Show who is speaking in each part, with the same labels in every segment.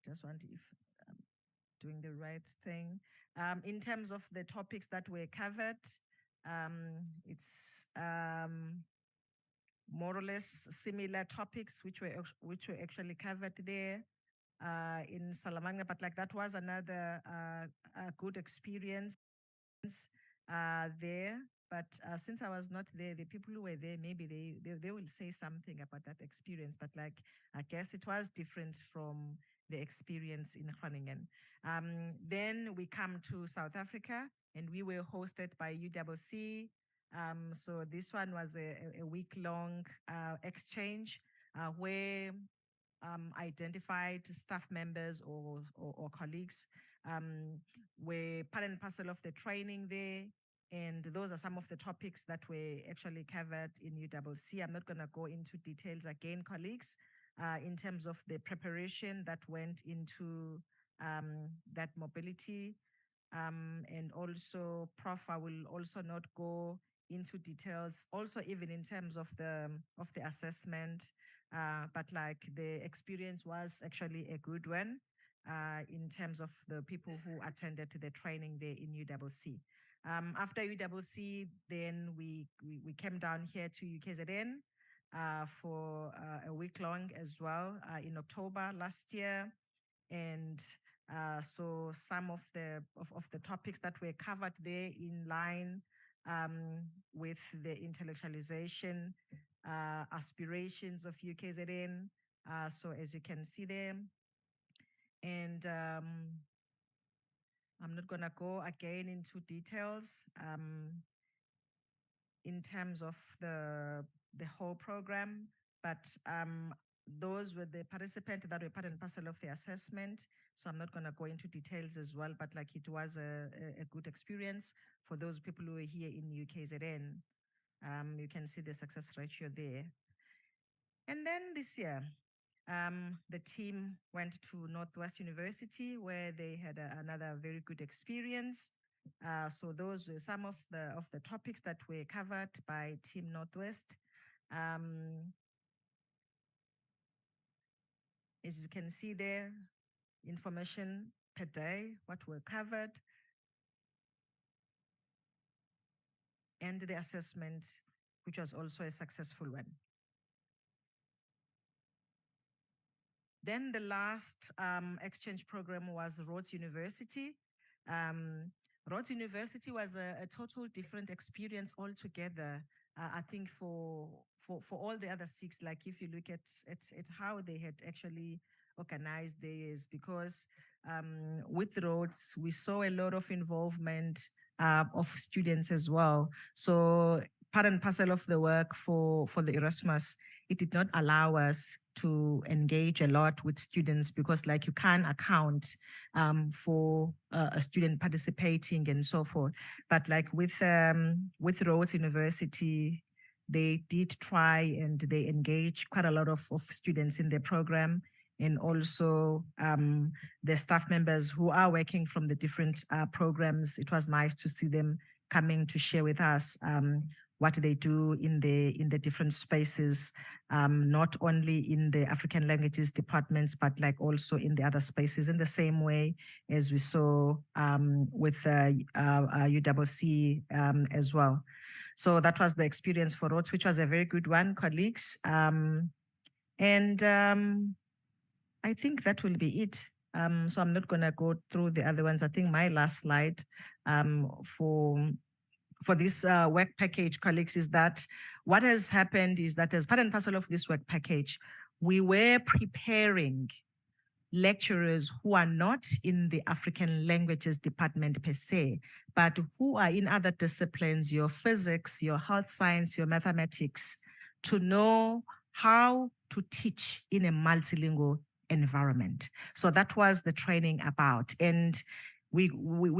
Speaker 1: just wonder if I'm doing the right thing. In terms of the topics that were covered, it's more or less similar topics which were actually covered there in Salamanga, but like that was another good experience there. But since I was not there, the people who were there, maybe they will say something about that experience. But like, I guess it was different from the experience in Groningen. Then we come to South Africa, and we were hosted by UCC. So this one was a week-long exchange where identified staff members or colleagues were part and parcel of the training there. And those are some of the topics that were actually covered in UCC. I'm not going to go into details again, colleagues, in terms of the preparation that went into that mobility. And also, Prof, I will also not go into details, also even in terms of the assessment, but like the experience was actually a good one in terms of the people who attended the training there in UCC. After UCC, then we came down here to UKZN for a week long as well in October last year. And so some of the topics that were covered there in line with the intellectualization aspirations of UKZN. So as you can see there, and I'm not gonna go again into details in terms of the whole program, but those were the participants that were part and parcel of the assessment. So I'm not going to go into details as well, but like it was a good experience for those people who were here in UKZN. You can see the success ratio there. And then this year, the team went to Northwest University where they had another very good experience. So those were some of the topics that were covered by Team Northwest. As you can see there, information per day, what were covered, and the assessment, which was also a successful one. Then the last exchange program was Rhodes University. Rhodes University was a total different experience altogether. I think for all the other 6, like if you look at how they had actually organized theirs, because with Rhodes, we saw a lot of involvement of students as well. So part and parcel of the work for the Erasmus, it did not allow us to engage a lot with students because like you can't account for a student participating and so forth. But like with Rhodes University, they did try and they engaged quite a lot of students in their program, and also the staff members who are working from the different programs. It was nice to see them coming to share with us what they do in the different spaces, not only in the African languages departments, but like also in the other spaces, in the same way as we saw with UCC as well. So that was the experience for Rhodes, which was a very good one, colleagues. And I think that will be it. So I'm not going to go through the other ones. I think my last slide for this work package, colleagues, is that what has happened is that as part and parcel of this work package, we were preparing lecturers who are not in the African languages department per se, but who are in other disciplines, your physics, your health science, your mathematics, to know how to teach in a multilingual environment. So that was the training about. And we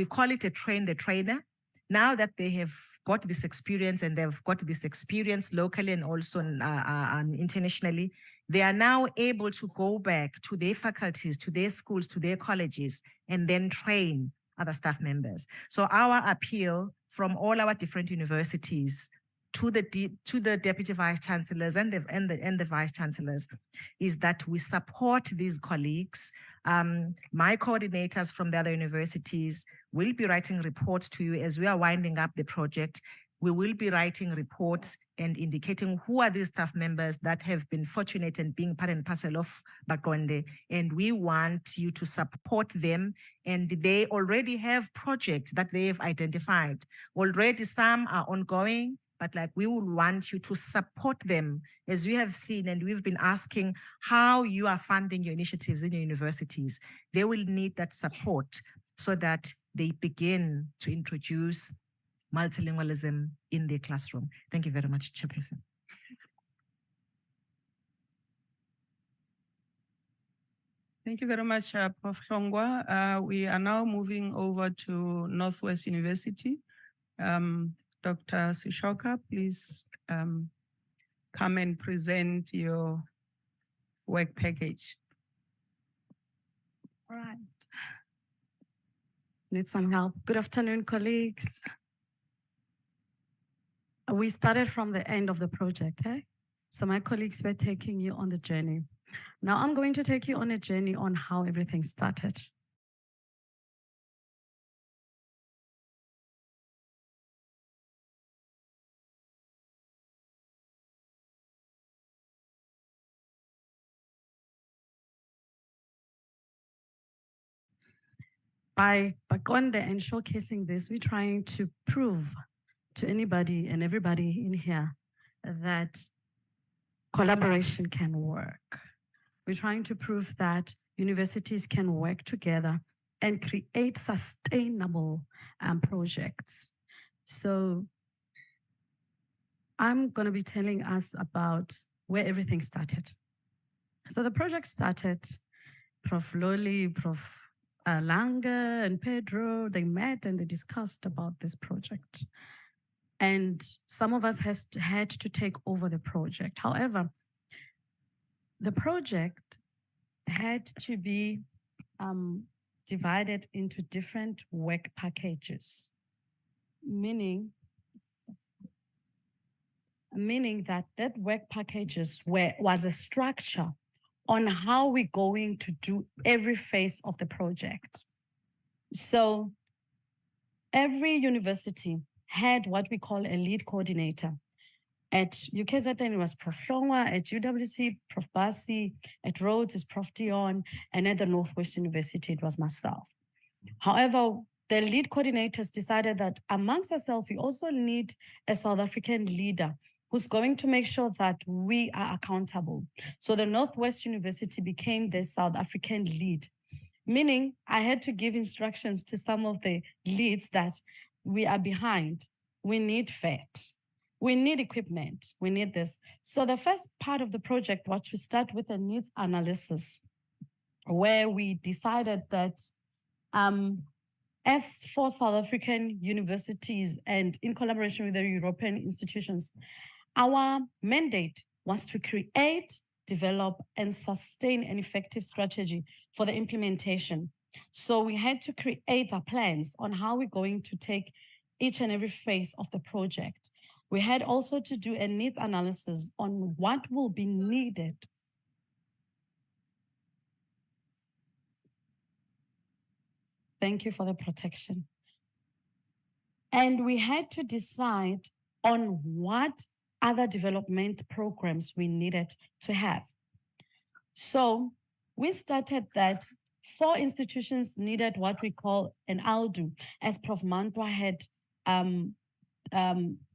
Speaker 1: call it a train the trainer. Now that they have got this experience and they've got this experience locally and also internationally, they are now able to go back to their faculties, to their schools, to their colleges, and then train other staff members. So our appeal from all our different universities to the deputy vice-chancellors and the vice-chancellors is that we support these colleagues My coordinators from the other universities will be writing reports to you as we are winding up the project. We will be writing reports and indicating who are these staff members that have been fortunate and being part and parcel of Baqonde, and we want you to support them. And they already have projects that they have identified. Already some are ongoing, but like we would want you to support them, as we have seen, and we've been asking how you are funding your initiatives in your universities. They will need that support so that they begin to introduce multilingualism in their classroom. Thank you very much, Chairperson.
Speaker 2: Thank you very much, Prof. Shongwa. We are now moving over to Northwest University. Dr. Sishoka, please come and present your work package.
Speaker 3: All right. Need some help. Good afternoon, colleagues. We started from the end of the project, eh? So my colleagues were taking you on the journey. Now I'm going to take you on a journey on how everything started. By Baqonde and showcasing this, we're trying to prove to anybody and everybody in here that collaboration can work. We're trying to prove that universities can work together and create sustainable projects. So I'm going to be telling us about where everything started. So the project started, Prof. Loli, Prof. Langer and Pedro, they met and they discussed about this project. And some of us had to take over the project. However, the project had to be divided into different work packages, meaning that work packages was a structure on how we're going to do every phase of the project. So every university had what we call a lead coordinator. At UKZN it was Prof. Shongwa, at UWC, Prof. Basi, at Rhodes is Prof. Dion, and at the Northwest University it was myself. However, the lead coordinators decided that amongst ourselves, we also need a South African leader who's going to make sure that we are accountable. So the Northwest University became the South African lead, meaning I had to give instructions to some of the leads that we are behind. We need FET. We need equipment. We need this. So the first part of the project was to start with a needs analysis, where we decided that as for South African universities and in collaboration with the European institutions, our mandate was to create, develop, and sustain an effective strategy for the implementation. So we had to create our plans on how we're going to take each and every phase of the project. We had also to do a needs analysis on what will be needed. Thank you for the protection. And we had to decide on what other development programs we needed to have. So we started that 4 institutions needed what we call an ALDU, as Prof. Mantwa had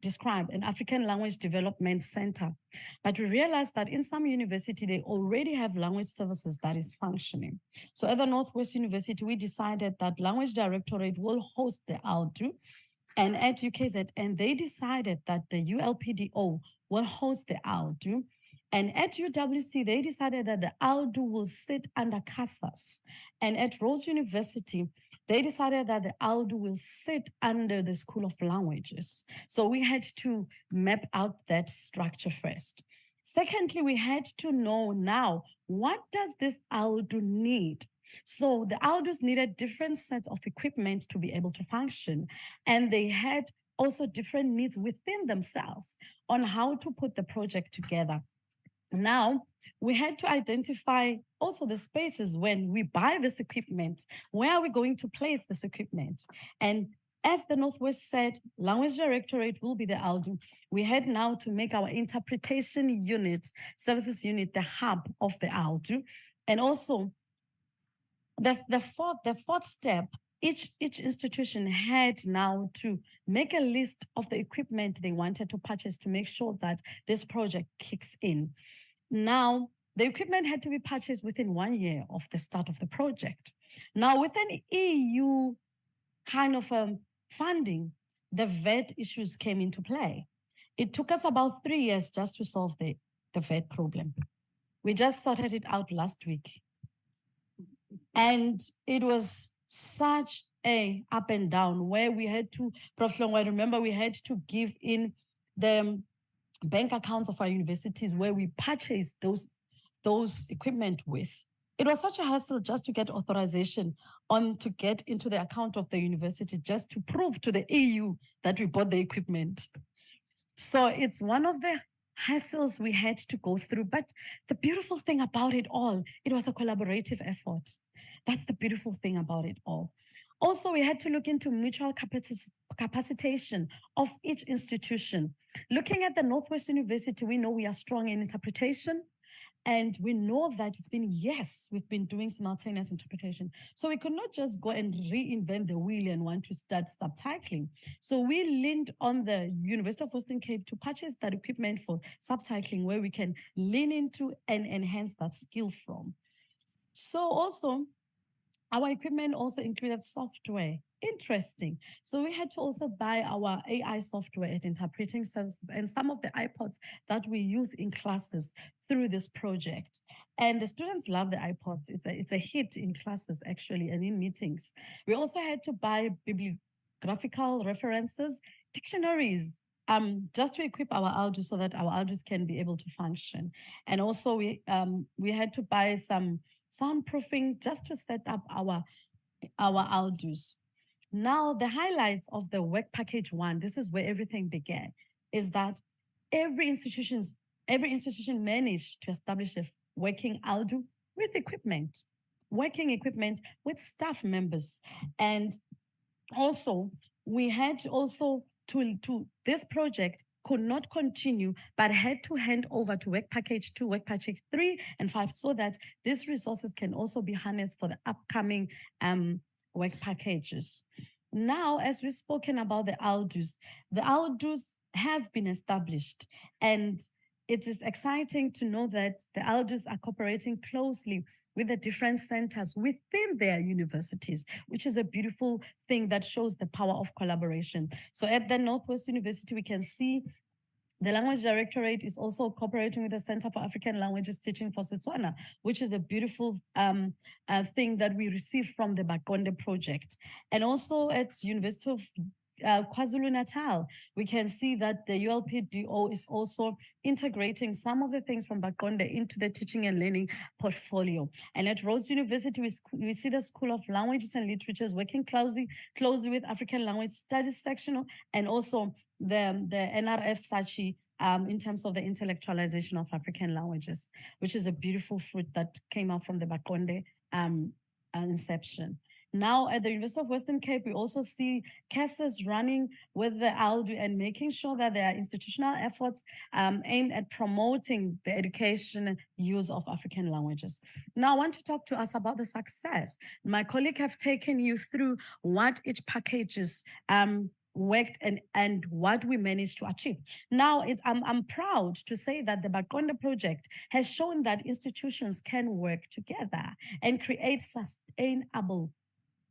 Speaker 3: described, an African Language Development Center. But we realized that in some university, they already have language services that is functioning. So at the Northwest University, we decided that Language Directorate will host the ALDU, and at UKZN, they decided that the ULPDO will host the ALDU. And at UWC, they decided that the ALDU will sit under CASAS. And at Rhodes University, they decided that the ALDU will sit under the School of Languages. So we had to map out that structure first. Secondly, we had to know now, what does this ALDU need? So the ALDUs needed different sets of equipment to be able to function. And they had also different needs within themselves on how to put the project together. Now, we had to identify also the spaces when we buy this equipment, where are we going to place this equipment? And as the Northwest said, Language Directorate will be the ALDU. We had now to make our interpretation unit, services unit, the hub of the ALDU. And also the fourth step, each institution had now to make a list of the equipment they wanted to purchase to make sure that this project kicks in. Now, the equipment had to be purchased within 1 year of the start of the project. Now, with an EU kind of funding, the VAT issues came into play. It took us about 3 years just to solve the VAT problem. We just sorted it out last week. And it was such a up and down where we had to, Prof. Long, I remember we had to give in the bank accounts of our universities where we purchased those equipment with. It was such a hassle just to get authorization to get into the account of the university, just to prove to the EU that we bought the equipment. So it's one of the hassles we had to go through. But the beautiful thing about it all, it was a collaborative effort. That's the beautiful thing about it all. Also, we had to look into mutual capacitation of each institution. Looking at the Northwest University, we know we are strong in interpretation. And we know that it's been years we've been doing simultaneous interpretation. So we could not just go and reinvent the wheel and want to start subtitling. So we leaned on the University of Western Cape to purchase that equipment for subtitling where we can lean into and enhance that skill from. So also, our equipment also included software. Interesting. So we had to also buy our AI software at interpreting services and some of the iPods that we use in classes through this project. And the students love the iPods. It's a hit in classes actually and in meetings. We also had to buy bibliographical references, dictionaries, just to equip our ALDUs so that our ALDUs can be able to function. And also we had to buy some soundproofing just to set up our ALDUs. Now, the highlights of the work package 1, this is where everything began, is that every institution managed to establish a working ALDU with equipment, working equipment with staff members. And also, we had also to this project could not continue, but had to hand over to work package 2, work package 3 and 5, so that these resources can also be harnessed for the upcoming work packages. Now, as we've spoken about the ALDUs have been established, and it is exciting to know that the ALDUs are cooperating closely with the different centers within their universities, which is a beautiful thing that shows the power of collaboration. So at the Northwest University, we can see the Language Directorate is also cooperating with the Center for African Languages Teaching for Setswana, which is a beautiful thing that we received from the Bakonde project. And also at University of KwaZulu-Natal, we can see that the ULPDO is also integrating some of the things from Bakonde into the teaching and learning portfolio. And at Rhodes University, we see the School of Languages and Literatures working closely with African Language Studies section, and also the NRF SACHI in terms of the intellectualization of African languages, which is a beautiful fruit that came out from the Bakonde inception. Now at the University of Western Cape, we also see CASES running with the ALDU and making sure that there are institutional efforts aimed at promoting the education and use of African languages. Now I want to talk to us about the success. My colleague have taken you through what each packages worked and what we managed to achieve. Now, I'm proud to say that the Bakonde project has shown that institutions can work together and create sustainable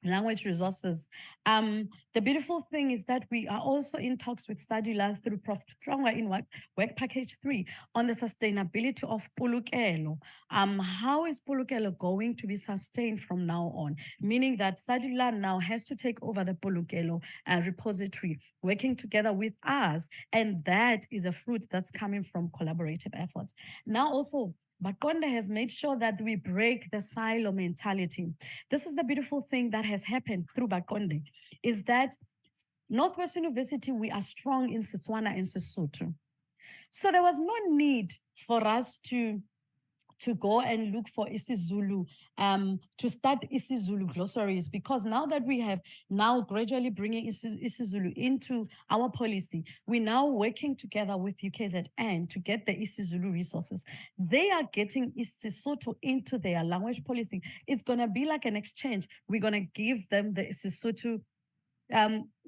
Speaker 3: language resources. The beautiful thing is that we are also in talks with SADILA through Prof. Tlongwa in work package 3 on the sustainability of Polokelo. How is Polokelo going to be sustained from now on? Meaning that SADILA now has to take over the Polokelo repository, working together with us. And that is a fruit that's coming from collaborative efforts. Now also, Bakonde has made sure that we break the silo mentality. This is the beautiful thing that has happened through Bakonde, is that Northwest University, we are strong in Setswana and Sesotho. So there was no need for us to to go and look for isiZulu, to start isiZulu glossaries, because now that we have now gradually bringing isiZulu into our policy, we're now working together with UKZN to get the isiZulu resources. They are getting isiSotho into their language policy. It's going to be like an exchange. We're going to give them the isiSotho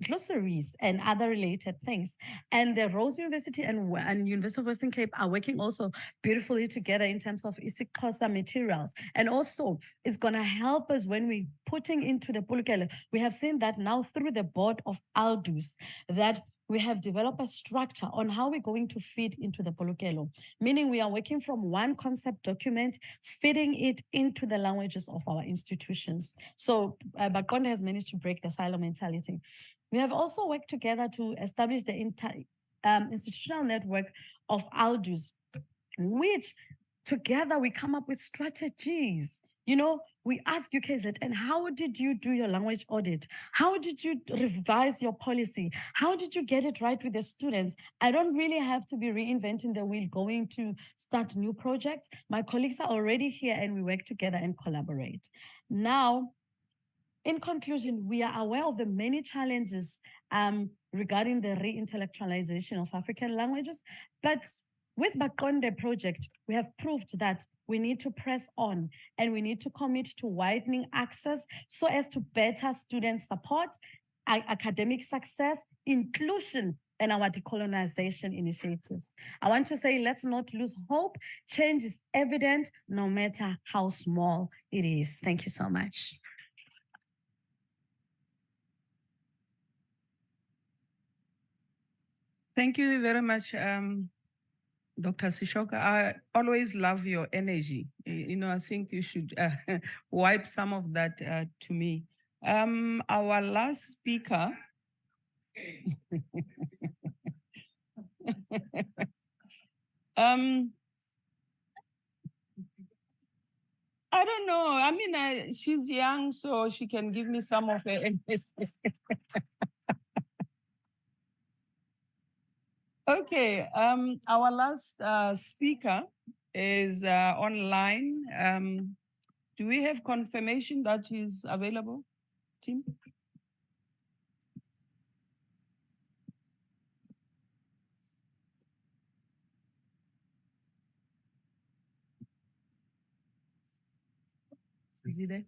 Speaker 3: glossaries and other related things. And the Rose University and University of Western Cape are working also beautifully together in terms of isiXhosa materials. And also it's going to help us when we're putting into the Polokelo. We have seen that now through the board of Aldus, that we have developed a structure on how we're going to feed into the Polokelo, meaning we are working from one concept document, feeding it into the languages of our institutions. So Baqonde has managed to break the silo mentality. We have also worked together to establish the institutional network of Aldus, which together we come up with strategies. You know, we ask UKZN, how did you do your language audit? How did you revise your policy? How did you get it right with the students? I don't really have to be reinventing the wheel going to start new projects. My colleagues are already here and we work together and collaborate. Now, in conclusion, we are aware of the many challenges regarding the re-intellectualization of African languages, but with Baqonde project, we have proved that we need to press on and we need to commit to widening access so as to better student support, academic success, inclusion, and our decolonization initiatives. I want to say, let's not lose hope. Change is evident no matter how small it is. Thank you so much.
Speaker 2: Thank you very much, Dr. Sishoka. I always love your energy. You know, I think you should wipe some of that to me. Our last speaker. I don't know. I mean, she's young, so she can give me some of her energy. Okay, our last speaker is online. Do we have confirmation that he's available, Tim? Is he there?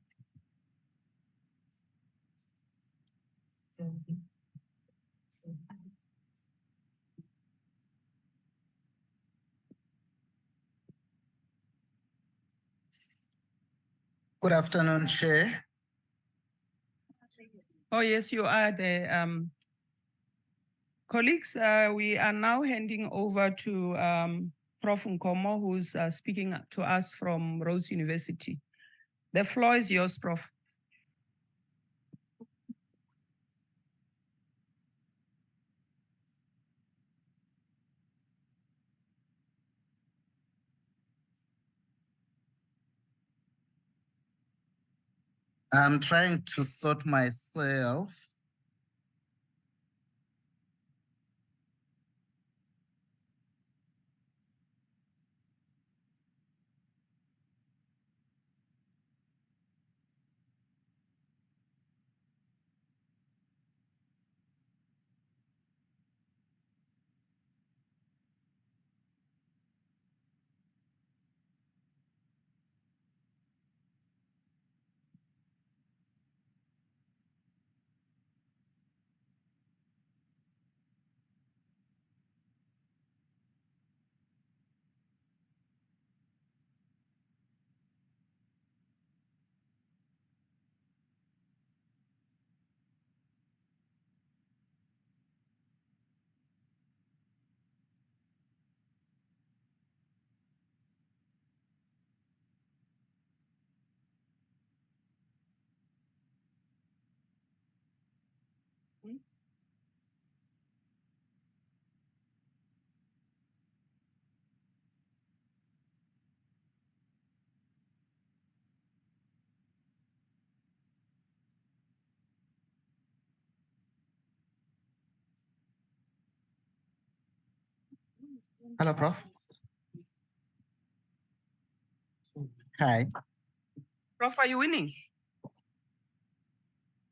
Speaker 4: Good afternoon, Chair.
Speaker 2: Oh, yes, you are the colleagues. We are now handing over to Prof. Nkomo, who's speaking to us from Rhodes University. The floor is yours, Prof.
Speaker 4: I'm trying to sort myself. Hello, Prof. Hi.
Speaker 2: Prof, are you winning?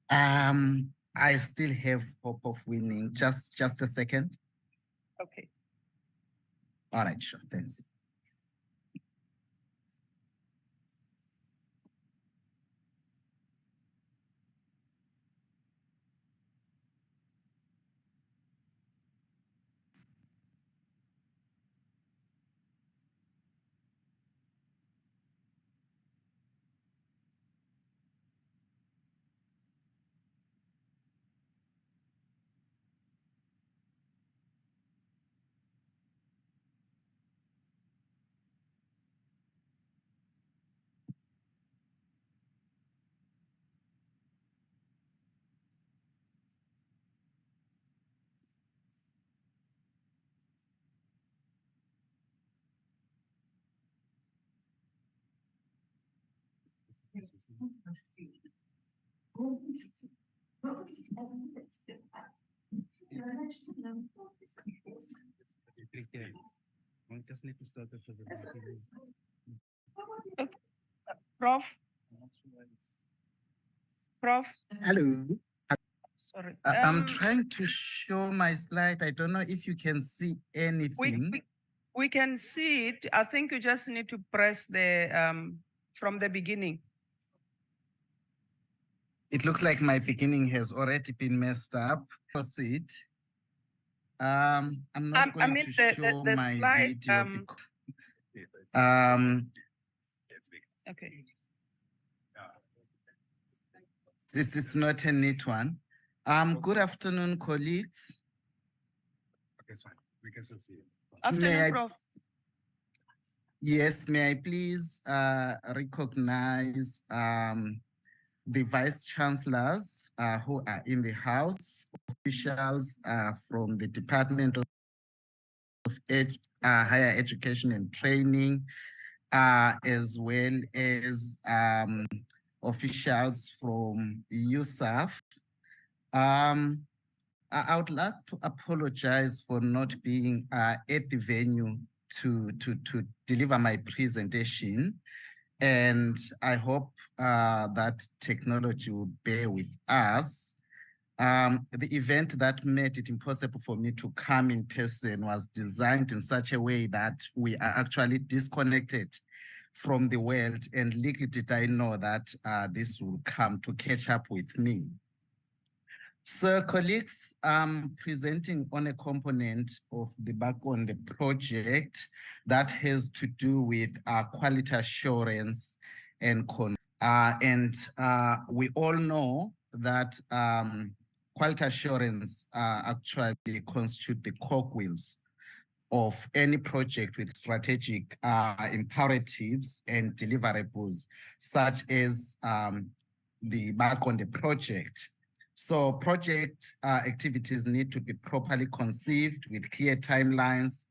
Speaker 4: I still have hope of winning. Just a second.
Speaker 2: Okay.
Speaker 4: All right, sure. Thanks.
Speaker 2: Prof? Prof?
Speaker 4: Hello.
Speaker 2: Sorry.
Speaker 4: I'm trying to show my slide. I don't know if you can see
Speaker 2: we,
Speaker 4: anything.
Speaker 2: we, we can see it. I think you just need to press the from the beginning.
Speaker 4: It looks like my beginning has already been messed up. Proceed. I'm not going to show
Speaker 2: the
Speaker 4: my
Speaker 2: slide,
Speaker 4: video because
Speaker 2: okay.
Speaker 4: this is not a neat one. Good afternoon, colleagues.
Speaker 5: Okay, it's fine. We can still see it.
Speaker 2: Afternoon, Prof.
Speaker 4: Yes, may I please recognize the Vice-Chancellors who are in the House, officials from the Department of Higher Education and Training, as well as officials from USAF. I would like to apologize for not being at the venue to deliver my presentation. And I hope that technology will bear with us. The event that made it impossible for me to come in person was designed in such a way that we are actually disconnected from the world, and little did I know that this will come to catch up with me. So colleagues, I'm presenting on a component of the backbone, the project that has to do with quality assurance and we all know that quality assurance actually constitute the cogwheels of any project with strategic imperatives and deliverables, such as the backbone, the project. So project activities need to be properly conceived with clear timelines,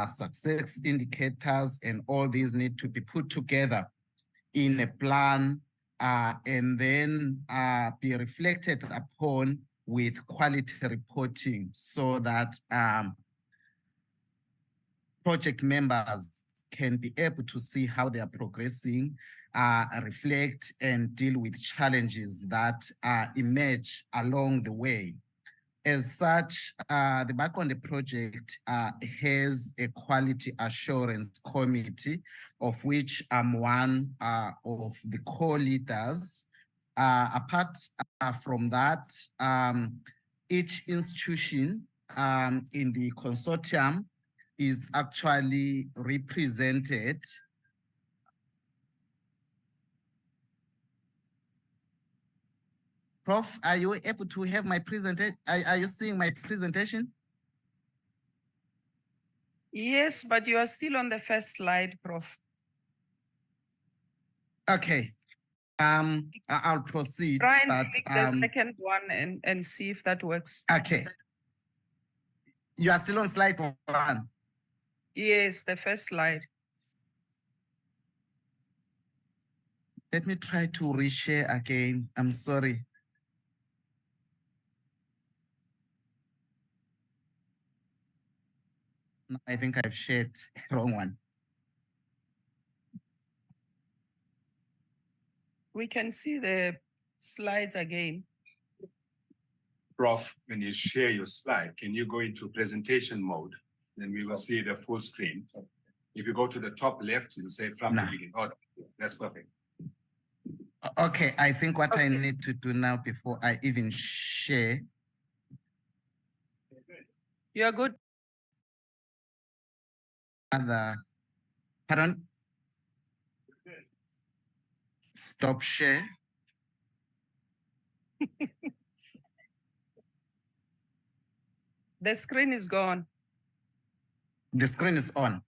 Speaker 4: success indicators, and all these need to be put together in a plan and then be reflected upon with quality reporting so that project members can be able to see how they are progressing, reflect and deal with challenges that emerge along the way. As such, the back on the project has a quality assurance committee, of which I'm one of the co-leaders. Apart from that, each institution in the consortium is actually represented. Prof, are you able to have my presentation? Are you seeing my presentation?
Speaker 2: Yes, but you are still on the first slide, Prof.
Speaker 4: Okay. I'll proceed.
Speaker 2: Try and
Speaker 4: but,
Speaker 2: click the second one and see if that works.
Speaker 4: Okay. You are still on slide 1.
Speaker 2: Yes, the first slide.
Speaker 4: Let me try to reshare again. I'm sorry. No, I think I've shared the wrong one.
Speaker 2: We can see the slides again.
Speaker 5: Prof, when you share your slide, can you go into presentation mode? Then we will see the full screen. If you go to the top left, you'll say from the beginning. Oh, that's perfect.
Speaker 4: Okay, I think what I need to do now before I even share.
Speaker 2: You're good.
Speaker 4: Pardon? Stop share.
Speaker 2: The screen is gone.
Speaker 4: The screen is on.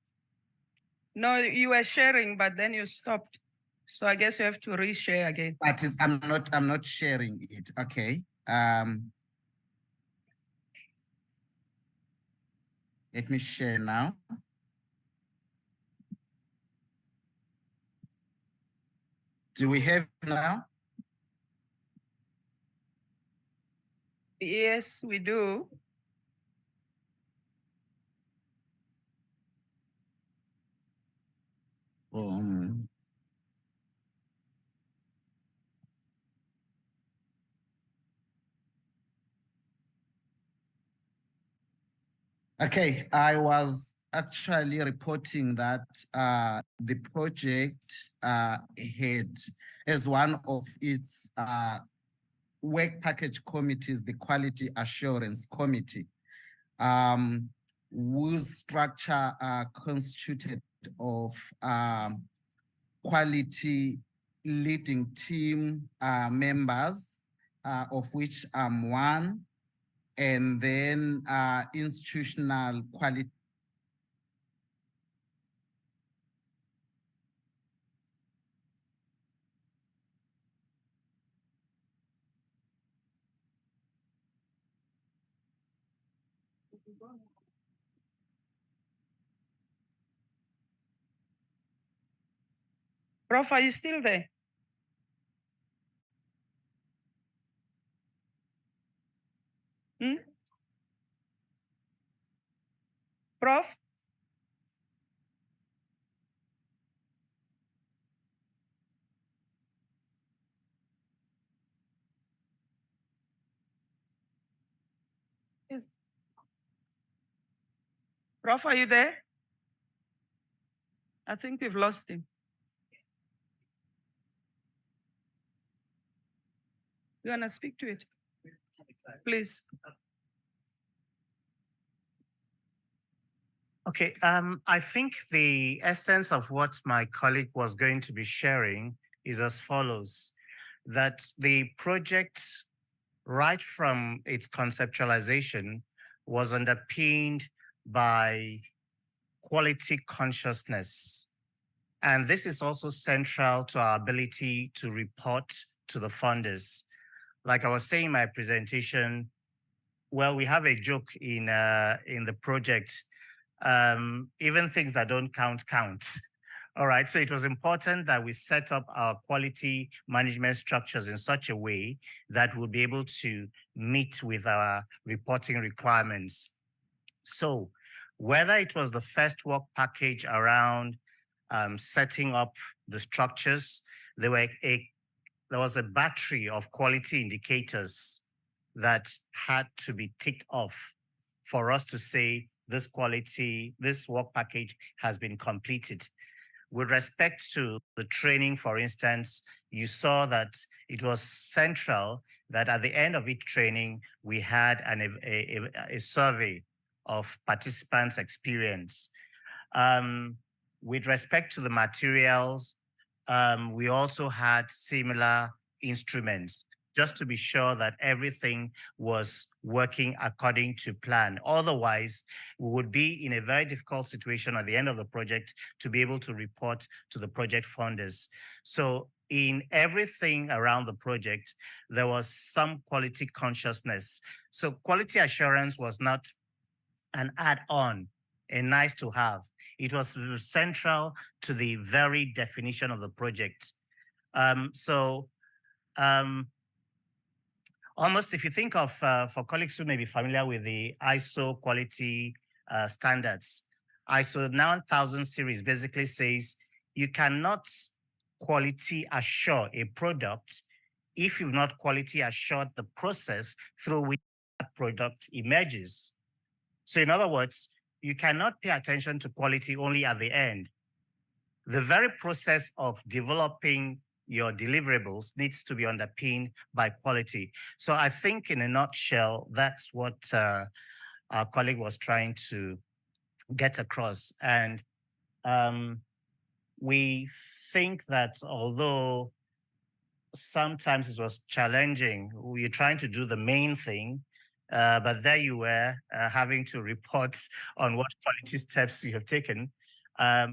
Speaker 2: No, you were sharing, but then you stopped. So I guess you have to reshare again.
Speaker 4: But I'm not sharing it. Okay. Let me share now. Do we have now?
Speaker 2: Yes, we do.
Speaker 4: Okay, I was actually reporting that the project had as one of its work package committees, the Quality Assurance Committee, whose structure constituted of quality leading team members, of which I'm one, and then institutional quality.
Speaker 2: Prof, are you still there? Prof? Prof, are you there? I think we've lost him. You want to speak to it? Please.
Speaker 6: Okay, I think the essence of what my colleague was going to be sharing is as follows, that the project, right from its conceptualization, was underpinned by quality consciousness. And this is also central to our ability to report to the funders. Like I was saying in my presentation, well, we have a joke in the project, even things that don't count. All right, so it was important that we set up our quality management structures in such a way that we'll be able to meet with our reporting requirements. So whether it was the first work package around setting up the structures, there was a battery of quality indicators that had to be ticked off for us to say this work package has been completed. With respect to the training, for instance, you saw that it was central that at the end of each training, we had a survey of participants' experience. With respect to the materials, we also had similar instruments just to be sure that everything was working according to plan. Otherwise, we would be in a very difficult situation at the end of the project to be able to report to the project funders. So in everything around the project, there was some quality consciousness. So quality assurance was not an add-on, a nice to have. It was central to the very definition of the project. Almost, if you think of, for colleagues who may be familiar with the ISO quality standards, ISO 9000 series basically says you cannot quality assure a product if you've not quality assured the process through which that product emerges. So in other words, you cannot pay attention to quality only at the end. The very process of developing your deliverables needs to be underpinned by quality. So I think in a nutshell, that's what our colleague was trying to get across. And we think that although sometimes it was challenging, we were trying to do the main thing, but there you were having to report on what quality steps you have taken. At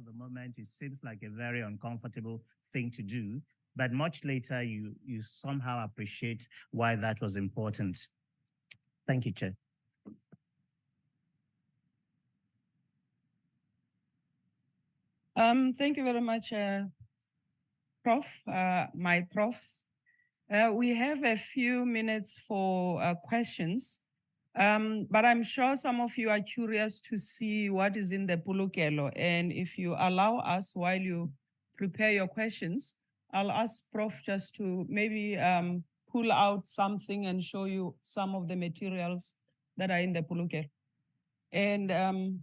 Speaker 6: the moment, it seems like a very uncomfortable thing to do, but much later you somehow appreciate why that was important. Thank you, Chair.
Speaker 2: Thank you very much, Prof, my profs. We have a few minutes for questions, but I'm sure some of you are curious to see what is in the Pulukelo. And if you allow us while you prepare your questions, I'll ask Prof just to maybe pull out something and show you some of the materials that are in the Pulukelo. And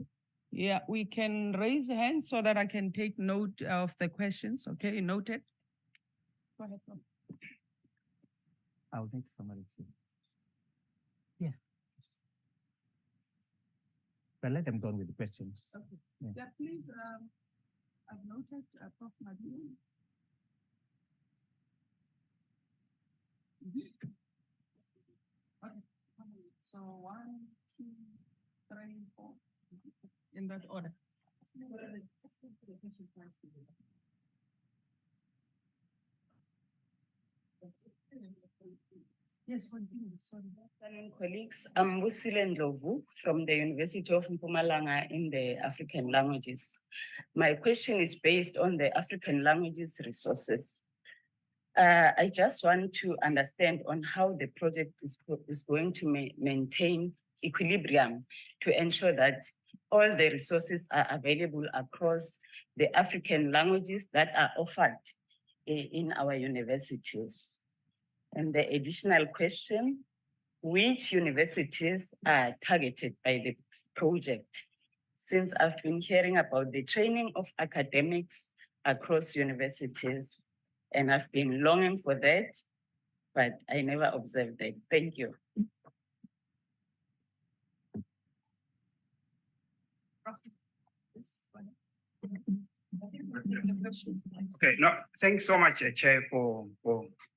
Speaker 2: yeah, we can raise hands so that I can take note of the questions. Okay, noted. Go ahead, Prof.
Speaker 6: I'll need somebody to. Yeah. But let them go on with the questions.
Speaker 2: Okay. Yeah, please. I've noted Prof. Madhu. Okay. So 1, 2, 3, 4. In that order. Yes, continue. Sorry.
Speaker 7: Colleagues, I'm Busile Ndlovu from the University of Mpumalanga in the African languages. My question is based on the African languages resources. I just want to understand on how the project is going to maintain equilibrium to ensure that all the resources are available across the African languages that are offered in our universities. And the additional question, which universities are targeted by the project? Since I've been hearing about the training of academics across universities, and I've been longing for that, but I never observed that. Thank you.
Speaker 8: Okay, no, thanks so much, Chair, for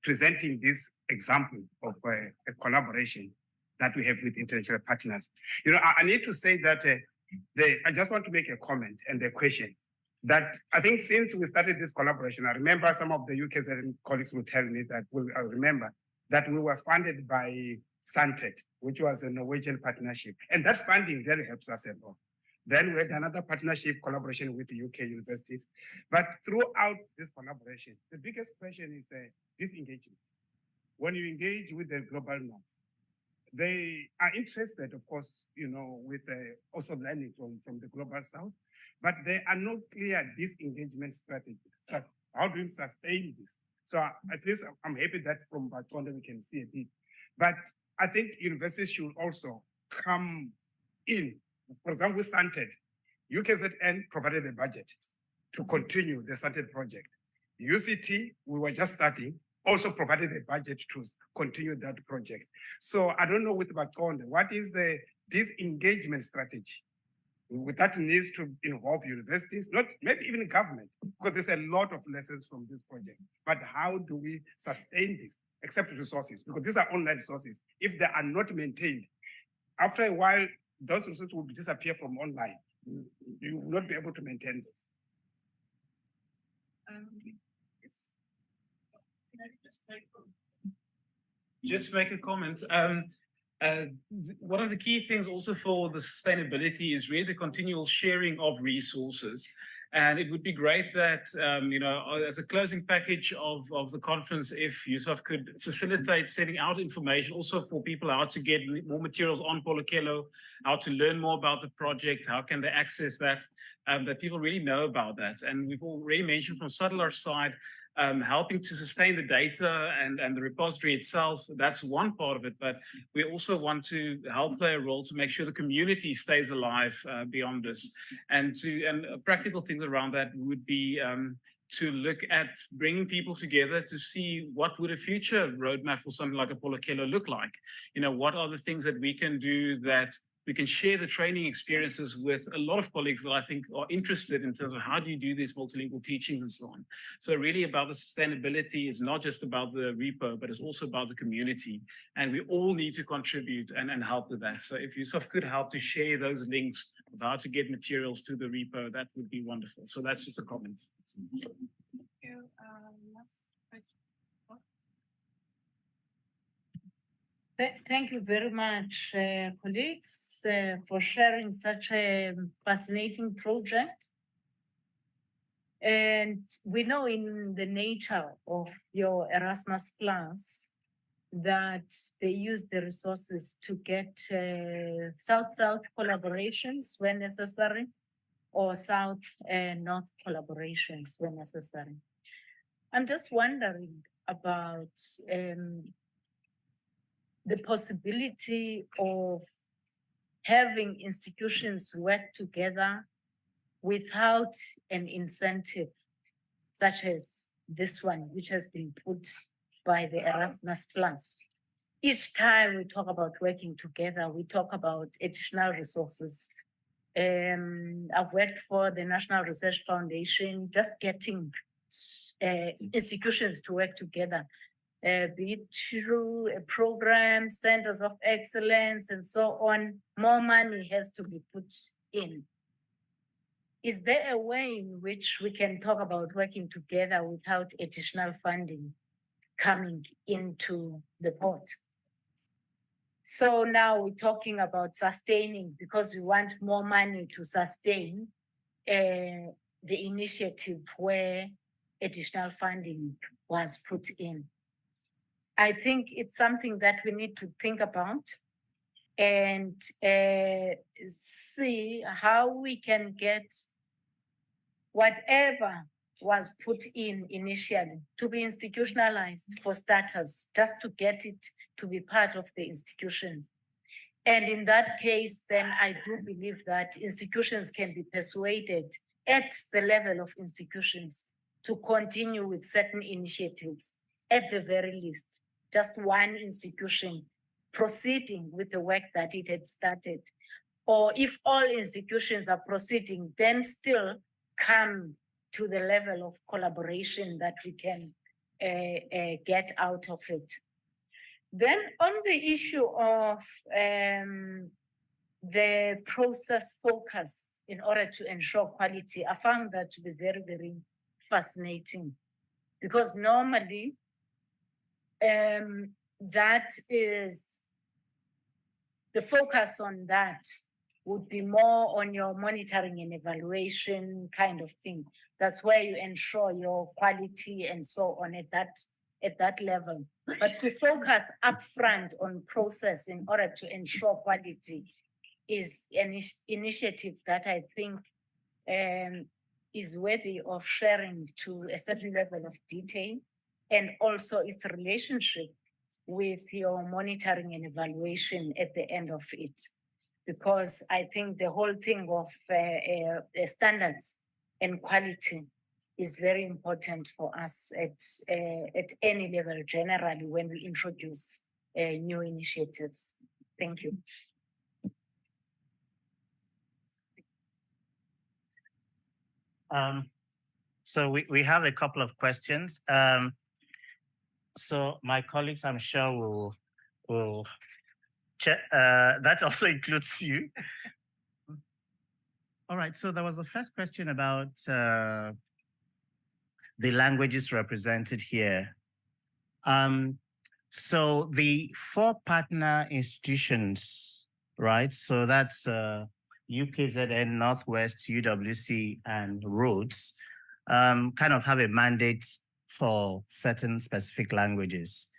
Speaker 8: presenting this example of a collaboration that we have with international partners. You know, I need to say that I just want to make a comment and a question that I think since we started this collaboration, I remember some of the UK's colleagues will tell me that I remember that we were funded by Santet, which was a Norwegian partnership. And that funding really helps us a lot. Then we had another partnership collaboration with the UK universities. But throughout this collaboration, the biggest question is disengagement. When you engage with the global north, they are interested, of course, you know, with also learning from the global south, but there are no clear disengagement strategies. So how do we sustain this? So at least I'm happy that from Batonda we can see a bit. But I think universities should also come in. For example, with Santed, UKZN provided a budget to continue the Santed project. UCT, we were just starting, also provided a budget to continue that project. So I don't know with Batonda, what is the disengagement strategy? That needs to involve universities, not maybe even government, because there's a lot of lessons from this project. But how do we sustain this, except resources? Because these are online resources. If they are not maintained, after a while, those resources will disappear from online. You will not be able to maintain this.
Speaker 9: Just make a comment. One of the key things also for the sustainability is really the continual sharing of resources. And it would be great that, as a closing package of the conference, if Yusuf could facilitate sending out information also for people how to get more materials on Polokelo, how to learn more about the project, how can they access that, that people really know about that. And we've already mentioned from Saddler's side, helping to sustain the data and the repository itself. That's one part of it, but we also want to help play a role to make sure the community stays alive beyond this. And practical things around that would be to look at bringing people together to see what would a future roadmap for something like a Polokelo look like. What are the things that we can do that we can share the training experiences with a lot of colleagues that I think are interested in terms of how do you do these multilingual teachings and so on. So really about the sustainability is not just about the repo, but it's also about the community. And we all need to contribute and help with that. So if Yusuf could help to share those links of how to get materials to the repo, that would be wonderful. So that's just a comment.
Speaker 3: Thank you. Thank you very much, colleagues, for sharing such a fascinating project. And we know in the nature of your Erasmus Plus that they use the resources to get South-South collaborations when necessary, or South-North collaborations when necessary. I'm just wondering about the possibility of having institutions work together without an incentive, such as this one, which has been put by the Erasmus Plus. Each time we talk about working together, we talk about additional resources. I've worked for the National Research Foundation, just getting institutions to work together. Be it through a program, centers of excellence, and so on, more money has to be put in. Is there a way in which we can talk about working together without additional funding coming into the pot? So now we're talking about sustaining, because we want more money to sustain the initiative where additional funding was put in. I think it's something that we need to think about and see how we can get whatever was put in initially to be institutionalized for starters, just to get it to be part of the institutions. And in that case, then I do believe that institutions can be persuaded at the level of institutions to continue with certain initiatives, at the very least. Just one institution proceeding with the work that it had started. Or if all institutions are proceeding, then still come to the level of collaboration that we can get out of it. Then on the issue of the process focus in order to ensure quality, I found that to be very, very fascinating, because normally that is the focus on that would be more on your monitoring and evaluation kind of thing. That's where you ensure your quality and so on at that level. But to focus upfront on process in order to ensure quality is an initiative that I think is worthy of sharing to a certain level of detail, and also its relationship with your monitoring and evaluation at the end of it. Because I think the whole thing of standards and quality is very important for us at any level, generally, when we introduce new initiatives. Thank you.
Speaker 6: So we have a couple of questions. So my colleagues, I'm sure, will check. That also includes you. All right. So there was a first question about the languages represented here. So the 4 partner institutions, right? So that's UKZN, Northwest, UWC, and Rhodes kind of have a mandate for certain specific languages.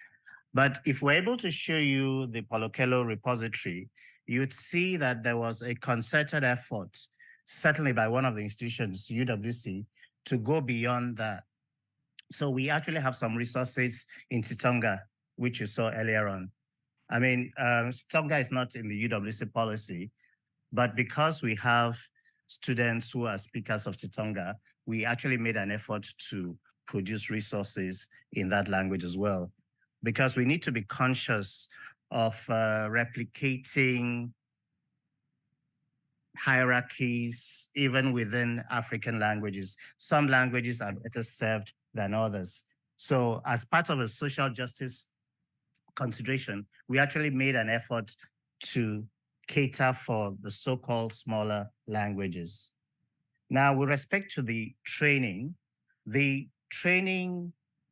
Speaker 6: But if we're able to show you the Polokelo repository, you'd see that there was a concerted effort, certainly by one of the institutions, UWC, to go beyond that. So we actually have some resources in Chitonga, which you saw earlier on. I mean, Chitonga is not in the UWC policy, but because we have students who are speakers of Chitonga, we actually made an effort to produce resources in that language as well, because we need to be conscious of replicating hierarchies even within African languages. Some languages are better served than others. So as part of a social justice consideration, we actually made an effort to cater for the so-called smaller languages. Now, with respect to the training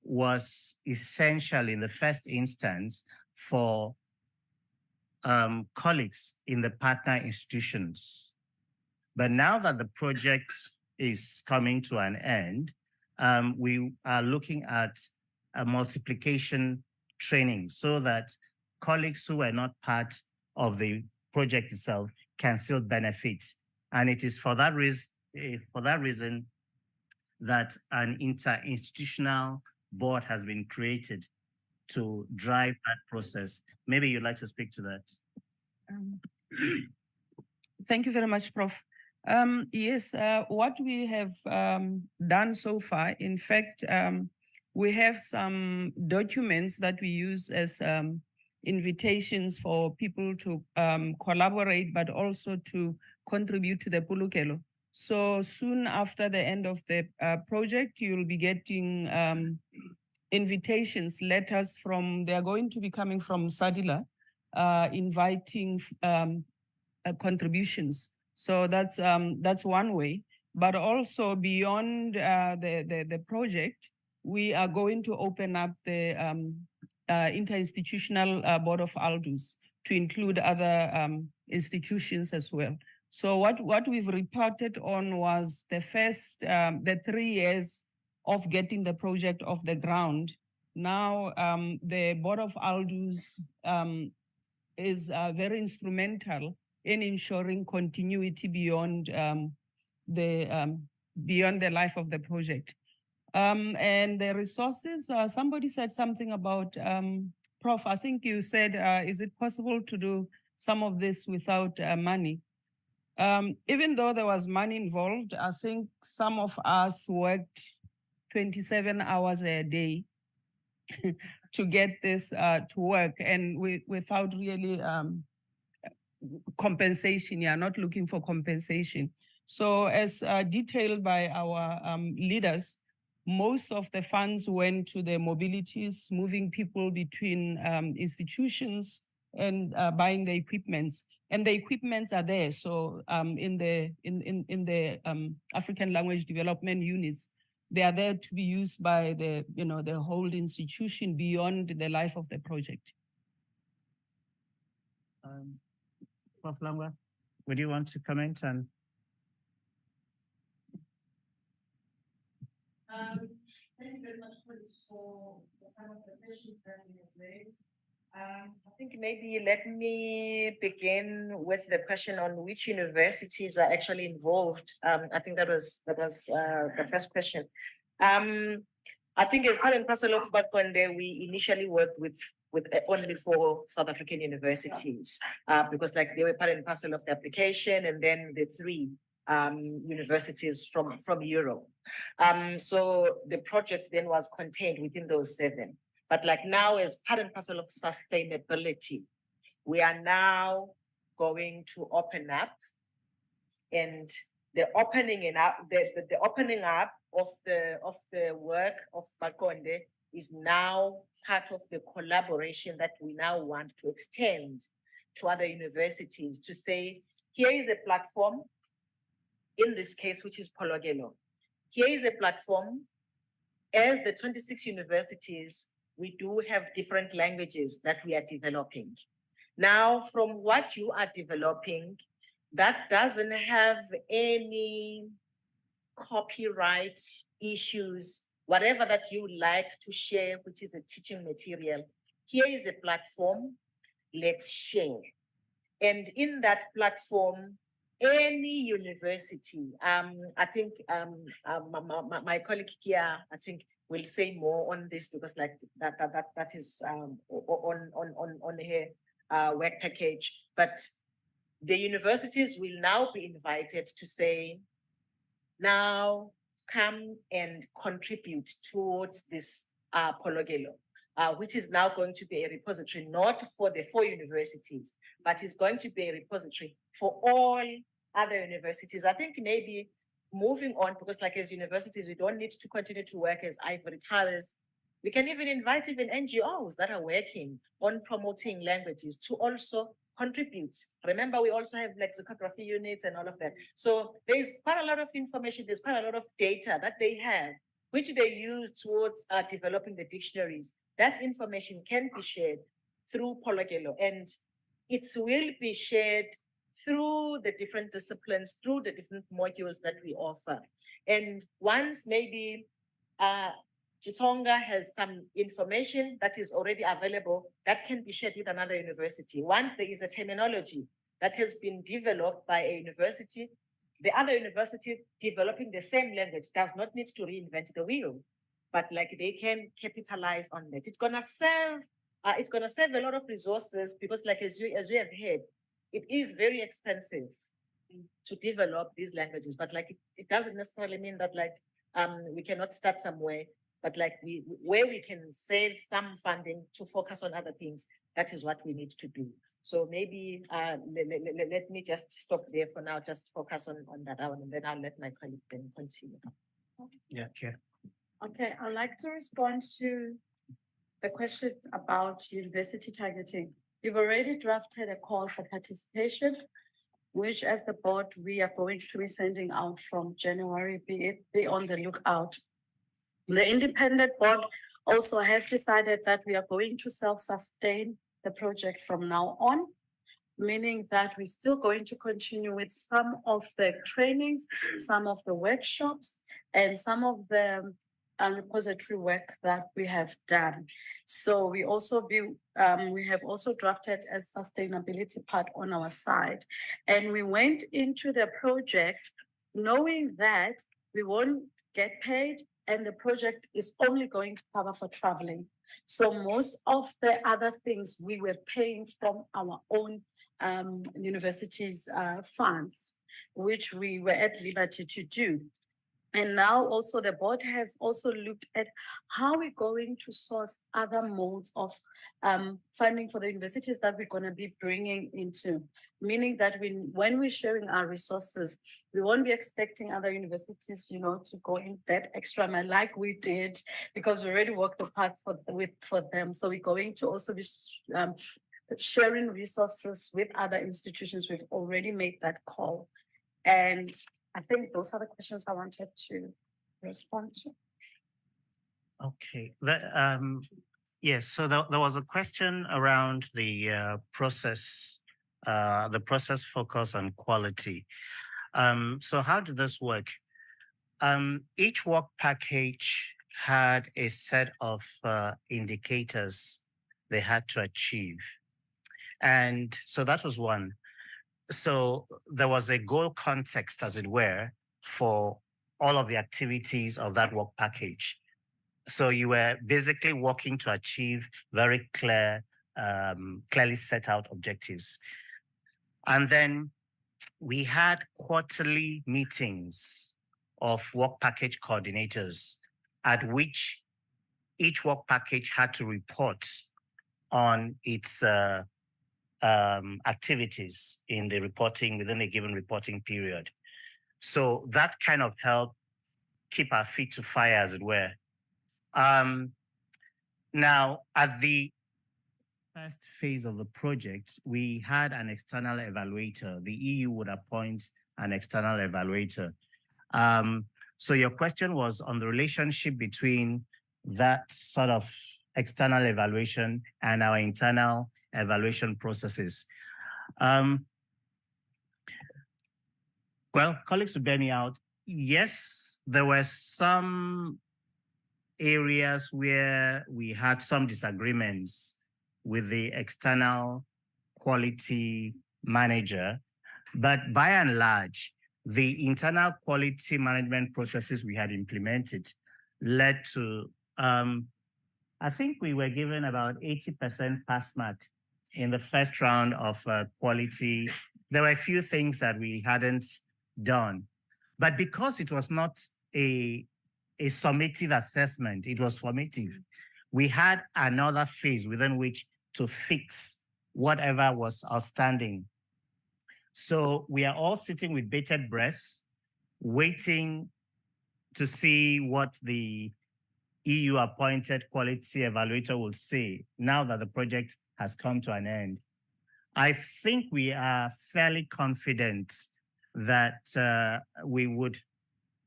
Speaker 6: was essential in the first instance for colleagues in the partner institutions. But now that the project is coming to an end, we are looking at a multiplication training so that colleagues who are not part of the project itself can still benefit. And it is for that reason that an interinstitutional board has been created to drive that process. Maybe you'd like to speak to that.
Speaker 2: Thank you very much, Prof. Yes, what we have done so far, in fact, we have some documents that we use as invitations for people to collaborate, but also to contribute to the Polokelo. So soon after the end of the project, you'll be getting invitations, letters from, they're going to be coming from Sadila, inviting contributions. So that's one way. But also beyond the project, we are going to open up the interinstitutional board of Aldus to include other institutions as well. So what we've reported on was the first, the 3 years of getting the project off the ground. Now the board of Aldus is very instrumental in ensuring continuity beyond the life of the project. And the resources, somebody said something about, Prof, I think you said, is it possible to do some of this without money? Even though there was money involved, I think some of us worked 27 hours a day to get this to work, and without really compensation. Yeah, not looking for compensation. So as detailed by our leaders, most of the funds went to the mobilities, moving people between institutions and buying the equipments. And the equipments are there. So in the African language development units, they are there to be used by the the whole institution beyond the life of the project.
Speaker 6: Prof. Langa, would you want to comment on?
Speaker 1: Thank you very much for some of the questions that you have raised. I think maybe let me begin with the question on which universities are actually involved. I think that was the first question. I think as part and parcel of Bakonde, we initially worked with only 4 South African universities because like they were part and parcel of the application, and then the 3 universities from Europe. So the project then was contained within those 7. But like now, as part and parcel of sustainability, we are now going to open up, and the opening up of the work of Bakonde is now part of the collaboration that we now want to extend to other universities to say, here is a platform, in this case, which is Polokelo. Here is a platform. As the 26 universities, we do have different languages that we are developing. Now, from what you are developing,
Speaker 10: that doesn't have any copyright issues, whatever that you like to share, which is a teaching material. Here is a platform, let's share. And in that platform, any university, I think my colleague here, I think will say more on this because like that is on her work package. But the universities will now be invited to say, now come and contribute towards this Pologelo, which is now going to be a repository, not for the 4 universities, but it's going to be a repository for all other universities. I think maybe moving on, because like as universities, we don't need to continue to work as ivory towers. We can even invite even NGOs that are working on promoting languages to also contribute. Remember, we also have lexicography units and all of that. So there's quite a lot of information, there's quite a lot of data that they have, which they use towards developing the dictionaries. That information can be shared through Pologelo, and it will be shared through the different disciplines, through the different modules that we offer. And once maybe Chitonga has some information that is already available that can be shared with another university. Once there is a terminology that has been developed by a university, the other university developing the same language does not need to reinvent the wheel, but like they can capitalize on that. It's gonna save a lot of resources because like as we have heard, it is very expensive to develop these languages, but like it doesn't necessarily mean that like we cannot start somewhere. But like where we can save some funding to focus on other things, that is what we need to do. So maybe let me just stop there for now, just focus on that one, and then I'll let my colleague then continue.
Speaker 6: Yeah, okay.
Speaker 3: Okay, I'd like to respond to the question about university targeting. You've already drafted a call for participation, which as the board, we are going to be sending out from January, be on the lookout. The independent board also has decided that we are going to self-sustain the project from now on, meaning that we're still going to continue with some of the trainings, some of the workshops, and some of the repository work that we have done. So we have also drafted a sustainability part on our side. And we went into the project knowing that we won't get paid, and the project is only going to cover for traveling. So most of the other things we were paying from our own universities' funds, which we were at liberty to do. And now also the board has also looked at how we're going to source other modes of funding for the universities that we're going to be bringing into, meaning that when we're sharing our resources, we won't be expecting other universities, to go in that extra mile like we did, because we already worked the path for them. So we're going to also be sharing resources with other institutions. We've already made that call. And I think those are the questions I wanted to respond to.
Speaker 6: Okay. Yes, so there was a question around the process focus on quality. So how did this work? Each work package had a set of indicators they had to achieve. And so that was one. So there was a goal context, as it were, for all of the activities of that work package. So you were basically working to achieve very clearly set out objectives. And then we had quarterly meetings of work package coordinators at which each work package had to report on its activities within a given reporting period. So that kind of helped keep our feet to fire, as it were. Now, at the first phase of the project, we had an external evaluator. The EU would appoint an external evaluator. So your question was on the relationship between that sort of external evaluation and our internal evaluation processes. Well, colleagues will bear me out. Yes, there were some areas where we had some disagreements with the external quality manager, but by and large, the internal quality management processes we had implemented led to, I think we were given about 80% pass mark in the first round of quality. There were a few things that we hadn't done, but because it was not a summative assessment, it was formative. We had another phase within which to fix whatever was outstanding. So we are all sitting with bated breath, waiting to see what the EU appointed quality evaluator will say now that the project has come to an end. I think we are fairly confident that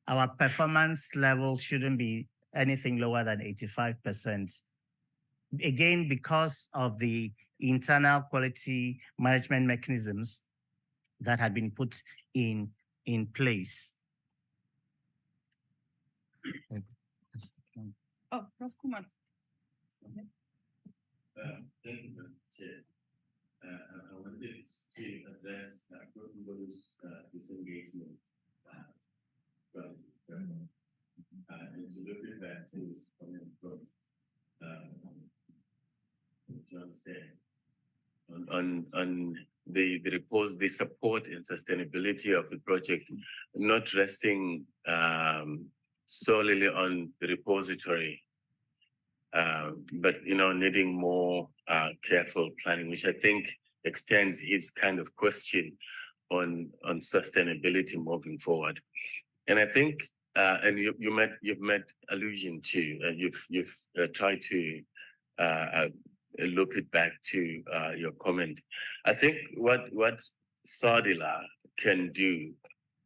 Speaker 6: our performance level shouldn't be anything lower than 85%. Again, because of the internal quality management mechanisms that had been put in place.
Speaker 2: Oh, Prof. Kumar.
Speaker 11: Thank you, Madam Chair. I wanted to address Prof. disengagement and to look at that is coming from John said on the support and sustainability of the project, not resting solely on the repository, but needing more careful planning, which I think extends his kind of question on sustainability moving forward. And I think, and you've made allusion to, and you've tried to loop it back to your comment. I think what SADILA can do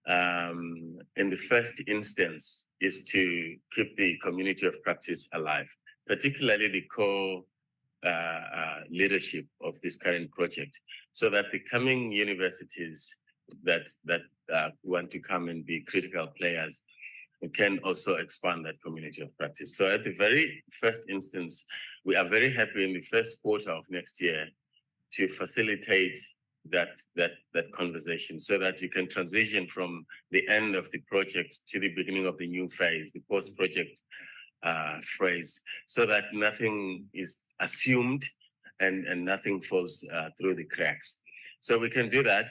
Speaker 11: in the first instance is to keep the community of practice alive, particularly the core leadership of this current project, so that the coming universities that want to come and be critical players can also expand that community of practice. So at the very first instance, we are very happy in the first quarter of next year to facilitate that conversation so that you can transition from the end of the project to the beginning of the new phase, the post-project phrase, so that nothing is assumed and nothing falls through the cracks. So we can do that.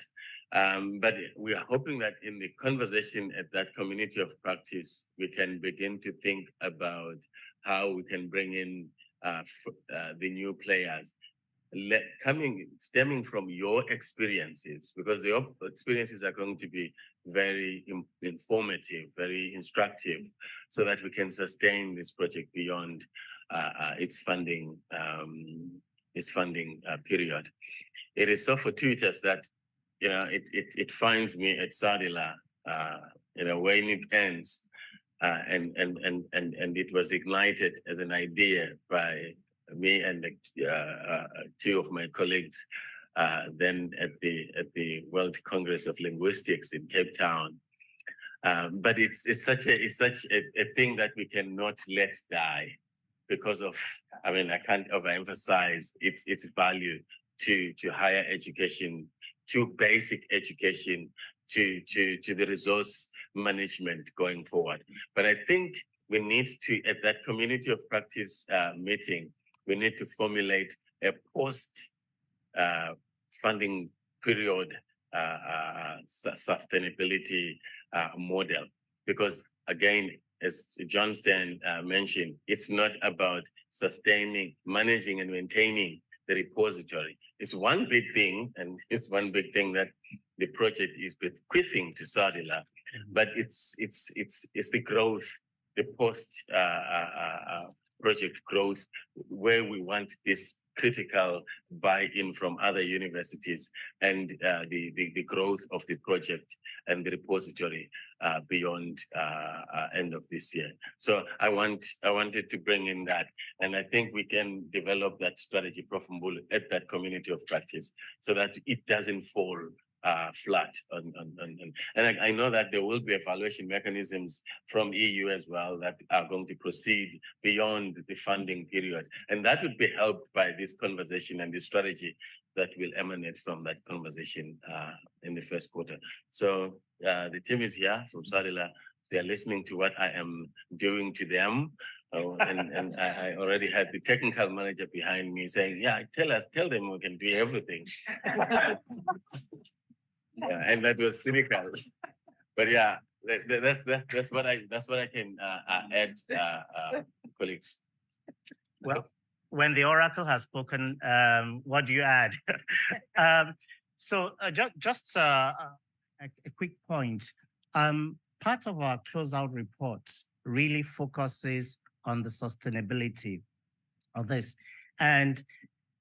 Speaker 11: But we are hoping that in the conversation at that community of practice, we can begin to think about how we can bring in the new players, stemming from your experiences, because your experiences are going to be very informative, very instructive, so that we can sustain this project beyond its funding period. It is so fortuitous that it finds me at SADILA when it ends, and it was ignited as an idea by me and two of my colleagues then at the World Congress of Linguistics in Cape Town. But it's such a thing that we cannot let die because of, I can't overemphasize its value to higher education, to basic education, to the resource management going forward. But I think we need to, at that community of practice meeting, we need to formulate a post funding period sustainability model. Because again, as John Stan mentioned, it's not about sustaining, managing and maintaining the repository. It's one big thing, and it's one big thing that the project is bequeathing to SADILA, but it's the growth, the post project growth, where we want this critical buy-in from other universities and the growth of the project and the repository beyond end of this year. So I wanted to bring in that, and I think we can develop that strategy, Prof. Mbulu, at that community of practice, so that it doesn't fall flat. And I know that there will be evaluation mechanisms from EU as well that are going to proceed beyond the funding period. And that would be helped by this conversation and this strategy that will emanate from that conversation in the first quarter. So the team is here from Sadila. They are listening to what I am doing to them. And I already had the technical manager behind me saying, yeah, tell them we can do everything. Yeah, and that was cynical. But yeah, that's what I can add, colleagues.
Speaker 6: Well, when the oracle has spoken, what do you add? Just a quick point. Part of our closeout report really focuses on the sustainability of this. And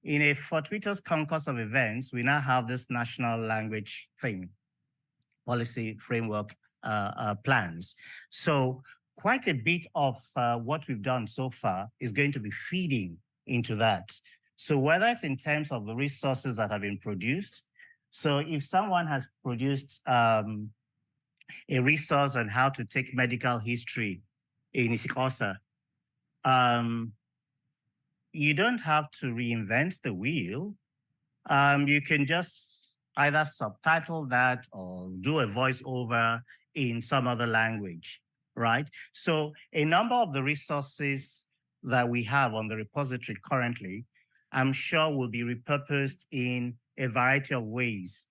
Speaker 6: in a fortuitous concourse of events, we now have this national language thing, policy framework plans. So quite a bit of what we've done so far is going to be feeding into that. So whether it's in terms of the resources that have been produced, so if someone has produced a resource on how to take medical history in isiXhosa, you don't have to reinvent the wheel. You can just either subtitle that or do a voiceover in some other language, right? So a number of the resources that we have on the repository currently, I'm sure will be repurposed in a variety of ways.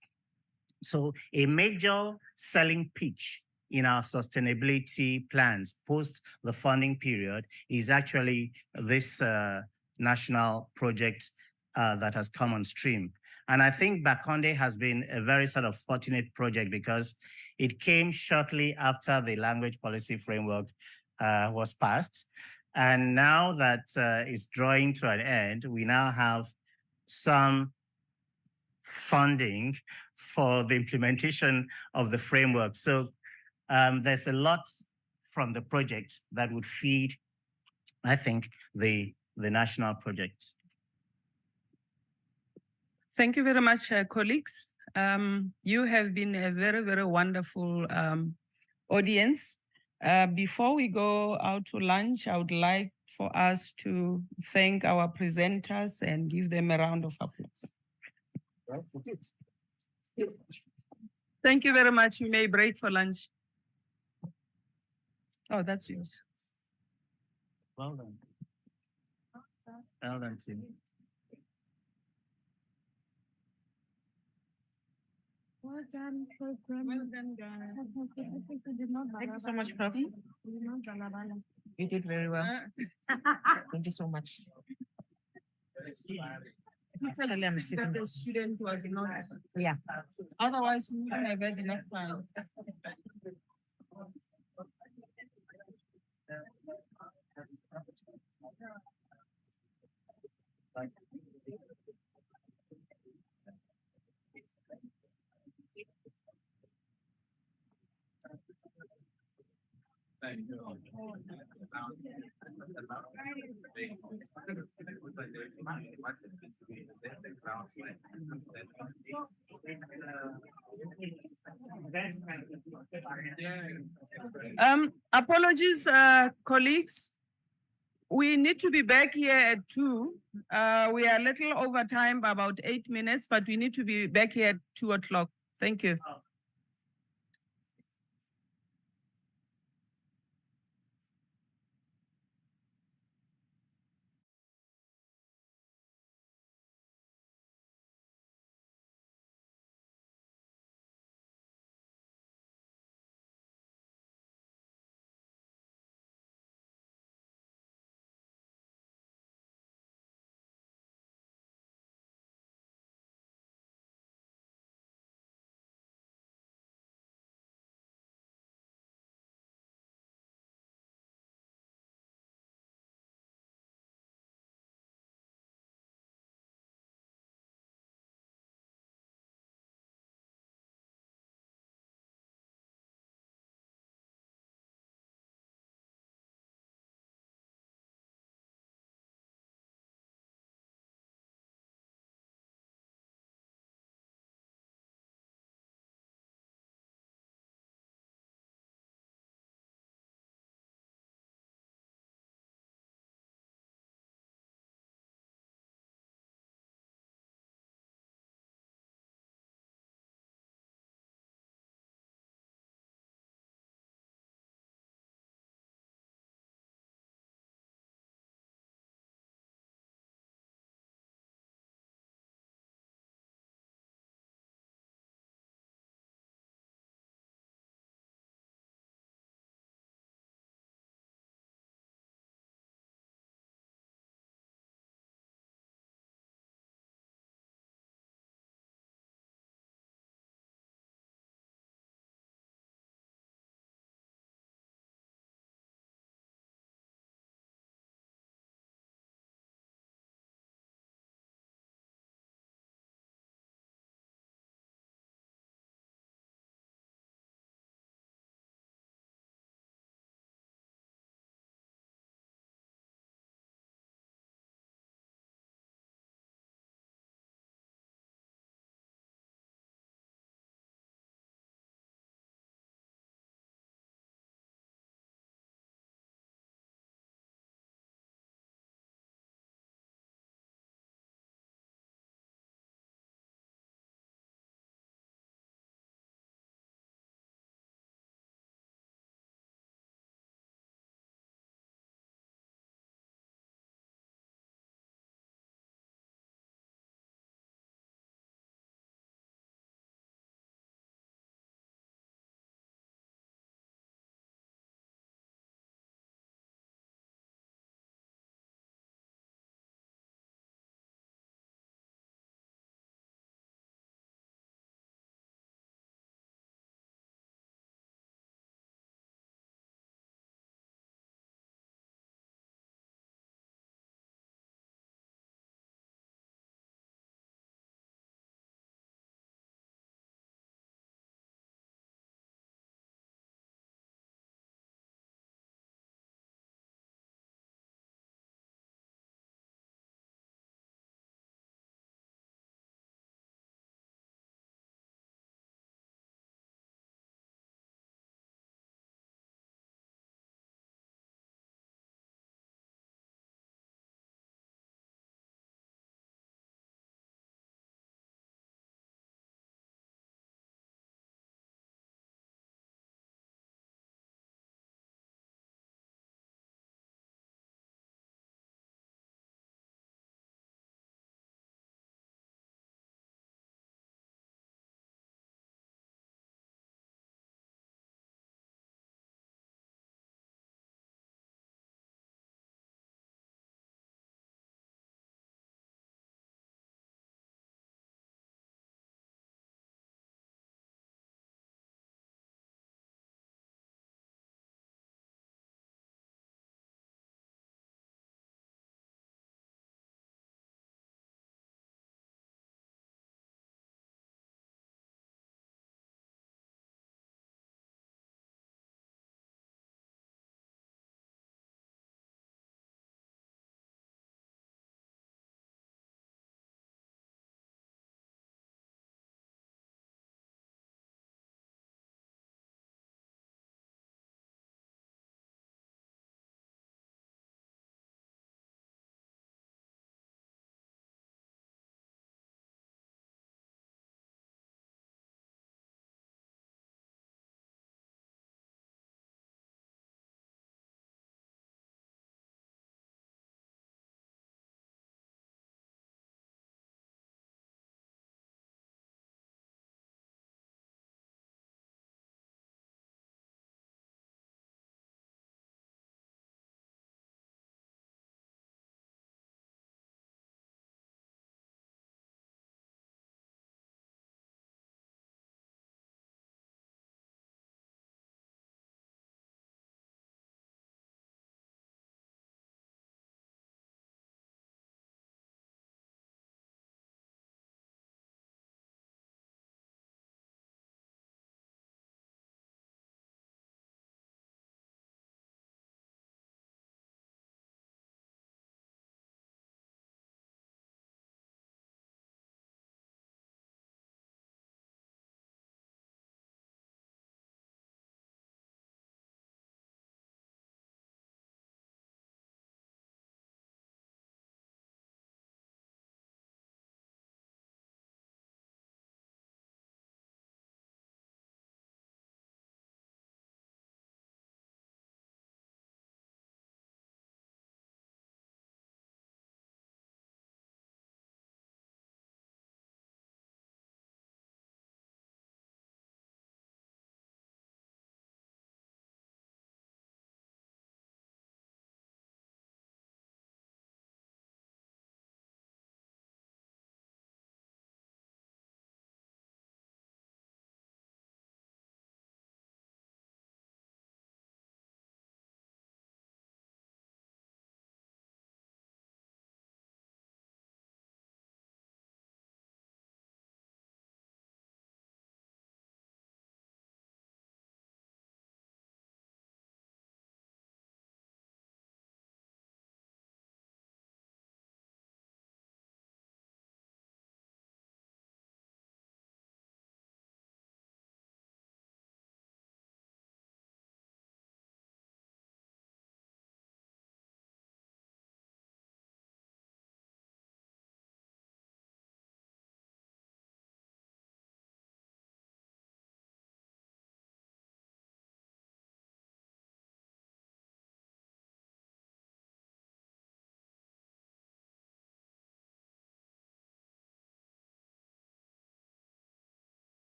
Speaker 6: So a major selling pitch in our sustainability plans post the funding period is actually this national project that has come on stream. And I think Bakonde has been a very sort of fortunate project because it came shortly after the language policy framework was passed. And now that it's drawing to an end, we now have some funding for the implementation of the framework. So there's a lot from the project that would feed, I think, the national project.
Speaker 2: Thank you very much, colleagues. You have been a very, very wonderful audience. Before we go out to lunch, I would like for us to thank our presenters and give them a round of applause. Thank you very much. We may break for lunch. Oh, that's yours.
Speaker 6: Well done. Well done, team.
Speaker 3: Well done, program.
Speaker 2: Well done, guys.
Speaker 1: Thank you so much, Prof. You did very well. Thank you so much. Actually, I'm sitting.
Speaker 2: The student was not.
Speaker 1: Yeah.
Speaker 2: Otherwise, we wouldn't have had enough time. Apologies, colleagues. We need to be back here at 2. We are a little over time by about 8 minutes, but we need to be back here at 2 o'clock. Thank you.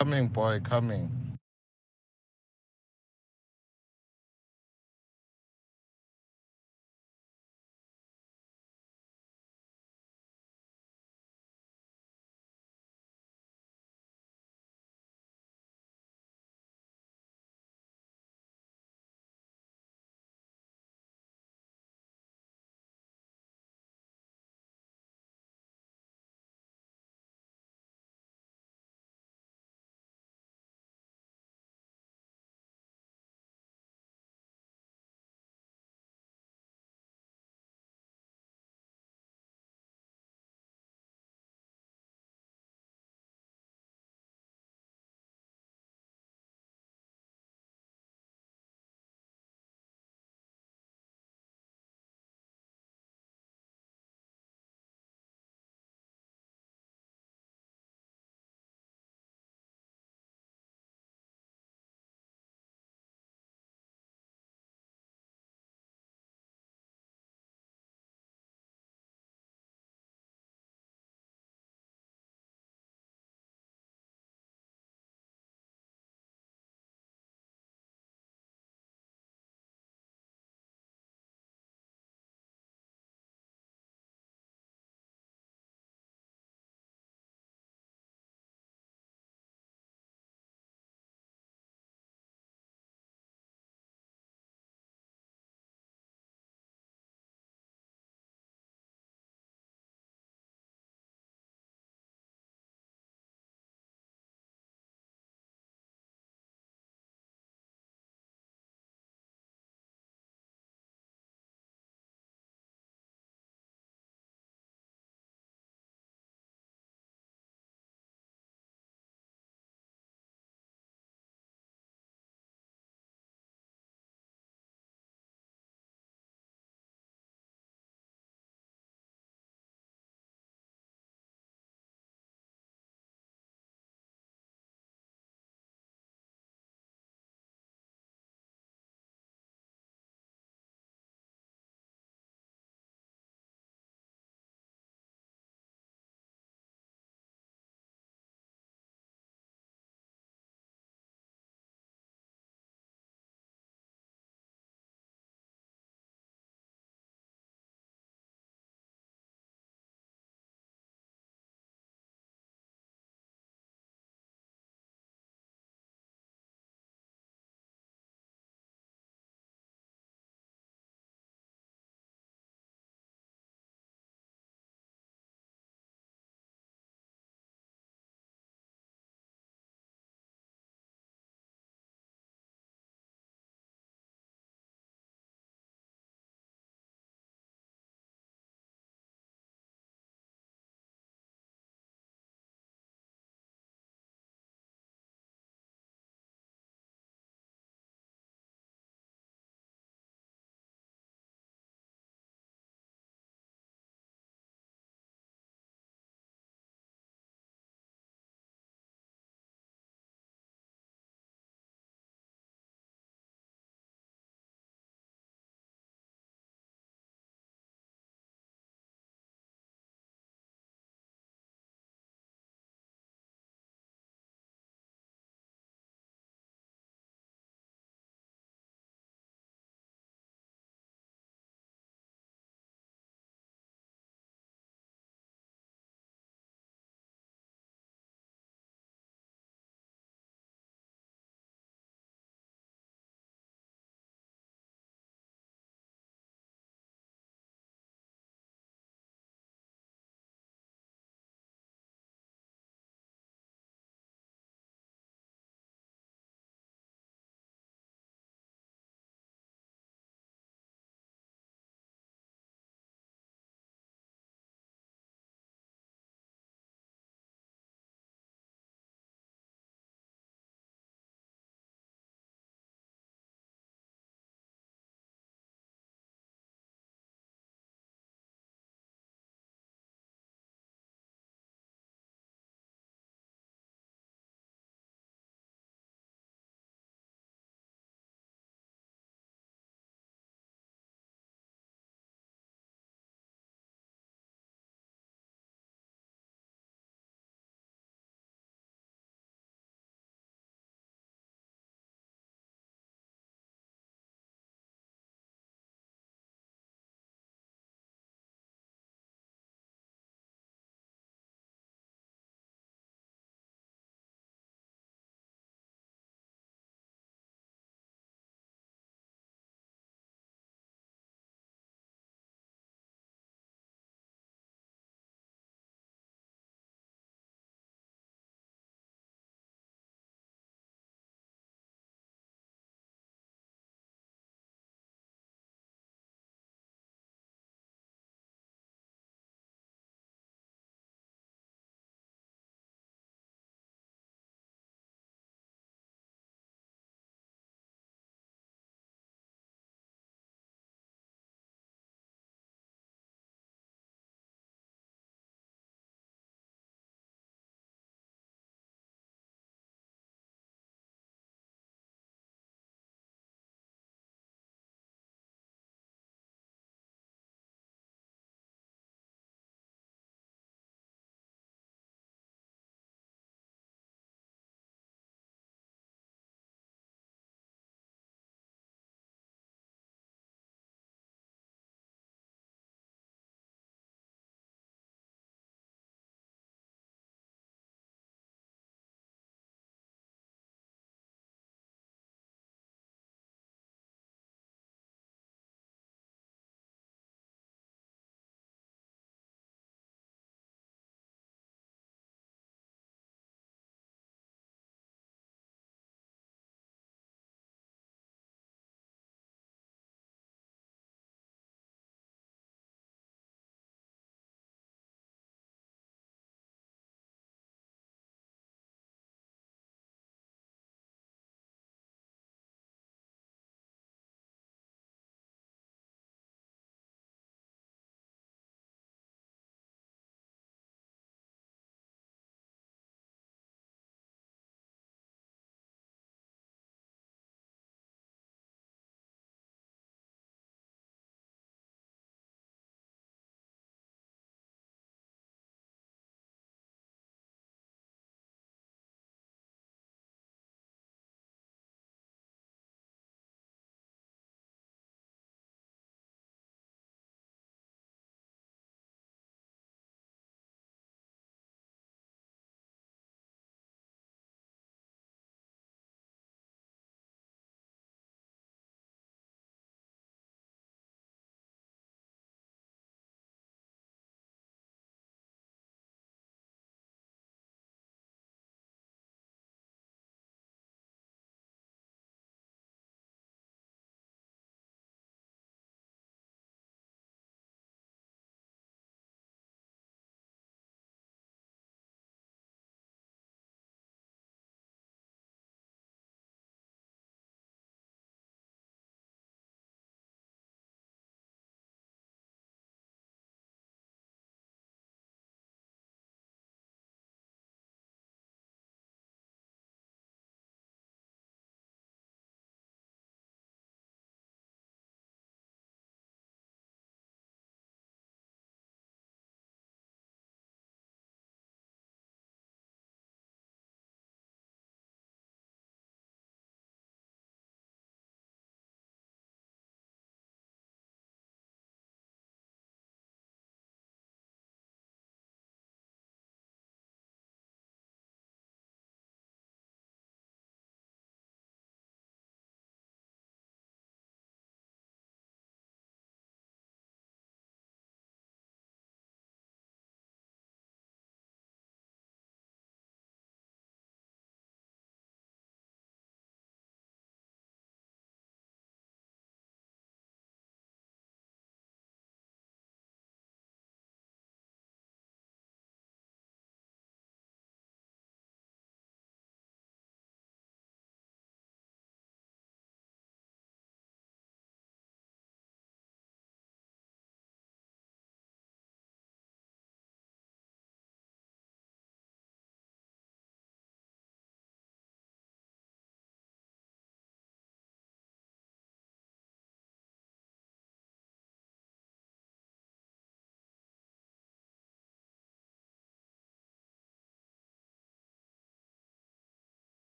Speaker 12: Coming, boy, coming.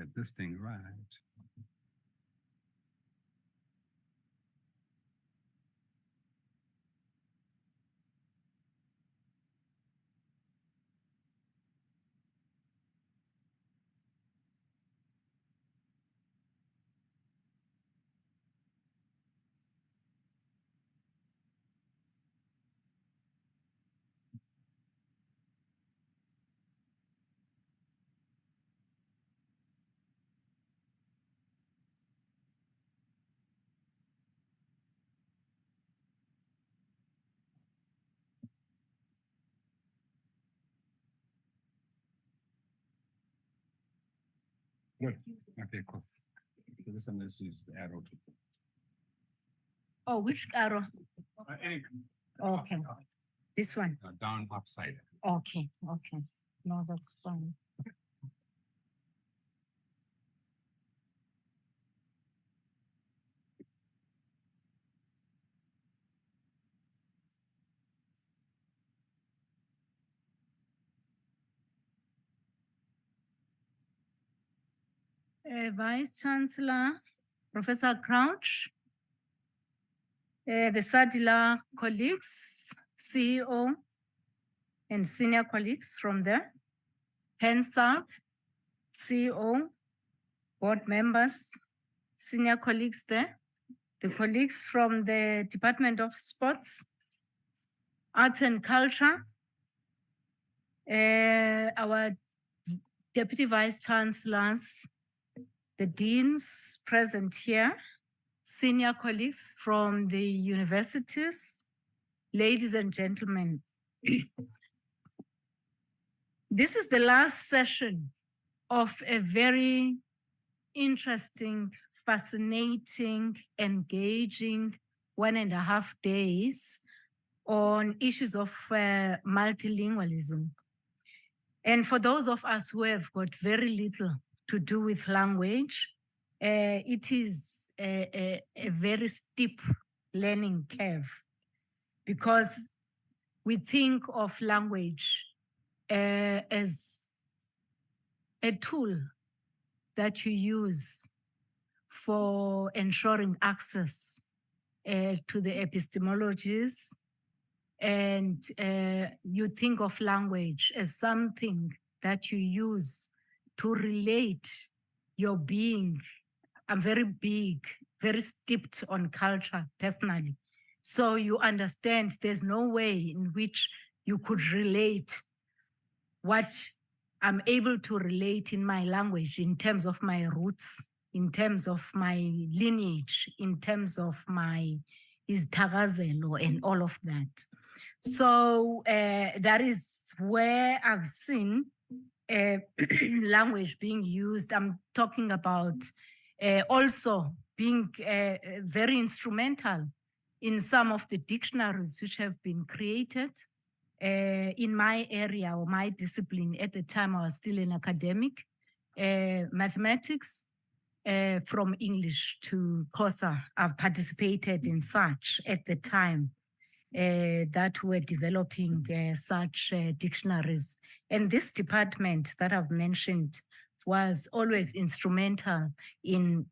Speaker 12: get this thing right. Good. Okay, cool. So this one is the arrow to
Speaker 3: Oh, which arrow?
Speaker 12: any
Speaker 3: Okay. This one.
Speaker 12: Down upside.
Speaker 3: Okay, okay. No, that's fine. Vice-Chancellor, Professor Crouch, the SADILA colleagues, CEO, and senior colleagues from there, PENSAP, CEO, board members, senior colleagues there, the colleagues from the Department of Sports, Arts and Culture, our Deputy Vice-Chancellors, the deans present here, senior colleagues from the universities, ladies and gentlemen. This is the last session of a very interesting, fascinating, engaging 1.5 days on issues of multilingualism. And for those of us who have got very little to do with language, it is a very steep learning curve because we think of language as a tool that you use for ensuring access to the epistemologies, and you think of language as something that you use to relate your being. I'm very big, very steeped on culture personally. So you understand there's no way in which you could relate what I'm able to relate in my language in terms of my roots, in terms of my lineage, in terms of my izithakazelo and all of that. So that is where I've seen language being used. I'm talking about also being very instrumental in some of the dictionaries which have been created in my area or my discipline. At the time I was still an academic, mathematics, from English to Xhosa. I've participated in such at the time that were developing such dictionaries. And this department that I've mentioned was always instrumental in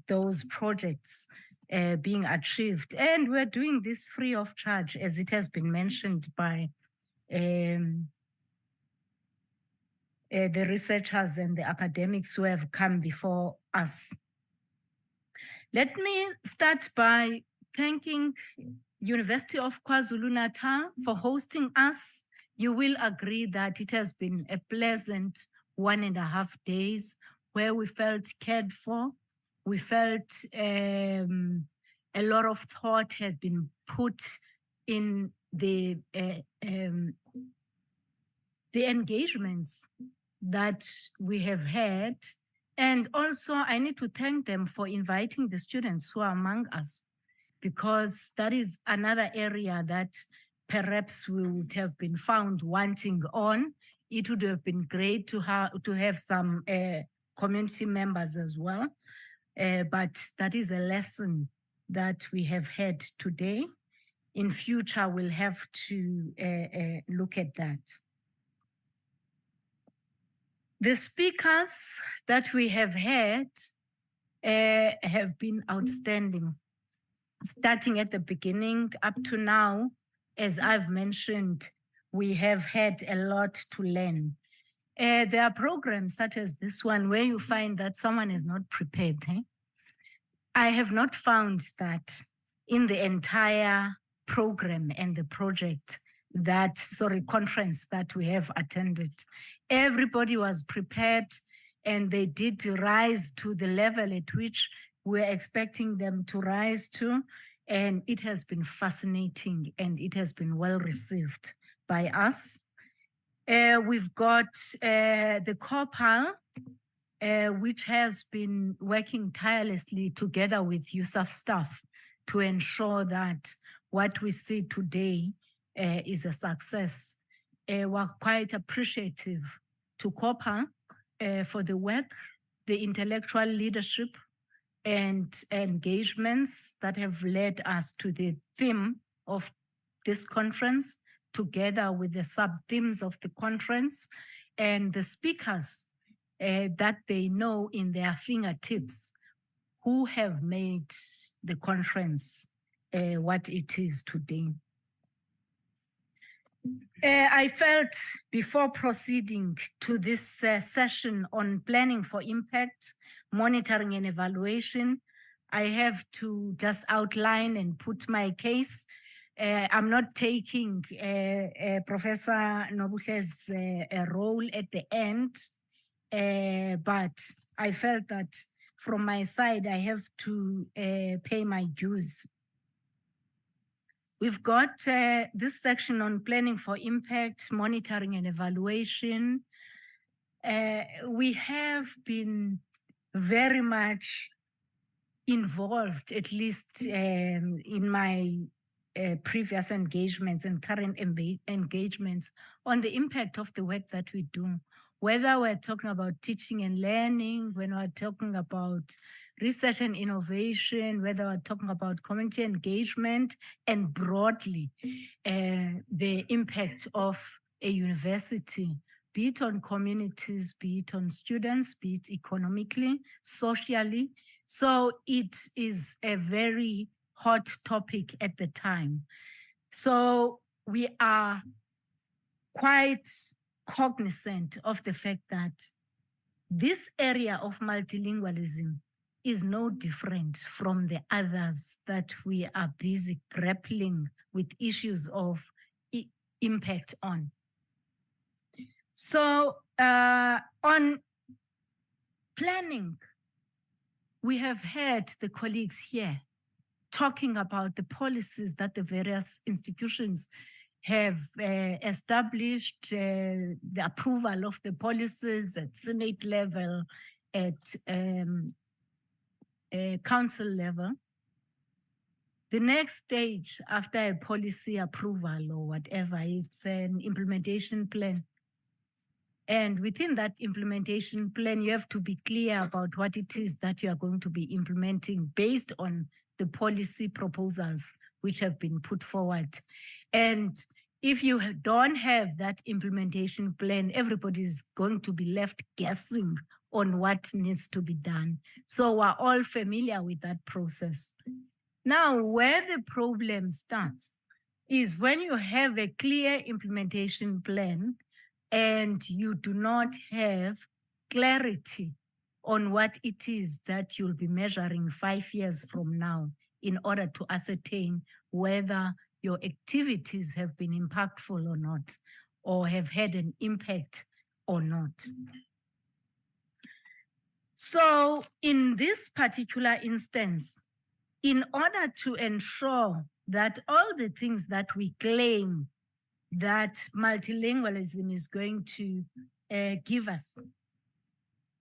Speaker 3: those projects being achieved. And we're doing this free of charge, as it has been mentioned by the researchers and the academics who have come before us. Let me start by thanking University of KwaZulu-Natal for hosting us. You will agree that it has been a pleasant 1.5 days where we felt cared for. We felt a lot of thought had been put in the engagements that we have had. And also I need to thank them for inviting the students who are among us, because that is another area that perhaps we would have been found wanting on. It would have been great to have some community members as well. But that is a lesson that we have had today. In future, we'll have to look at that. The speakers that we have had have been outstanding. Starting at the beginning up to now, as I've mentioned, we have had a lot to learn. There are programs such as this one where you find that someone is not prepared. I have not found that in the entire program and the project conference that we have attended. Everybody was prepared and they did rise to the level at which we're expecting them to rise to. And it has been fascinating and it has been well received by us. We've got the COPAL, which has been working tirelessly together with USAF staff to ensure that what we see today is a success. We're quite appreciative to COPAL for the work, the intellectual leadership, and engagements that have led us to the theme of this conference, together with the sub-themes of the conference and the speakers that they know in their fingertips who have made the conference what it is today. I felt before proceeding to this session on planning for impact, monitoring and evaluation, I have to just outline and put my case. I'm not taking Professor Nobutle's role at the end, but I felt that from my side, I have to pay my dues. We've got this section on planning for impact, monitoring and evaluation. We have been very much involved, at least in my previous engagements and current engagements, on the impact of the work that we do. Whether we're talking about teaching and learning, when we're talking about research and innovation, whether we're talking about community engagement, and broadly, the impact of a university, be it on communities, be it on students, be it economically, socially. So it is a very hot topic at the time. So we are quite cognizant of the fact that this area of multilingualism is no different from the others that we are busy grappling with issues of impact on. So on planning, we have heard the colleagues here talking about the policies that the various institutions have established, the approval of the policies at Senate level, at council level. The next stage after a policy approval or whatever, it's an implementation plan. And within that implementation plan, you have to be clear about what it is that you are going to be implementing based on the policy proposals which have been put forward. And if you don't have that implementation plan, everybody's going to be left guessing on what needs to be done. So we're all familiar with that process. Now, where the problem starts is when you have a clear implementation plan and you do not have clarity on what it is that you'll be measuring 5 years from now in order to ascertain whether your activities have been impactful or not, or have had an impact or not. So in this particular instance, in order to ensure that all the things that we claim that multilingualism is going to give us,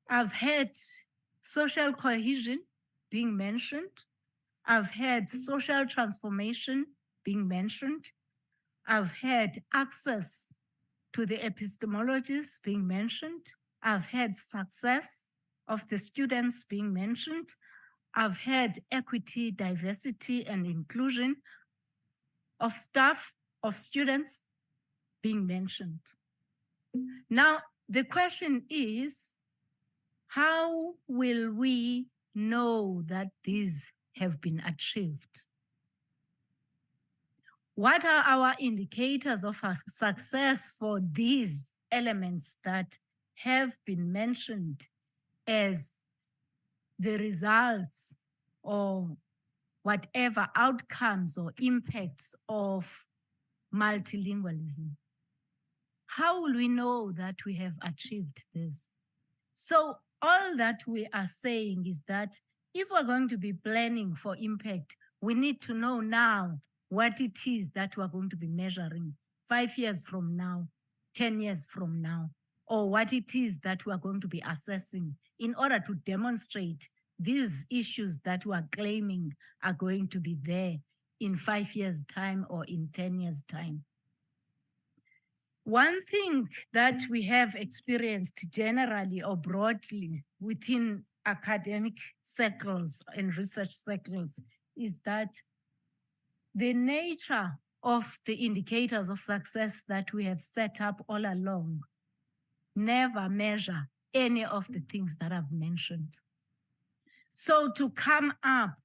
Speaker 3: I've had social cohesion being mentioned. I've had social transformation being mentioned. I've had access to the epistemologies being mentioned. I've had success of the students being mentioned. I've had equity, diversity, and inclusion of staff, of students being mentioned. Now, the question is, how will we know that these have been achieved? What are our indicators of success for these elements that have been mentioned as the results or whatever outcomes or impacts of multilingualism? How will we know that we have achieved this? So all that we are saying is that if we're going to be planning for impact, we need to know now what it is that we're going to be measuring 5 years from now, 10 years from now, or what it is that we're going to be assessing in order to demonstrate these issues that we're claiming are going to be there in 5 years' time or in 10 years' time. One thing that we have experienced generally or broadly within academic circles and research circles is that the nature of the indicators of success that we have set up all along never measure any of the things that I've mentioned. So to come up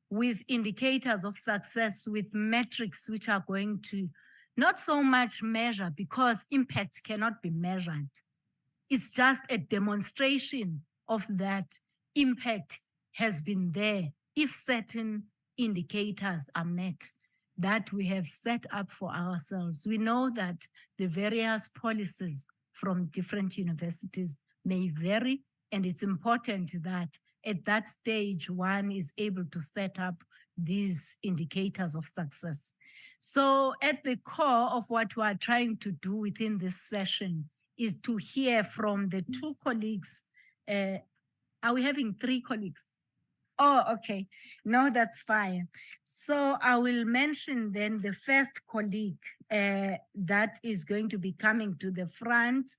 Speaker 3: with indicators of success with metrics which are going to not so much measure, because impact cannot be measured. It's just a demonstration of that impact has been there if certain indicators are met that we have set up for ourselves. We know that the various policies from different universities may vary, and it's important that at that stage, one is able to set up these indicators of success. So at the core of what we are trying to do within this session is to hear from the two colleagues. Are we having 3 colleagues? Oh, okay. No, that's fine. So I will mention then the first colleague that is going to be coming to the front.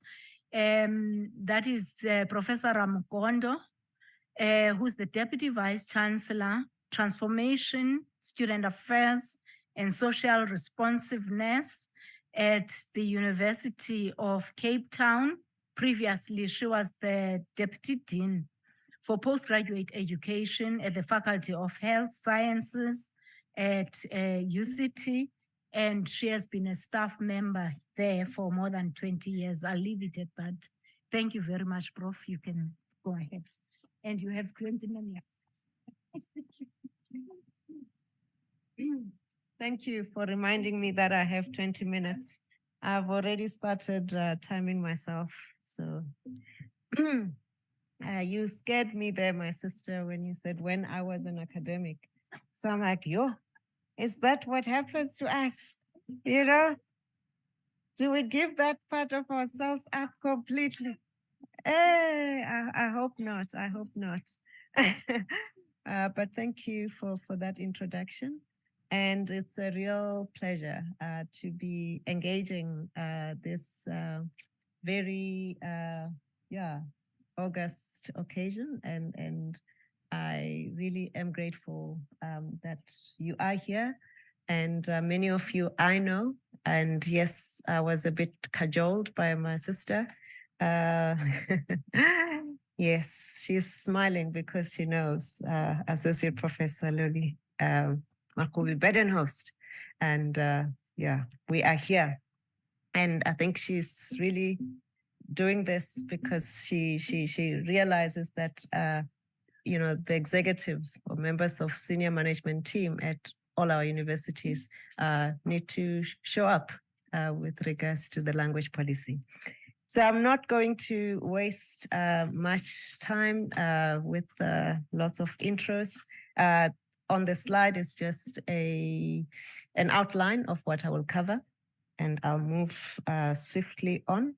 Speaker 3: That is Professor Ramukondo, who's the Deputy Vice-Chancellor, Transformation, Student Affairs, and Social Responsiveness at the University of Cape Town. Previously, she was the Deputy Dean for Postgraduate Education at the Faculty of Health Sciences at UCT, and she has been a staff member there for more than 20 years. I'll leave it at that. Thank you very much, Prof. You can go ahead. And you have 20 minutes.
Speaker 13: Thank you for reminding me that I have 20 minutes. I've already started timing myself. So you scared me there, my sister, when you said when I was an academic. So I'm like, yo, is that what happens to us? You know, do we give that part of ourselves up completely? I hope not. I hope not. But thank you for that introduction. And it's a real pleasure to be engaging this very august occasion. And I really am grateful that you are here. And many of you I know. And yes, I was a bit cajoled by my sister. Yes, she's smiling because she knows Associate Professor Loli Makubi Bedenhost. And yeah, we are here. And I think she's really doing this because she realizes that, you know, the executive or members of senior management team at all our universities need to show up with regards to the language policy. So I'm not going to waste much time with lots of intros. On the slide is just an outline of what I will cover, and I'll move swiftly on.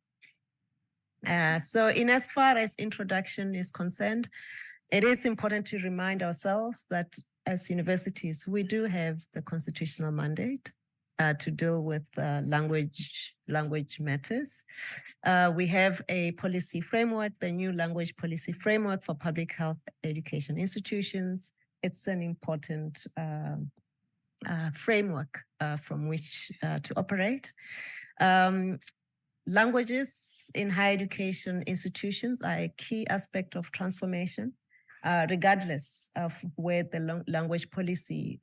Speaker 13: So in as far as introduction is concerned, it is important to remind ourselves that as universities, we do have the constitutional mandate to deal with language matters. We have a policy framework, the new language policy framework for public health education institutions. It's an important framework from which to operate. languages in higher education institutions are a key aspect of transformation, regardless of where the language policy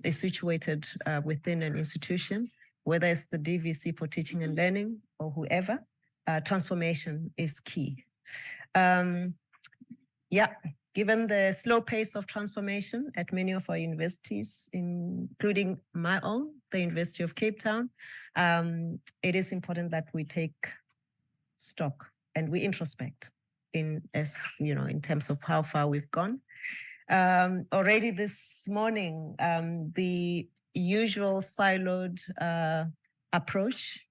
Speaker 13: is situated within an institution, whether it's the DVC for teaching and learning or whoever, transformation is key. Yeah, given the slow pace of transformation at many of our universities, including my own, the University of Cape Town, it is important that we take stock and we introspect in terms of how far we've gone. Already this morning, the usual siloed approach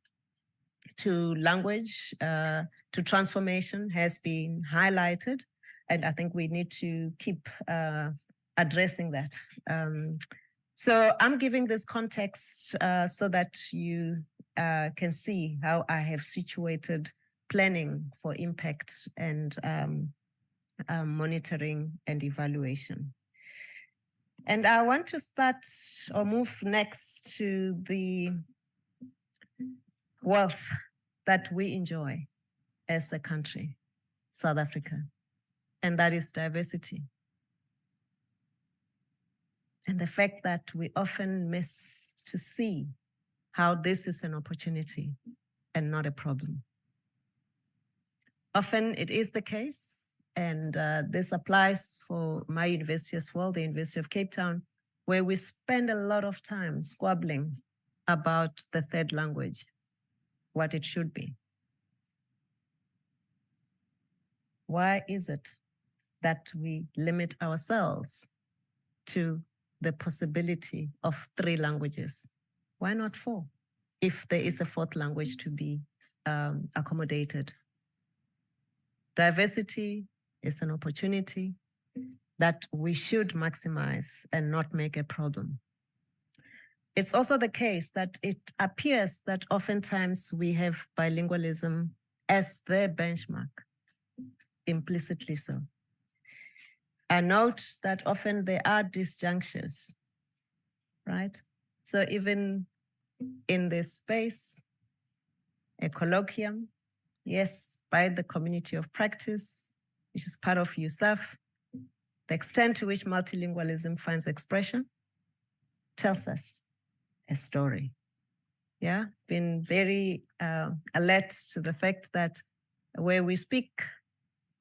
Speaker 13: to language, to transformation has been highlighted. And I think we need to keep addressing that. So I'm giving this context so that you can see how I have situated planning for impact and monitoring and evaluation. And I want to start or move next to the wealth that we enjoy as a country, South Africa, and that is diversity. And the fact that we often miss to see how this is an opportunity and not a problem. Often it is the case, and this applies for my university as well, the University of Cape Town, where we spend a lot of time squabbling about the third language, what it should be. Why is it that we limit ourselves to the possibility of 3 languages? Why not 4, if there is a 4th language to be accommodated? Diversity is an opportunity that we should maximize and not make a problem. It's also the case that it appears that oftentimes we have bilingualism as the benchmark, implicitly so. I note that often there are disjunctures, right? So even in this space, a colloquium, yes, by the community of practice, which is part of USAF, the extent to which multilingualism finds expression tells us a story. Yeah, been very alert to the fact that where we speak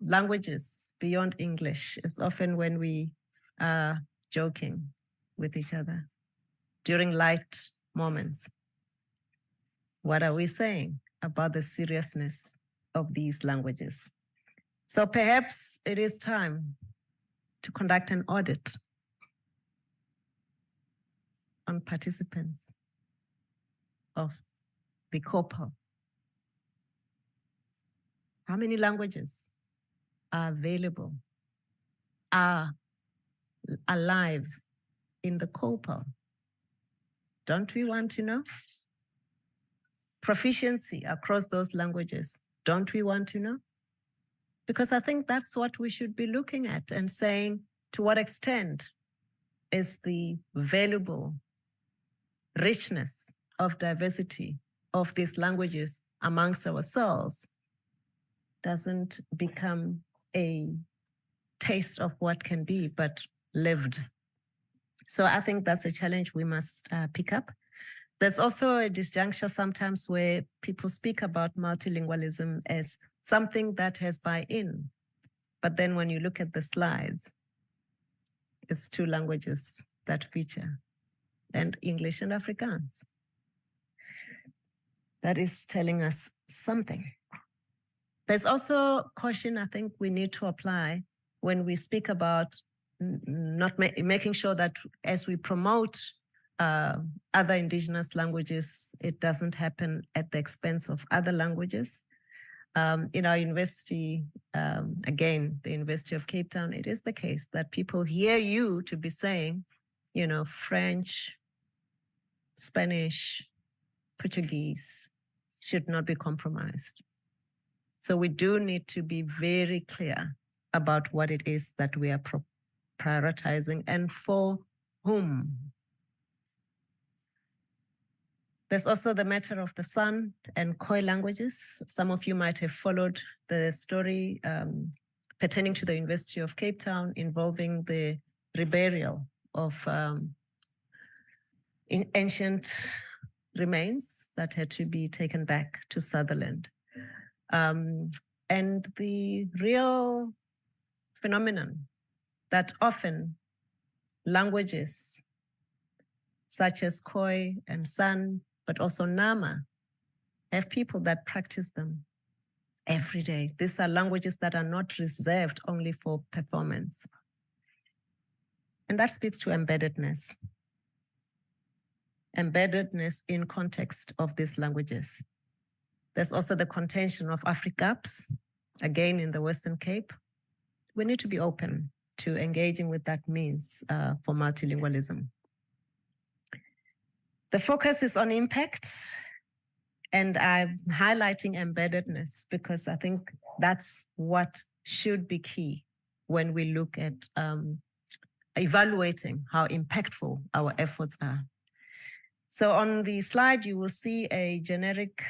Speaker 13: languages beyond English is often when we are joking with each other during light moments. What are we saying about the seriousness of these languages? So perhaps it is time to conduct an audit on participants of the corpus. How many languages are available, are alive in the corpus? Don't we want to know? Proficiency across those languages, don't we want to know? Because I think that's what we should be looking at and saying, to what extent is the valuable richness of diversity of these languages amongst ourselves doesn't become a taste of what can be, but lived. So I think that's a challenge we must pick up. There's also a disjuncture sometimes where people speak about multilingualism as something that has buy-in. But then when you look at the slides, it's 2 languages that feature, and English and Afrikaans. That is telling us something. There's also caution I think we need to apply when we speak about not making sure that as we promote other indigenous languages, it doesn't happen at the expense of other languages. In our university, again, the University of Cape Town, it is the case that people hear you to be saying, you know, French, Spanish, Portuguese should not be compromised. So we do need to be very clear about what it is that we are prioritizing and for whom. There's also the matter of the San and Khoi languages. Some of you might have followed the story pertaining to the University of Cape Town involving the reburial of ancient remains that had to be taken back to Sutherland. And the real phenomenon that often languages such as Khoi and San, but also Nama, have people that practice them every day. These are languages that are not reserved only for performance. And that speaks to embeddedness. Embeddedness in context of these languages. There's also the contention of Afrikaans, again in the Western Cape. We need to be open to engaging with that means for multilingualism. The focus is on impact, and I'm highlighting embeddedness because I think that's what should be key when we look at evaluating how impactful our efforts are. So on the slide, you will see a generic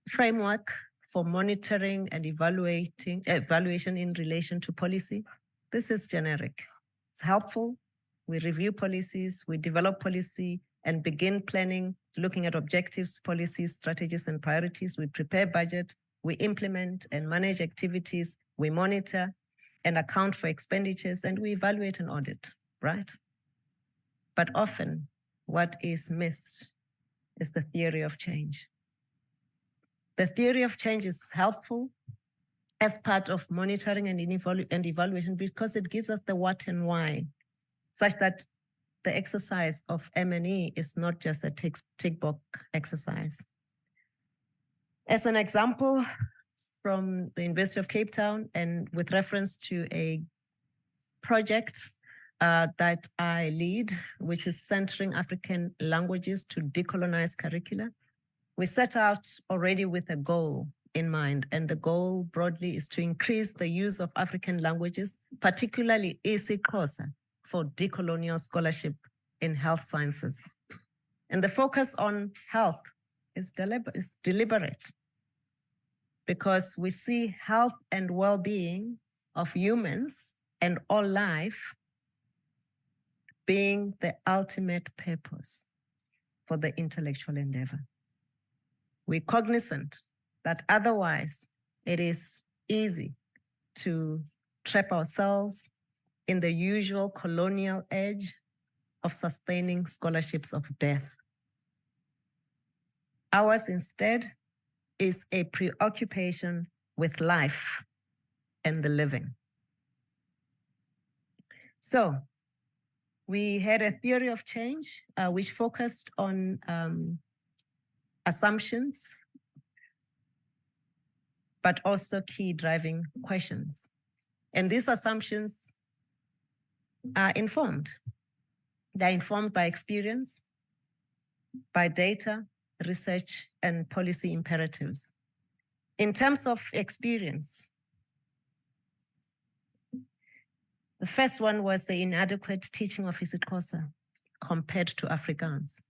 Speaker 13: framework for monitoring and evaluation in relation to policy. This is generic. It's helpful. We review policies, we develop policy and begin planning, looking at objectives, policies, strategies, and priorities. We prepare budget, we implement and manage activities, we monitor and account for expenditures, and we evaluate and audit, right? But often what is missed is the theory of change. The theory of change is helpful as part of monitoring and evaluation because it gives us the what and why, such that the exercise of M&E is not just a tick box exercise. As an example from the University of Cape Town and with reference to a project that I lead, which is centering African languages to decolonize curricula, we set out already with a goal in mind, and the goal broadly is to increase the use of African languages, particularly isiXhosa, for decolonial scholarship in health sciences. And the focus on health is deliberate because we see health and well-being of humans and all life being the ultimate purpose for the intellectual endeavor. We're cognizant that otherwise it is easy to trap ourselves in the usual colonial edge of sustaining scholarships of death. Ours instead is a preoccupation with life and the living. So we had a theory of change which focused on assumptions, but also key driving questions. And these assumptions are informed. They're informed by experience, by data, research, and policy imperatives. In terms of experience, the first one was the inadequate teaching of isiXhosa compared to Afrikaans.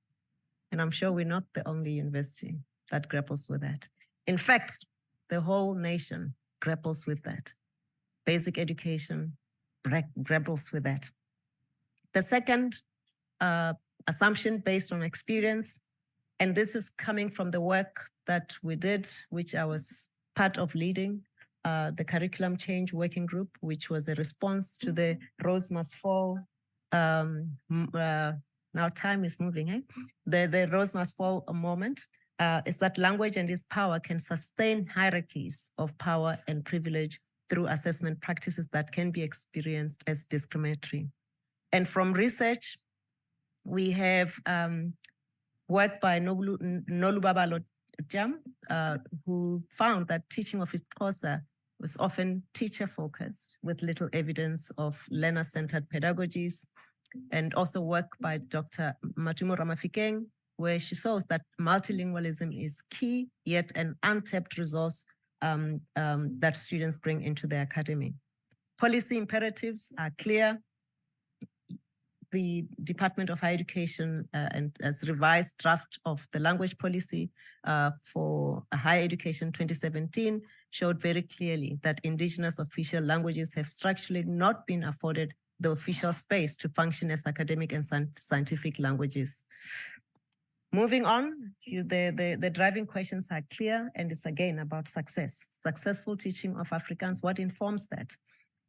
Speaker 13: And I'm sure we're not the only university that grapples with that. In fact, the whole nation grapples with that. Basic education grapples with that. The second assumption based on experience, and this is coming from the work that we did, which I was part of leading, the curriculum change working group, which was a response to the Rose Must Fall. Now time is moving, eh? The Rose Must Fall moment is that language and its power can sustain hierarchies of power and privilege through assessment practices that can be experienced as discriminatory. And from research, we have work by Nolubaba Jam, who found that teaching of isiXhosa was often teacher-focused with little evidence of learner-centered pedagogies, and also work by Dr. Matumo Ramafikeng, where she shows that multilingualism is key, yet an untapped resource that students bring into the academy. Policy imperatives are clear. the Department of Higher Education and as revised draft of the language policy for higher education 2017 showed very clearly that indigenous official languages have structurally not been afforded the official space to function as academic and scientific languages. Moving on, the driving questions are clear, and it's again about success. Successful teaching of Afrikaans, what informs that?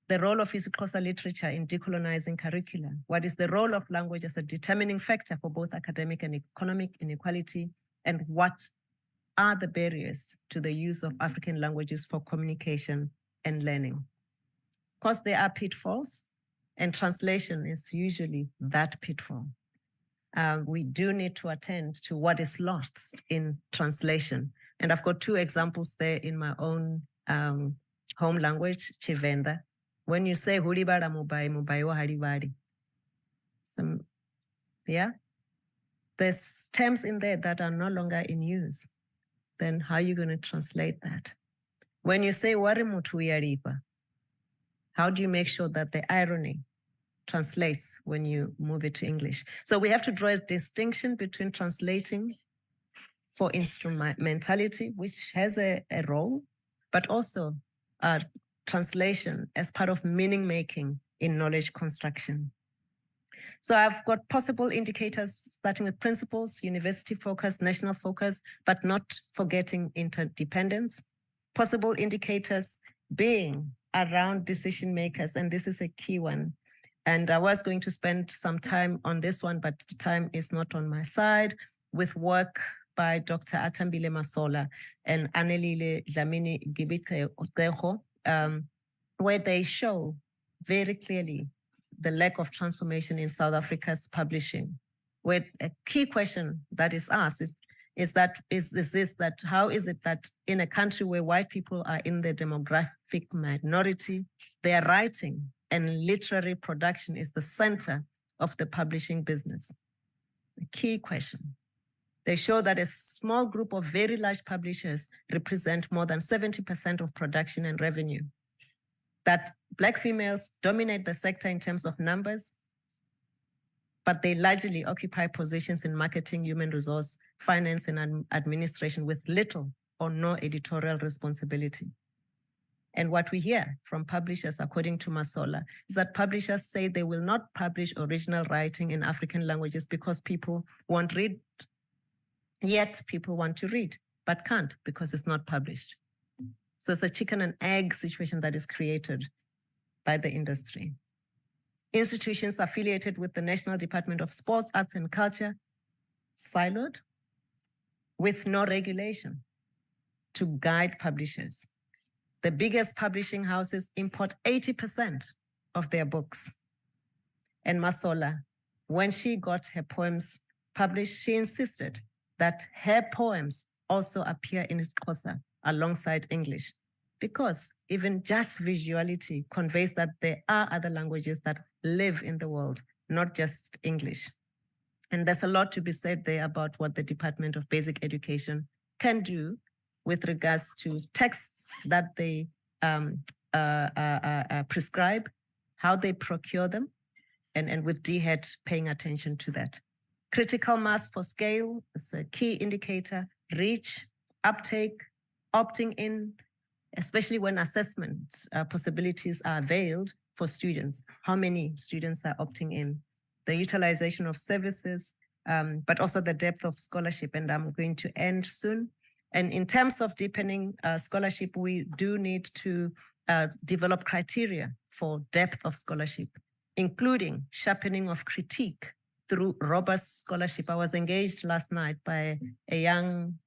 Speaker 13: The role of isiXhosa literature in decolonizing curricula. What is the role of language as a determining factor for both academic and economic inequality? And what are the barriers to the use of African languages for communication and learning? Of course, there are pitfalls, and translation is usually that pitfall. We do need to attend to what is lost in translation. And I've got two examples there in my own home language, Chivenda. When you say Hulibara Mubai, Mubai wa Haribari. Yeah, there's terms in there that are no longer in use. Then how are you going to translate that? When you say Warimutu Yaripa, how do you make sure that the irony translates when you move it to English? So we have to draw a distinction between translating for instrumentality, which has a role, but also translation as part of meaning making in knowledge construction. So I've got possible indicators starting with principles, university focus, national focus, but not forgetting interdependence. Possible indicators being around decision makers, and this is a key one. And I was going to spend some time on this one, but the time is not on my side, with work by Dr. Atambile Masola and Annelile Dlamini Gibitreho, where they show very clearly the lack of transformation in South Africa's publishing, where a key question that is asked is how is it that in a country where white people are in the demographic minority, their writing and literary production is the center of the publishing business? The key question. They show that a small group of very large publishers represent more than 70% of production and revenue. That Black females dominate the sector in terms of numbers, but they largely occupy positions in marketing, human resource, finance, and administration with little or no editorial responsibility. And what we hear from publishers, according to Masola, is that publishers say they will not publish original writing in African languages because people won't read. Yet people want to read, but can't because it's not published. So it's a chicken and egg situation that is created by the industry. Institutions affiliated with the National Department of Sports, Arts and Culture, siloed with no regulation to guide publishers. The biggest publishing houses import 80% of their books. And Masola, when she got her poems published, she insisted that her poems also appear in isiXhosa alongside English, because even just visuality conveys that there are other languages that live in the world, not just English. And there's a lot to be said there about what the Department of Basic Education can do with regards to texts that they prescribe, how they procure them, and with DHET paying attention to that. Critical mass for scale is a key indicator, reach, uptake, opting in, especially when assessment possibilities are availed for students. How many students are opting in? The utilization of services, but also the depth of scholarship. And I'm going to end soon. And in terms of deepening scholarship, we do need to develop criteria for depth of scholarship, including sharpening of critique through robust scholarship. I was engaged last night by a young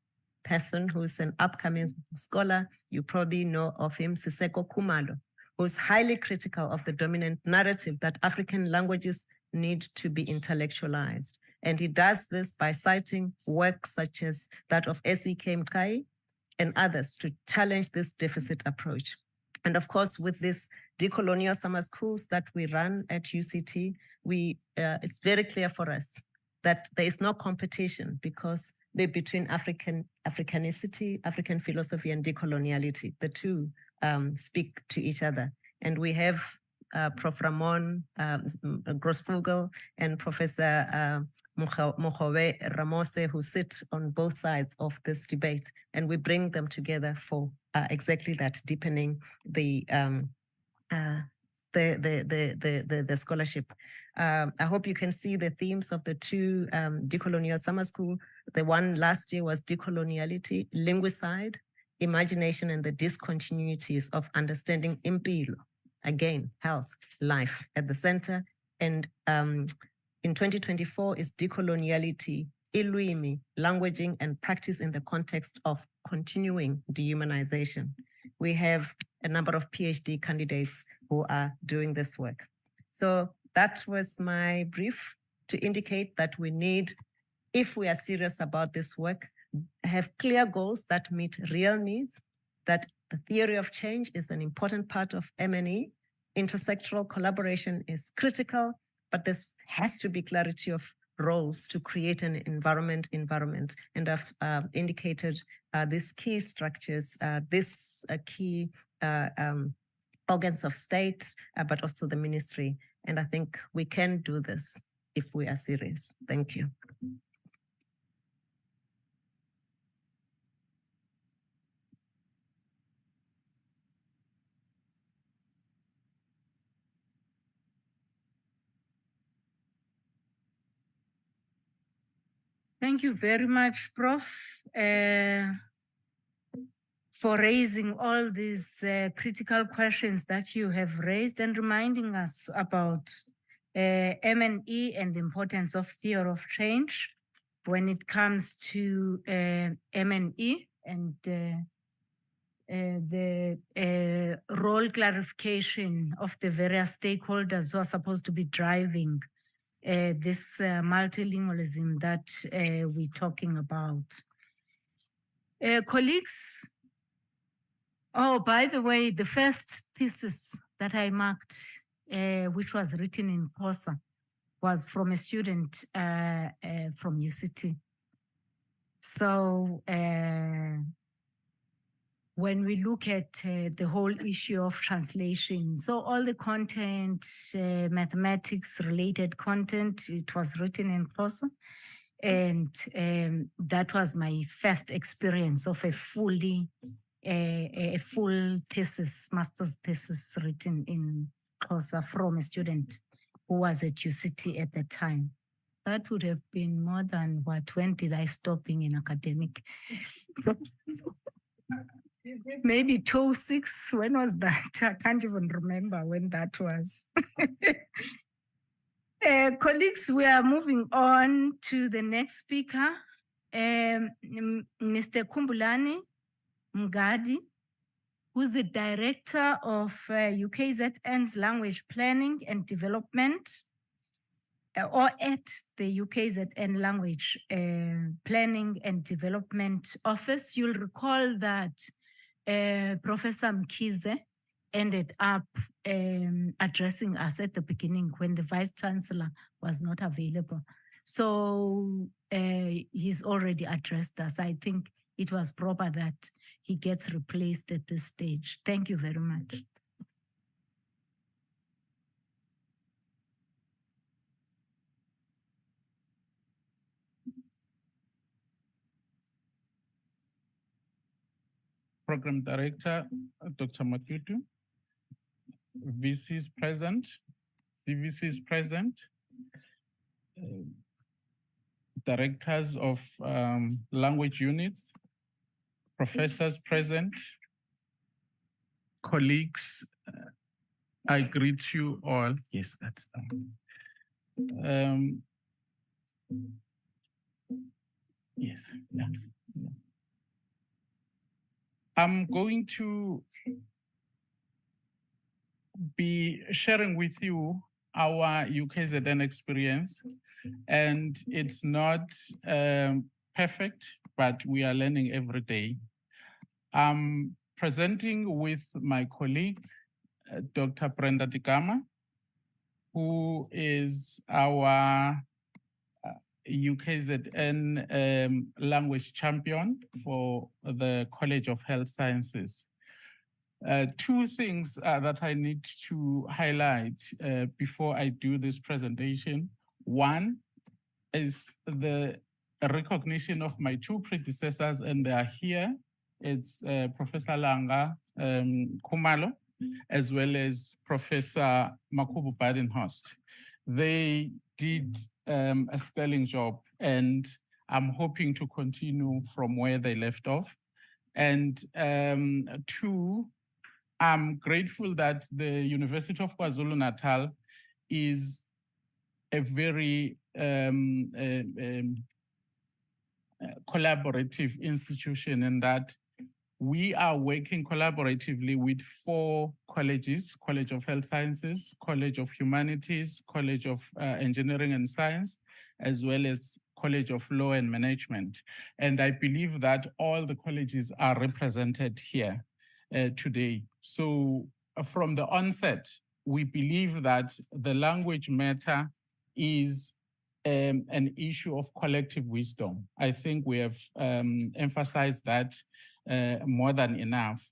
Speaker 13: person who's an upcoming scholar. You probably know of him, Siseko Kumalo, who's highly critical of the dominant narrative that African languages need to be intellectualized. And he does this by citing works such as that of S.E.K. Mkai and others to challenge this deficit approach. And of course, with this decolonial summer schools that we run at UCT, it's very clear for us that there is no competition between Africanicity, African philosophy, and decoloniality. The two speak to each other. And we have Prof. Ramon Grossfugel and Professor Mojobe Ramose, who sit on both sides of this debate, and we bring them together for exactly that, deepening the scholarship. I hope you can see the themes of the two decolonial summer school. The one last year was decoloniality, linguicide, imagination, and the discontinuities of understanding impilo. Again, health, life at the center. And in 2024 is decoloniality, ilwimi, languaging, and practice in the context of continuing dehumanization. We have a number of PhD candidates who are doing this work. So that was my brief to indicate that we need, if we are serious about this work, have clear goals that meet real needs, that the theory of change is an important part of MNE. Intersectoral collaboration is critical, but this has to be clarity of roles to create an environment. And I've indicated these key structures, this key organs of state, but also the ministry. And I think we can do this if we are serious. Thank you.
Speaker 14: Thank you very much, Prof, for raising all these critical questions that you have raised and reminding us about MNE and the importance of theory of change when it comes to MNE and the role clarification of the various stakeholders who are supposed to be driving this multilingualism that we're talking about. Colleagues, oh, by the way, the first thesis that I marked, which was written in Xhosa, was from a student from UCT. So when we look at the whole issue of translation, so all the content, mathematics related content, it was written in Xhosa. And that was my first experience of a full thesis, master's thesis written in Xhosa from a student who was at UCT at the time. That would have been more than what, when did I stop being an academic? Maybe 2006, when was that? I can't even remember when that was. Colleagues, we are moving on to the next speaker, Mr. Kumbulani Mgadi, who's the Director of UKZN's Language Planning and Development, or at the UKZN Language Planning and Development Office. You'll recall that Professor Mkhize ended up addressing us at the beginning when the Vice-Chancellor was not available. So he's already addressed us. I think it was proper that he gets replaced at this stage. Thank you very much.
Speaker 15: Program Director, Dr. Matutu. VC is present. DVC is present. Directors of language units, professors present, colleagues, I greet you all. Yes, that's done. Yes, yeah. I'm going to be sharing with you our UKZN experience, and it's not perfect, but we are learning every day. I'm presenting with my colleague, Dr. Brenda Tigama, who is our UKZN language champion for the College of Health Sciences. Two things that I need to highlight before I do this presentation. One is the recognition of my two predecessors, and they are here. It's Professor Langa Khumalo, as well as Professor Makhubu Badenhorst. They did a sterling job, and I'm hoping to continue from where they left off. And two, I'm grateful that the University of KwaZulu-Natal is a very collaborative institution in that we are working collaboratively with 4 colleges: College of Health Sciences, College of Humanities, College of Engineering and Science, as well as College of Law and Management. And I believe that all the colleges are represented here today. So from the onset, we believe that the language matter is an issue of collective wisdom. I think we have emphasized that more than enough.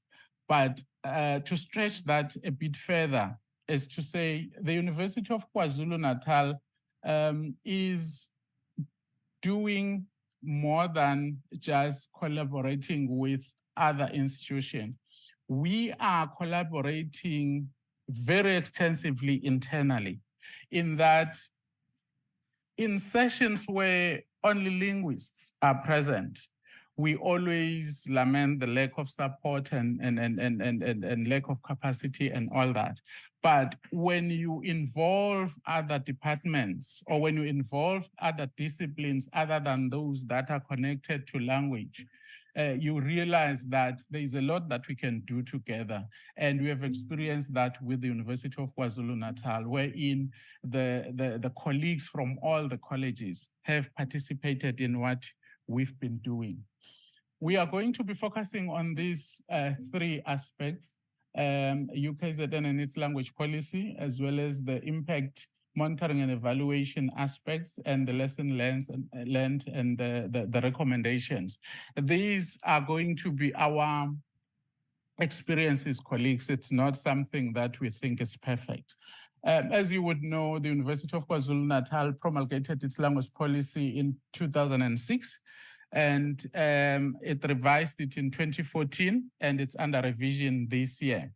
Speaker 15: But to stretch that a bit further is to say the University of KwaZulu-Natal is doing more than just collaborating with other institutions. We are collaborating very extensively internally, in that in sessions where only linguists are present, we always lament the lack of support and lack of capacity and all that. But when you involve other departments, or when you involve other disciplines other than those that are connected to language, you realize that there is a lot that we can do together. And we have experienced that with the University of KwaZulu-Natal, wherein the colleagues from all the colleges have participated in what we've been doing. We are going to be focusing on these 3 aspects: UKZN and its language policy, as well as the impact monitoring and evaluation aspects, and the lesson learned and the recommendations. These are going to be our experiences, colleagues. It's not something that we think is perfect. As you would know, the University of KwaZulu-Natal promulgated its language policy in 2006. And it revised it in 2014, and it's under revision this year.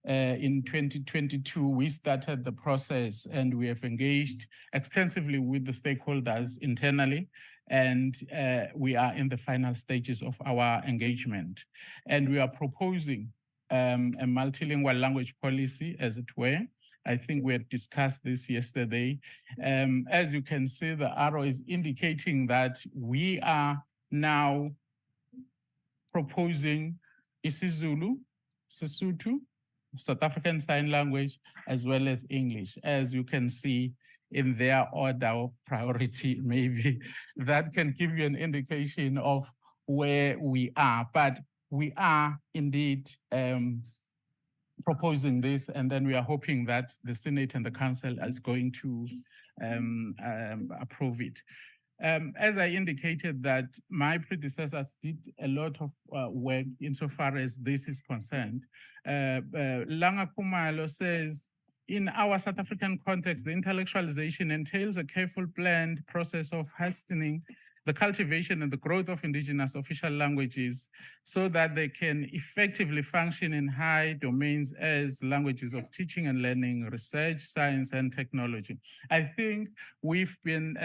Speaker 15: In 2022, we started the process, and we have engaged extensively with the stakeholders internally, and we are in the final stages of our engagement. And we are proposing a multilingual language policy, as it were. I think we had discussed this yesterday. As you can see, the arrow is indicating that we are now proposing isiZulu, Sesotho, South African Sign Language, as well as English. As you can see in their order of priority, maybe that can give you an indication of where we are. But we are indeed proposing this, and then we are hoping that the Senate and the Council is going to approve it. As I indicated, that my predecessors did a lot of work insofar as this is concerned. Langa Khumalo says, in our South African context, the intellectualization entails a careful planned process of hastening the cultivation and the growth of indigenous official languages so that they can effectively function in high domains as languages of teaching and learning, research, science, and technology. I think we've been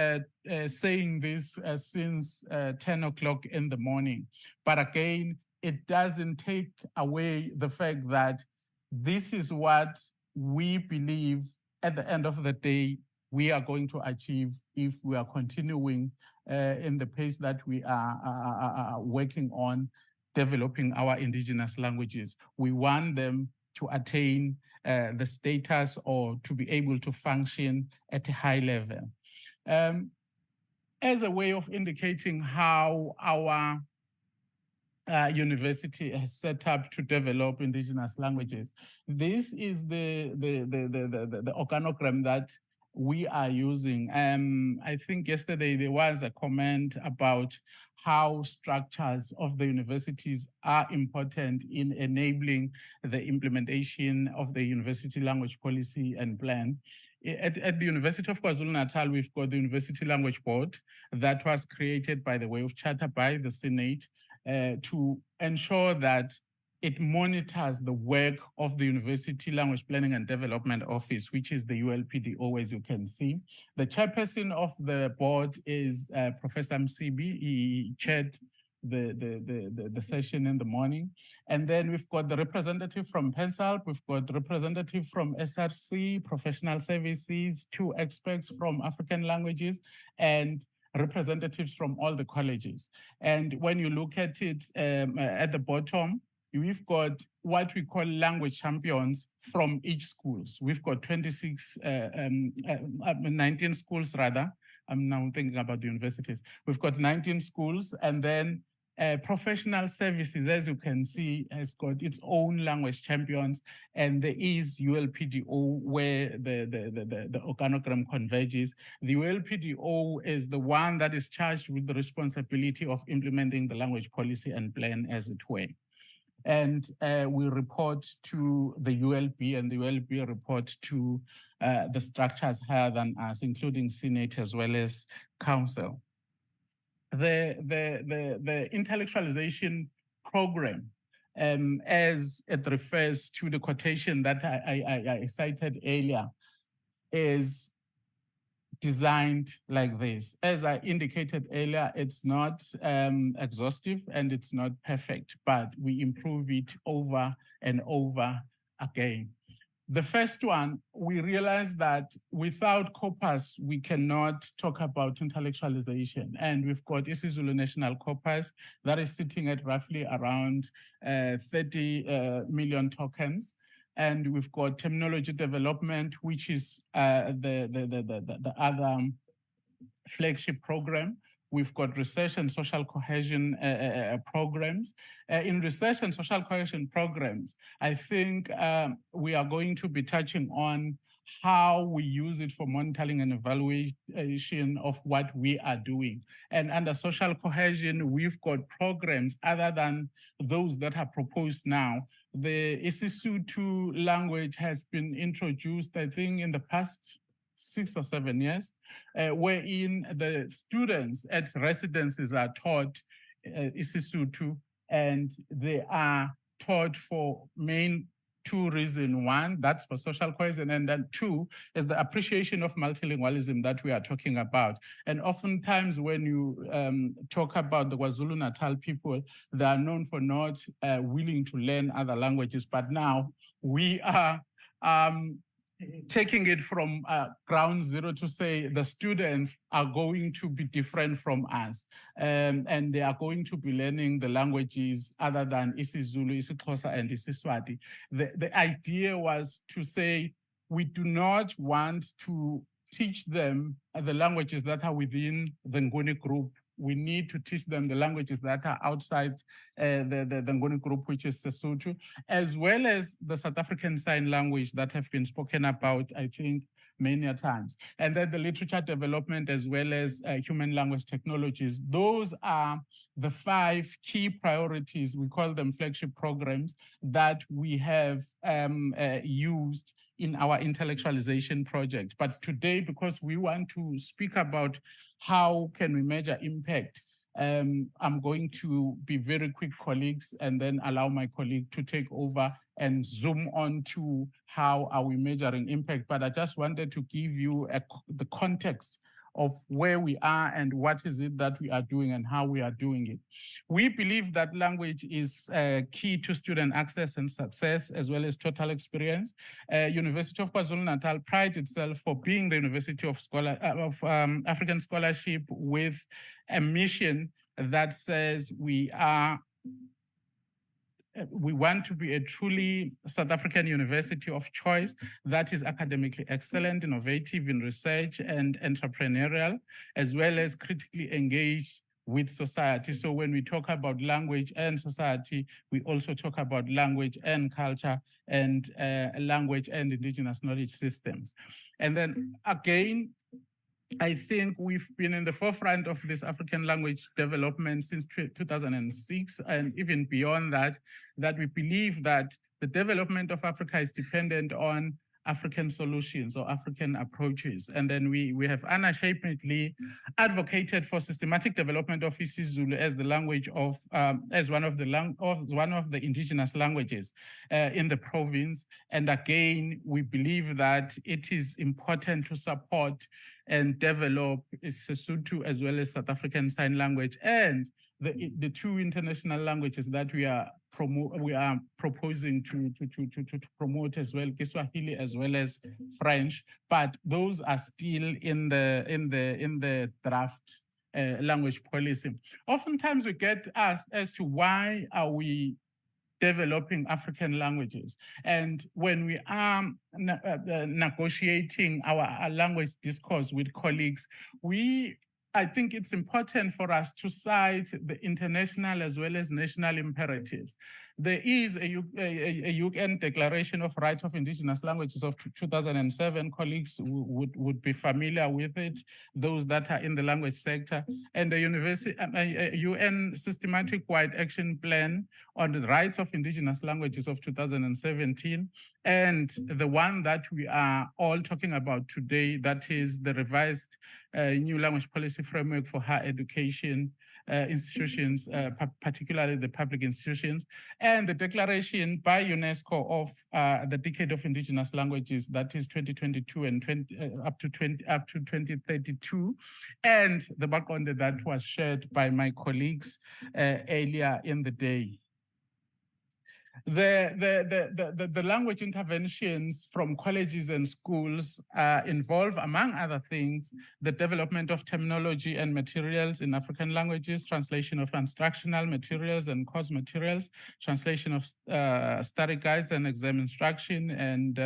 Speaker 15: saying this since 10 o'clock in the morning. But again, it doesn't take away the fact that this is what we believe at the end of the day we are going to achieve if we are continuing in the pace that we are working on developing our indigenous languages. We want them to attain the status or to be able to function at a high level. As a way of indicating how our university has set up to develop indigenous languages, this is the organogram that we are using. I think yesterday there was a comment about how structures of the universities are important in enabling the implementation of the university language policy and plan. At the University of KwaZulu-Natal, we've got the University Language Board that was created by the way of charter by the Senate to ensure that it monitors the work of the University Language Planning and Development Office, which is the ULPDO, as you can see. The chairperson of the board is Professor Msibi. He chaired the session in the morning. And then we've got the representative from PENSALP, we've got representative from SRC, Professional Services, 2 experts from African languages, and representatives from all the colleges. And when you look at it at the bottom, we've got what we call language champions from each schools. We've got 19 schools rather. I'm now thinking about the universities. We've got 19 schools, and then professional services, as you can see, has got its own language champions, and there is ULPDO where the organogram converges. The ULPDO is the one that is charged with the responsibility of implementing the language policy and plan, as it were. And we report to the ULB, and the ULB report to the structures higher than us, including Senate as well as Council. The intellectualization program, as it refers to the quotation that I cited earlier, is designed like this. As I indicated earlier, it's not exhaustive and it's not perfect, but we improve it over and over again. The first one, we realized that without corpus, we cannot talk about intellectualization. And we've got isiZulu National Corpus that is sitting at roughly around 30 million tokens. And we've got terminology development, which is the other flagship program. We've got research and social cohesion programs. In research and social cohesion programs, I think we are going to be touching on how we use it for monitoring and evaluation of what we are doing. And under social cohesion, we've got programs other than those that are proposed now. The isiSotho language has been introduced, I think, in the past 6 or 7 years, wherein the students at residences are taught isiSotho, and they are taught for main 2 reasons. 1, that's for social cohesion, and then 2 is the appreciation of multilingualism that we are talking about. And oftentimes when you talk about the KwaZulu-Natal people, they are known for not willing to learn other languages, but now we are taking it from ground zero to say the students are going to be different from us, and they are going to be learning the languages other than isiZulu, isiXhosa, and isiSwati. The idea was to say we do not want to teach them the languages that are within the Nguni group. We need to teach them the languages that are outside the Nguni group, which is Sesotho, as well as the South African Sign Language that have been spoken about, I think, many times. And then the literature development as well as human language technologies. Those are the 5 key priorities, we call them flagship programs, that we have used in our intellectualization project. But today, because we want to speak about how can we measure impact, I'm going to be very quick, colleagues, and then allow my colleague to take over and zoom on to how are we measuring impact. But I just wanted to give you the context of where we are and what is it that we are doing and how we are doing it. We believe that language is key to student access and success, as well as total experience. University of KwaZulu-Natal prides itself for being the University of African Scholarship with a mission that says we want to be a truly South African university of choice that is academically excellent, innovative in research and entrepreneurial, as well as critically engaged with society. So when we talk about language and society, we also talk about language and culture and language and indigenous knowledge systems. And then again, I think we've been in the forefront of this African language development since 2006, and even beyond that, that we believe that the development of Africa is dependent on African solutions or African approaches. And then we have unashamedly advocated for systematic development of isiZulu as the language of, as one of the indigenous languages in the province. And again, we believe that it is important to support and develop Sesotho as well as South African Sign Language and the two international languages that we are proposing to promote as well, Kiswahili as well as French, but those are still in the draft language policy. Oftentimes we get asked as to why are we developing African languages, and when we are negotiating our language discourse with colleagues, I think it's important for us to cite the international as well as national imperatives. There is a UN Declaration of Rights of Indigenous Languages of 2007. Colleagues would be familiar with it, those that are in the language sector, and the UN Systematic Wide Action Plan on the Rights of Indigenous Languages of 2017, and the one that we are all talking about today, that is the revised new language policy framework for higher education institutions, particularly the public institutions, and the declaration by UNESCO of the Decade of Indigenous Languages, that is 2022 and up to 2032, and the background that was shared by my colleagues earlier in the day. The language interventions from colleges and schools involve, among other things, the development of terminology and materials in African languages, translation of instructional materials and course materials, translation of study guides and exam instruction, and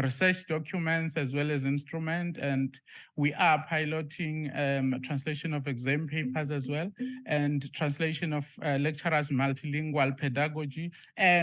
Speaker 15: research documents as well as instrument. And we are piloting translation of exam papers as well, and translation of lecturers' multilingual pedagogy, and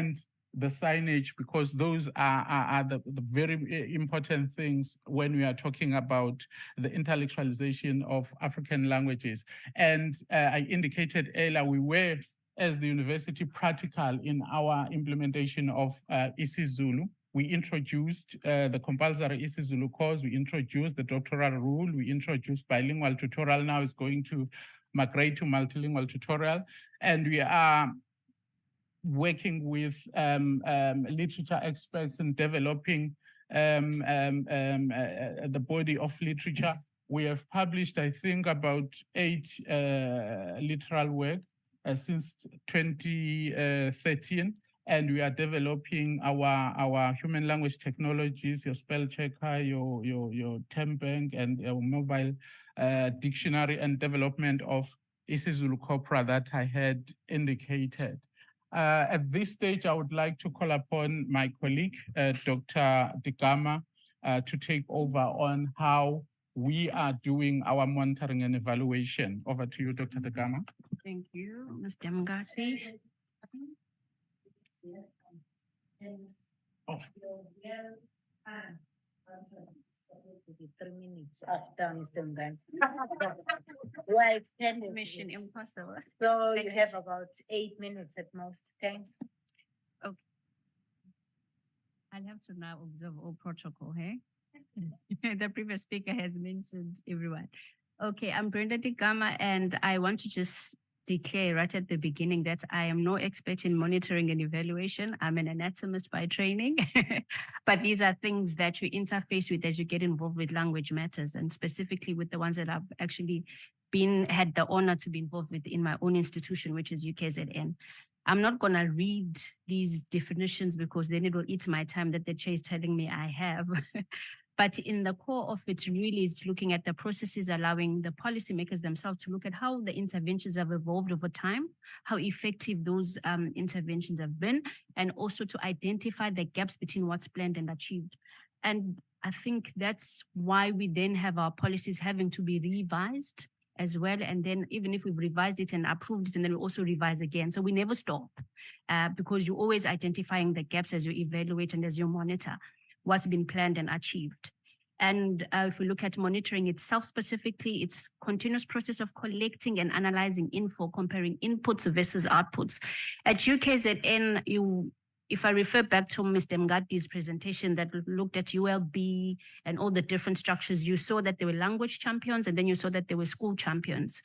Speaker 15: the signage, because those are the very important things when we are talking about the intellectualization of African languages. And I indicated earlier, we were, as the university, practical in our implementation of isiZulu. We introduced the compulsory isiZulu course, we introduced the doctoral rule, we introduced bilingual tutorial, now it's going to migrate to multilingual tutorial, and we are working with literature experts in developing the body of literature. We have published, I think, about 8 literal work since 2013, and we are developing our human language technologies, your spell checker, your term bank, and your mobile dictionary, and development of isiZulu corpora that I had indicated. At this stage, I would like to call upon my colleague, Dr. Degama, to take over on how we are doing our monitoring and evaluation. Over to you, Dr. Degama.
Speaker 16: Thank you, Mr. Mngadi.
Speaker 15: Oh.
Speaker 16: Supposed to be 3 minutes after Mr. Mngadi. Why extend the
Speaker 14: Mission impossible.
Speaker 16: So you have about 8 minutes at most. Thanks.
Speaker 14: Okay. I'll have to now observe all protocol, hey? The previous speaker has mentioned everyone. Okay, I'm Brenda Degama, and I want to just declare right at the beginning that I am no expert in monitoring and evaluation. I'm an anatomist by training, but these are things that you interface with as you get involved with language matters, and specifically with the ones that I've actually had the honor to be involved with in my own institution, which is UKZN. I'm not going to read these definitions because then it will eat my time that the chair is telling me I have. But in the core of it really is looking at the processes, allowing the policymakers themselves to look at how the interventions have evolved over time, how effective those interventions have been, and also to identify the gaps between what's planned and achieved. And I think that's why we then have our policies having to be revised as well. And then even if we've revised it and approved it, and then we also revise again. So we never stop because you're always identifying the gaps as you evaluate and as you monitor what's been planned and achieved.
Speaker 17: And if we look at monitoring itself specifically, it's continuous process of collecting and analyzing info, comparing inputs versus outputs. At UKZN, if I refer back to Mr. Mgadi's presentation that looked at ULB and all the different structures, you saw that there were language champions and then you saw that there were school champions.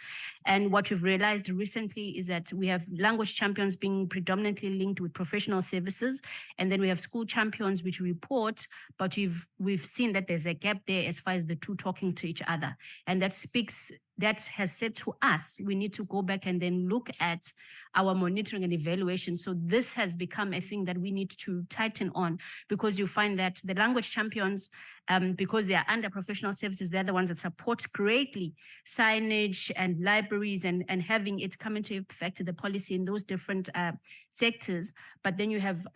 Speaker 17: And what we've realized recently is that we have language champions being predominantly linked with professional services. And then we have school champions which report, but we've seen that there's a gap there as far as the two talking to each other. And that has said to us, we need to go back and then look at our monitoring and evaluation. So this has become a thing that we need to tighten on, because you find that the language champions, because they are under professional services, they're the ones that support greatly signage and libraries and having it come into effect, the policy in those different sectors. But then you have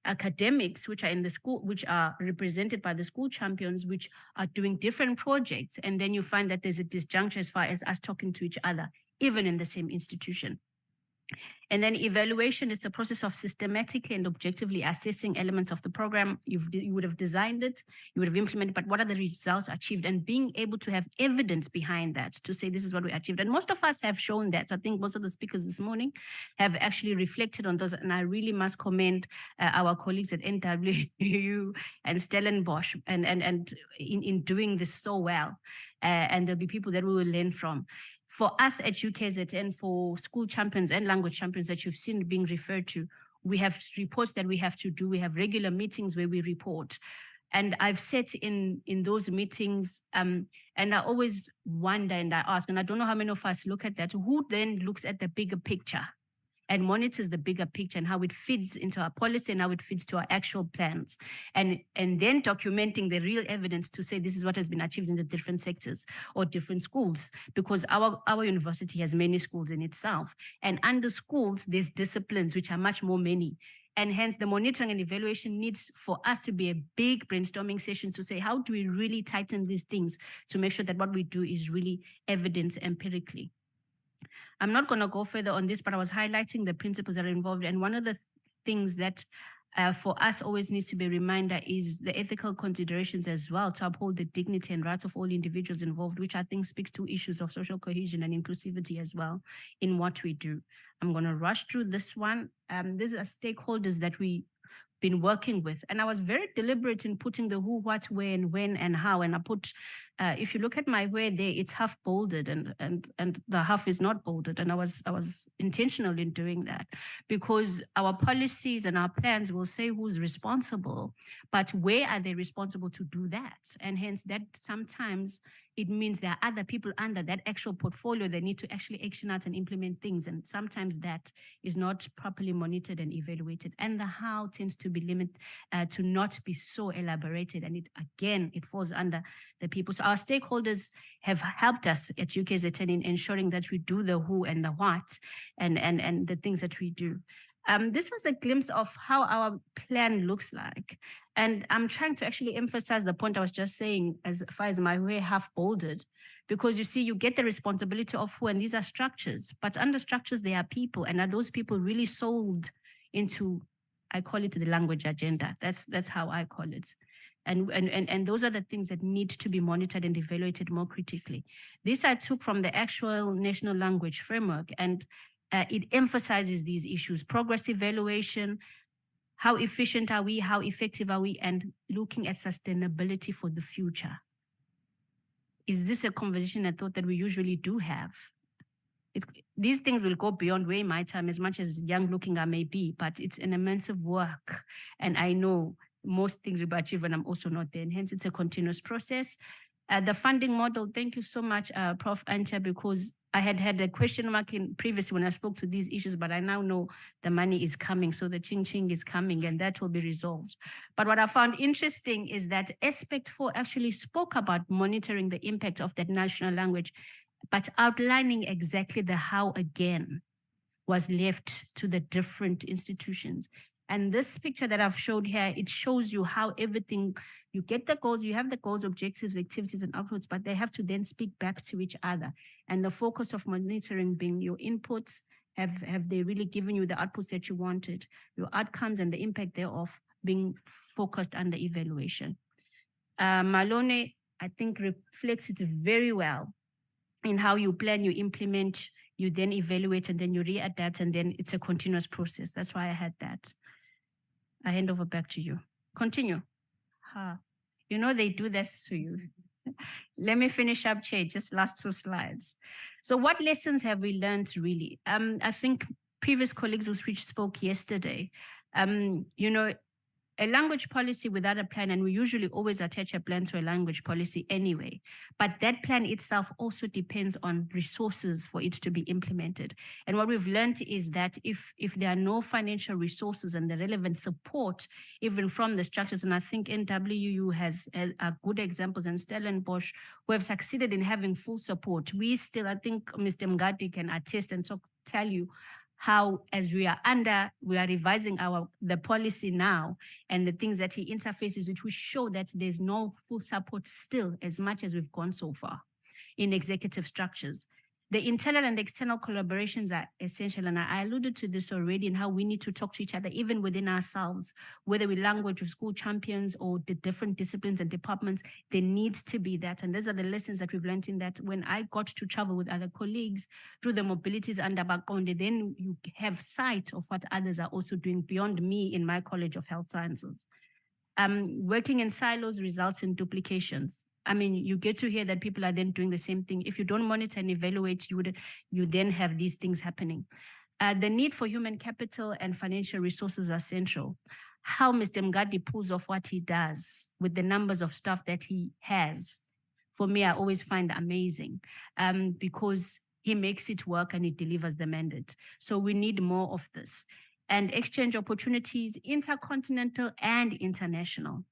Speaker 17: academics, which are in the school, which are represented by the school champions, which are doing different projects. And then you find that there's a disjuncture as far as us talking to each other, even in the same institution. And then evaluation is the process of systematically and objectively assessing elements of the program. You would have designed it, you would have implemented, but what are the results achieved, and being able to have evidence behind that to say this is what we achieved. And most of us have shown that. I think most of the speakers this morning have actually reflected on those. And I really must commend our colleagues at NWU and Stellenbosch and in doing this so well. And there'll be people that we will learn from. For us at UKZN, for school champions and language champions that you've seen being referred to, we have reports that we have to do. We have regular meetings where we report. And I've sat in those meetings and I always wonder and I ask, and I don't know how many of us look at that, who then looks at the bigger picture and monitors the bigger picture and how it fits into our policy and how it fits to our actual plans. And then documenting the real evidence to say this is what has been achieved in the different sectors or different schools, because our university has many schools in itself. And under schools, there's disciplines which are much more many. And hence the monitoring and evaluation needs for us to be a big brainstorming session to say, how do we really tighten these things to make sure that what we do is really evidence empirically. I'm not going to go further on this, but I was highlighting the principles that are involved. And one of the things that for us always needs to be a reminder is the ethical considerations as well, to uphold the dignity and rights of all individuals involved, which I think speaks to issues of social cohesion and inclusivity as well in what we do. I'm going to rush through this one. These are stakeholders that we've been working with. And I was very deliberate in putting the who, what, where, and when, and how. And I put, if you look at my where there, it's half bolded and the half is not bolded. And I was intentional in doing that, because our policies and our plans will say who's responsible, but where are they responsible to do that? And hence that sometimes it means there are other people under that actual portfolio that need to actually action out and implement things. And sometimes that is not properly monitored and evaluated. And the how tends to be limited to not be so elaborated. And it falls under the people. So our stakeholders have helped us at UKZN in ensuring that we do the who and the what and the things that we do. This was a glimpse of how our plan looks like. And I'm trying to actually emphasize the point I was just saying as far as my way half bolded, because you see, you get the responsibility of who, and these are structures, but under structures, there are people, and are those people really sold into, I call it the language agenda. That's how I call it. And those are the things that need to be monitored and evaluated more critically. This I took from the actual national language framework, and it emphasizes these issues: progress evaluation, how efficient are we, how effective are we, and looking at sustainability for the future. Is this a conversation I thought that we usually do have? These things will go beyond where my time, as much as young looking I may be, but it's an immense work. And I know most things will be achieved when I'm also not there. And hence it's a continuous process. The funding model, thank you so much, Prof. Anta, because I had a question mark in previously when I spoke to these issues, but I now know the money is coming. So the ching is coming and that will be resolved. But what I found interesting is that Aspect 4 actually spoke about monitoring the impact of that national language, but outlining exactly the how again was left to the different institutions. And this picture that I've showed here, it shows you how everything, you get the goals, you have the goals, objectives, activities, and outputs, but they have to then speak back to each other. And the focus of monitoring being your inputs, have they really given you the outputs that you wanted? Your outcomes and the impact thereof being focused under evaluation. Malone, I think reflects it very well in how you plan, you implement, you then evaluate, and then you readapt, and then it's a continuous process. That's why I had that. I hand over back to you. Continue. You know they do this to you. Let me finish up, Chair, just last 2 slides. So what lessons have we learned really? I think previous colleagues who spoke yesterday, you know, a language policy without a plan, and we usually always attach a plan to a language policy anyway, but that plan itself also depends on resources for it to be implemented. And what we've learned is that if there are no financial resources and the relevant support, even from the structures, and I think NWU has good examples, and Stellenbosch, who have succeeded in having full support. We still, I think Mr. Mngadi can attest and tell you how, as we are revising the policy now, and the things that he interfaces, which will show that there's no full support still, as much as we've gone so far in executive structures. The internal and external collaborations are essential, and I alluded to this already, and how we need to talk to each other, even within ourselves, whether we language or school champions or the different disciplines and departments. There needs to be that, and those are the lessons that we've learned in that. When I got to travel with other colleagues through the mobilities under Bakonde, then you have sight of what others are also doing beyond me in my College of Health Sciences. Working in silos results in duplications. I mean, you get to hear that people are then doing the same thing. If you don't monitor and evaluate, you then have these things happening. The need for human capital and financial resources are central. How Mr. Mngadi pulls off what he does with the numbers of staff that he has, for me, I always find amazing, because he makes it work and he delivers the mandate. So we need more of this. And exchange opportunities, intercontinental and international.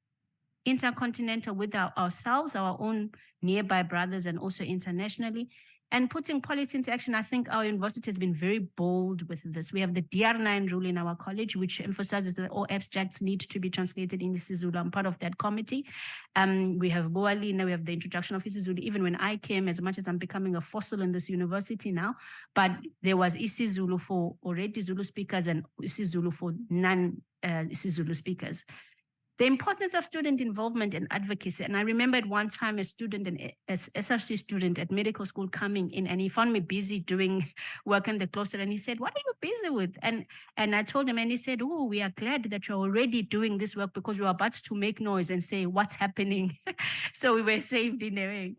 Speaker 17: Intercontinental with ourselves, our own nearby brothers, and also internationally, and putting policy into action. I think our university has been very bold with this. We have the DR9 rule in our college, which emphasizes that all abstracts need to be translated in isiZulu. I'm part of that committee. We have Boali, now we have the introduction of isiZulu. Even when I came, as much as I'm becoming a fossil in this university now, but there was isiZulu for already Zulu speakers and isiZulu for non-isiZulu speakers. The importance of student involvement and advocacy. And I remember at one time a student, an SRC student at medical school, coming in, and he found me busy doing work in the closet, and he said, "What are you busy with?" And I told him, and he said, "Oh, we are glad that you're already doing this work, because we are about to make noise and say what's happening." So we were saved in a way.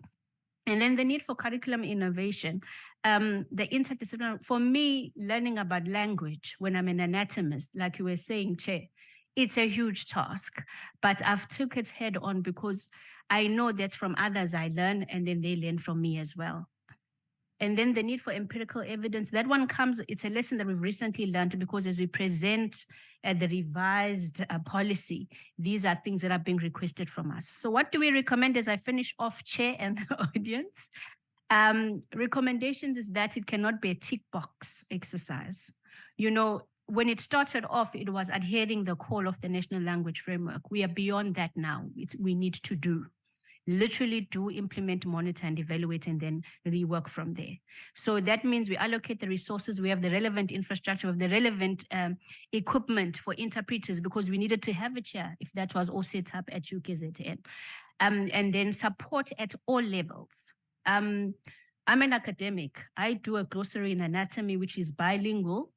Speaker 17: And then the need for curriculum innovation. The interdisciplinary, for me, learning about language when I'm an anatomist, like you were saying, Chair, it's a huge task, but I've took it head on, because I know that from others I learn, and then they learn from me as well. And then the need for empirical evidence, that one comes, it's a lesson that we've recently learned, because as we present the revised policy, these are things that are being requested from us. So what do we recommend as I finish off, Chair and the audience? Recommendations is that it cannot be a tick box exercise. You know, when it started off, it was adhering the call of the National Language Framework. We are beyond that now. We need to literally implement, monitor, and evaluate, and then rework from there. So that means we allocate the resources. We have the relevant infrastructure, we have the relevant equipment for interpreters, because we needed to have it here if that was all set up at UKZN. And then support at all levels. I'm an academic. I do a glossary in anatomy, which is bilingual.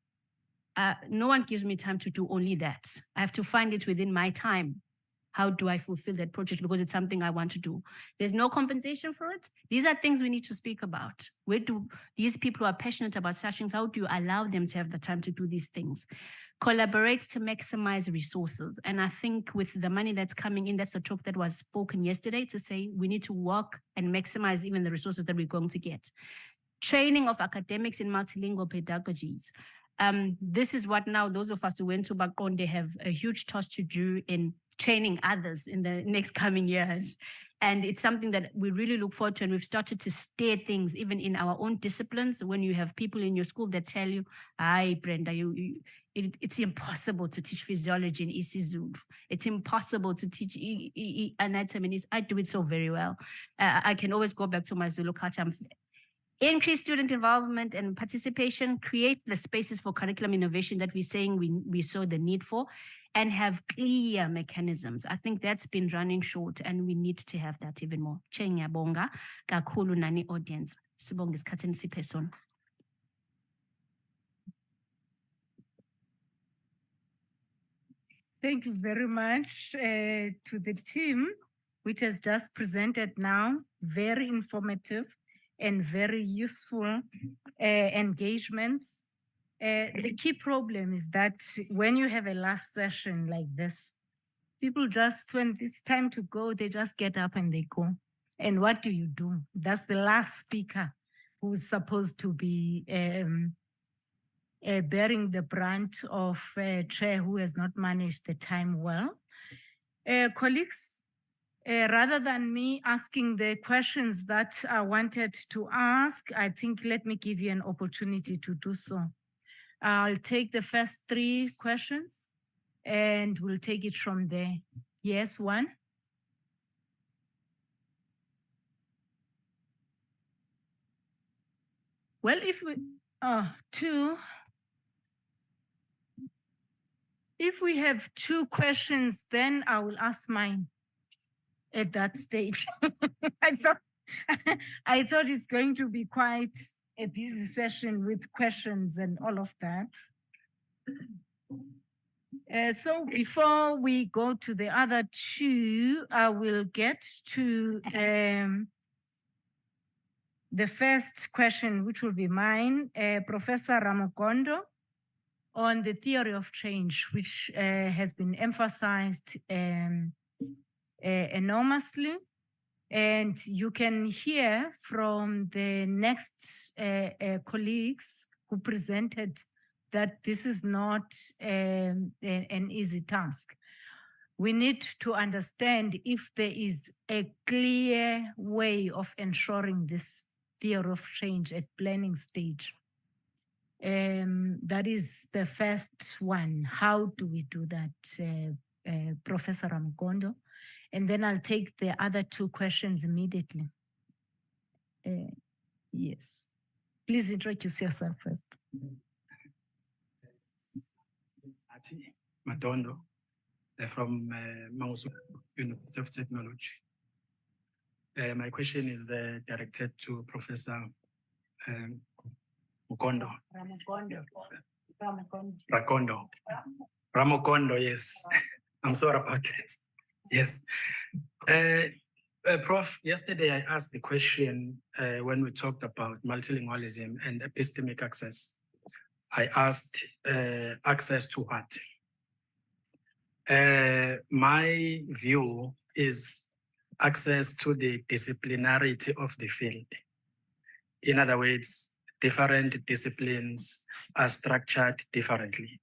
Speaker 17: No one gives me time to do only that. I have to find it within my time. How do I fulfill that project? Because it's something I want to do. There's no compensation for it. These are things we need to speak about. Where do these people who are passionate about such things, how do you allow them to have the time to do these things? Collaborate to maximize resources. And I think with the money that's coming in, that's a talk that was spoken yesterday, to say we need to work and maximize even the resources that we're going to get. Training of academics in multilingual pedagogies. This is what now those of us who went to Bakonde have a huge task to do in training others in the next coming years. And it's something that we really look forward to. And we've started to steer things even in our own disciplines. When you have people in your school that tell you, "Hi, Brenda, it's impossible to teach physiology in isiZulu. It's impossible to teach anatomy. I do it so very well." I can always go back to my Zulu culture. Increase student involvement and participation, create the spaces for curriculum innovation that we're saying we saw the need for, and have clear mechanisms. I think that's been running short and we need to have that even more. Ngiyabonga kakhulu nani audience. Sibonga isikhathini siphe sona.
Speaker 14: Thank you very much to the team, which has just presented now. Very informative and very useful engagements. The key problem is that when you have a last session like this, people just, when it's time to go, they just get up and they go. And what do? That's the last speaker who's supposed to be bearing the brunt of a chair who has not managed the time well. Colleagues, rather than me asking the questions that I wanted to ask, I think let me give you an opportunity to do so. I'll take the first 3 questions and we'll take it from there. Yes, one. Well, if we, 2. If we have 2 questions, then I will ask mine at that stage. I thought it's going to be quite a busy session with questions and all of that. So before we go to the other 2, I will get to the first question, which will be mine, Professor Ramokondo, on the theory of change, which has been emphasized enormously. And you can hear from the next colleagues who presented that this is not an easy task. We need to understand if there is a clear way of ensuring this theory of change at planning stage. That is the first one. How do we do that, Professor Ramokondo? And then I'll take the other 2 questions immediately. Yes. Please introduce yourself first.
Speaker 18: Madondo from Mauso University of Technology. My question is directed to Professor Mukondo. Ramokondo, yes. I'm sorry about that. Yes. Prof, yesterday I asked the question when we talked about multilingualism and epistemic access. I asked access to what? My view is access to the disciplinarity of the field. In other words, different disciplines are structured differently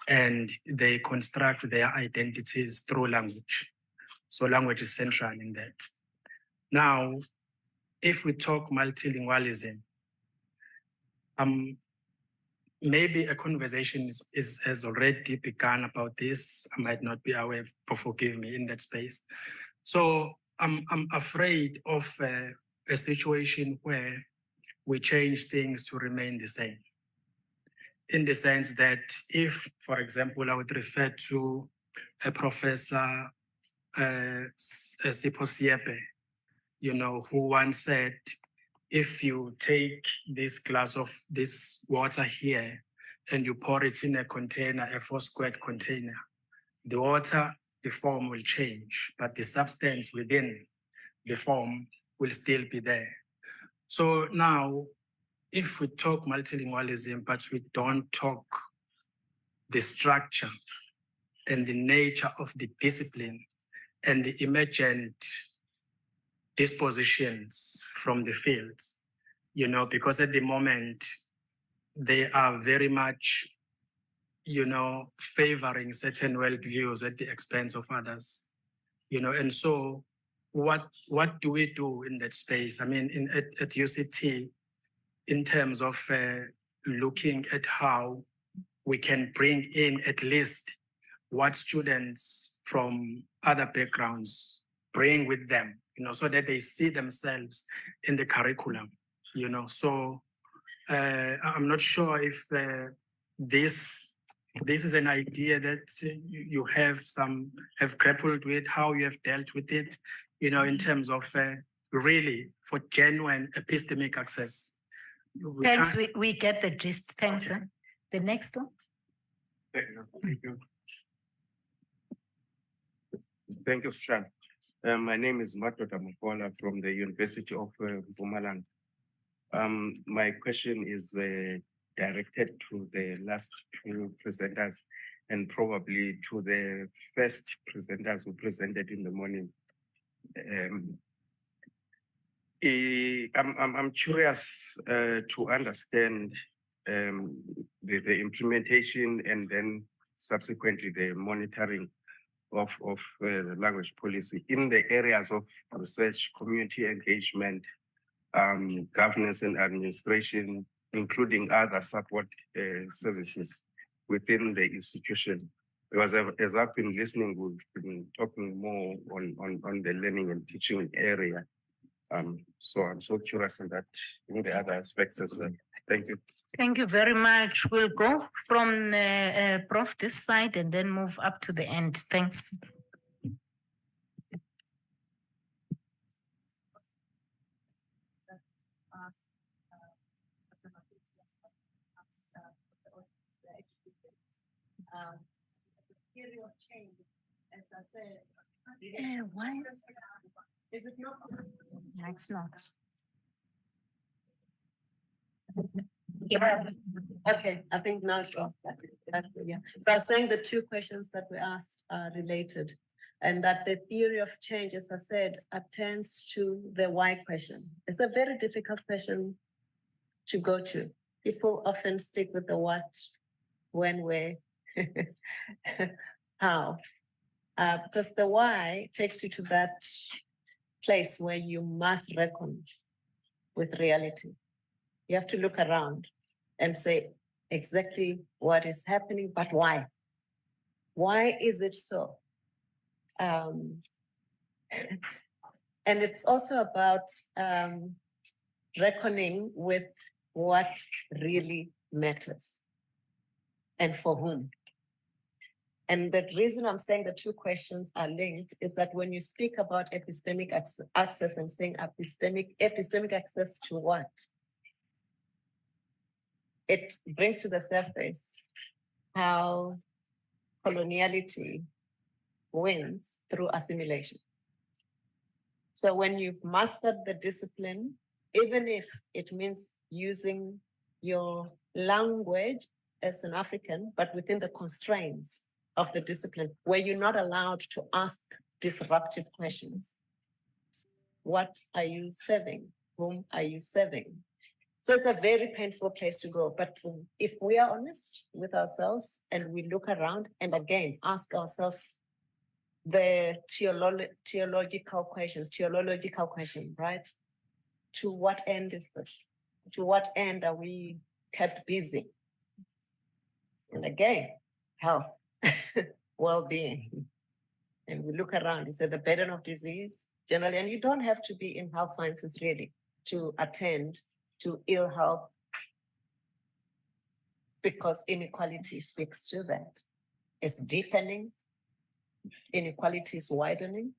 Speaker 18: and they construct their identities through language. So language is central in that. Now, if we talk multilingualism, maybe a conversation has already begun about this. I might not be aware, forgive me, in that space. So I'm afraid of a situation where we change things to remain the same. In the sense that if, for example, I would refer to a Professor Siposiepe, who once said, if you take this glass of this water here and you pour it in a container, a 4-squared container, the water, the form will change, but the substance within the form will still be there. So now, if we talk multilingualism, but we don't talk the structure and the nature of the discipline and the emergent dispositions from the fields, because at the moment, they are very much, favoring certain worldviews at the expense of others, and so what do we do in that space? I mean, at UCT, in terms of looking at how we can bring in at least what students from other backgrounds bring with them, so that they see themselves in the curriculum, So I'm not sure if this this is an idea that you have grappled with, how you have dealt with it, in terms of really for genuine epistemic access.
Speaker 14: Thanks, we get the gist. Thanks. Sir. The next one.
Speaker 19: Thank you. Thank you, Shan. My name is Matota Mukola from the University of Mpumalanga. My question is directed to the last two presenters and probably to the first presenters who presented in the morning. I'm curious to understand the implementation and then subsequently the monitoring of the language policy in the areas of research, community engagement, governance and administration, including other support services within the institution. Because as I've been listening, we've been talking more on the learning and teaching area. So I'm so curious in that, in the other aspects as well. Thank you.
Speaker 14: Thank you very much. We'll go from Prof this side and then move up to the end. Thanks.
Speaker 20: Theory of change, as I said.
Speaker 14: Why?
Speaker 20: Is it not?
Speaker 14: No, it's not.
Speaker 13: Yeah. Okay, I think now it's off. Yeah. So I was saying the two questions that we asked are related, and that the theory of change, as I said, attends to the why question. It's a very difficult question to go to. People often stick with the what, when, where, how. Because the why takes you to that place where you must reckon with reality. You have to look around and say exactly what is happening, but why? Why is it so? And it's also about reckoning with what really matters and for whom. And the reason I'm saying the two questions are linked is that when you speak about epistemic access and saying epistemic access to what? It brings to the surface how coloniality wins through assimilation. So when you've mastered the discipline, even if it means using your language as an African, but within the constraints of the discipline, where you're not allowed to ask disruptive questions. What are you serving? Whom are you serving? So it's a very painful place to go. But if we are honest with ourselves and we look around and again ask ourselves the theological question, right? To what end is this? To what end are we kept busy? And again, health, well-being. And we look around, you say the burden of disease generally, and you don't have to be in health sciences really to attend to ill health, because inequality speaks to that. It's deepening, inequality is widening,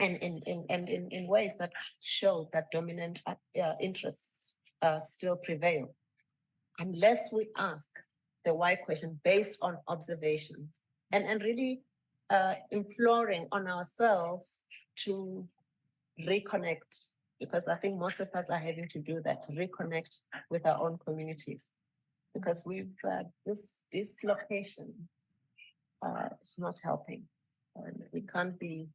Speaker 13: and in ways that show that dominant interests still prevail. Unless we ask the why question based on observations and really imploring on ourselves to reconnect, because I think most of us are having to do that, reconnect with our own communities, because we've this dislocation is not helping. We can't be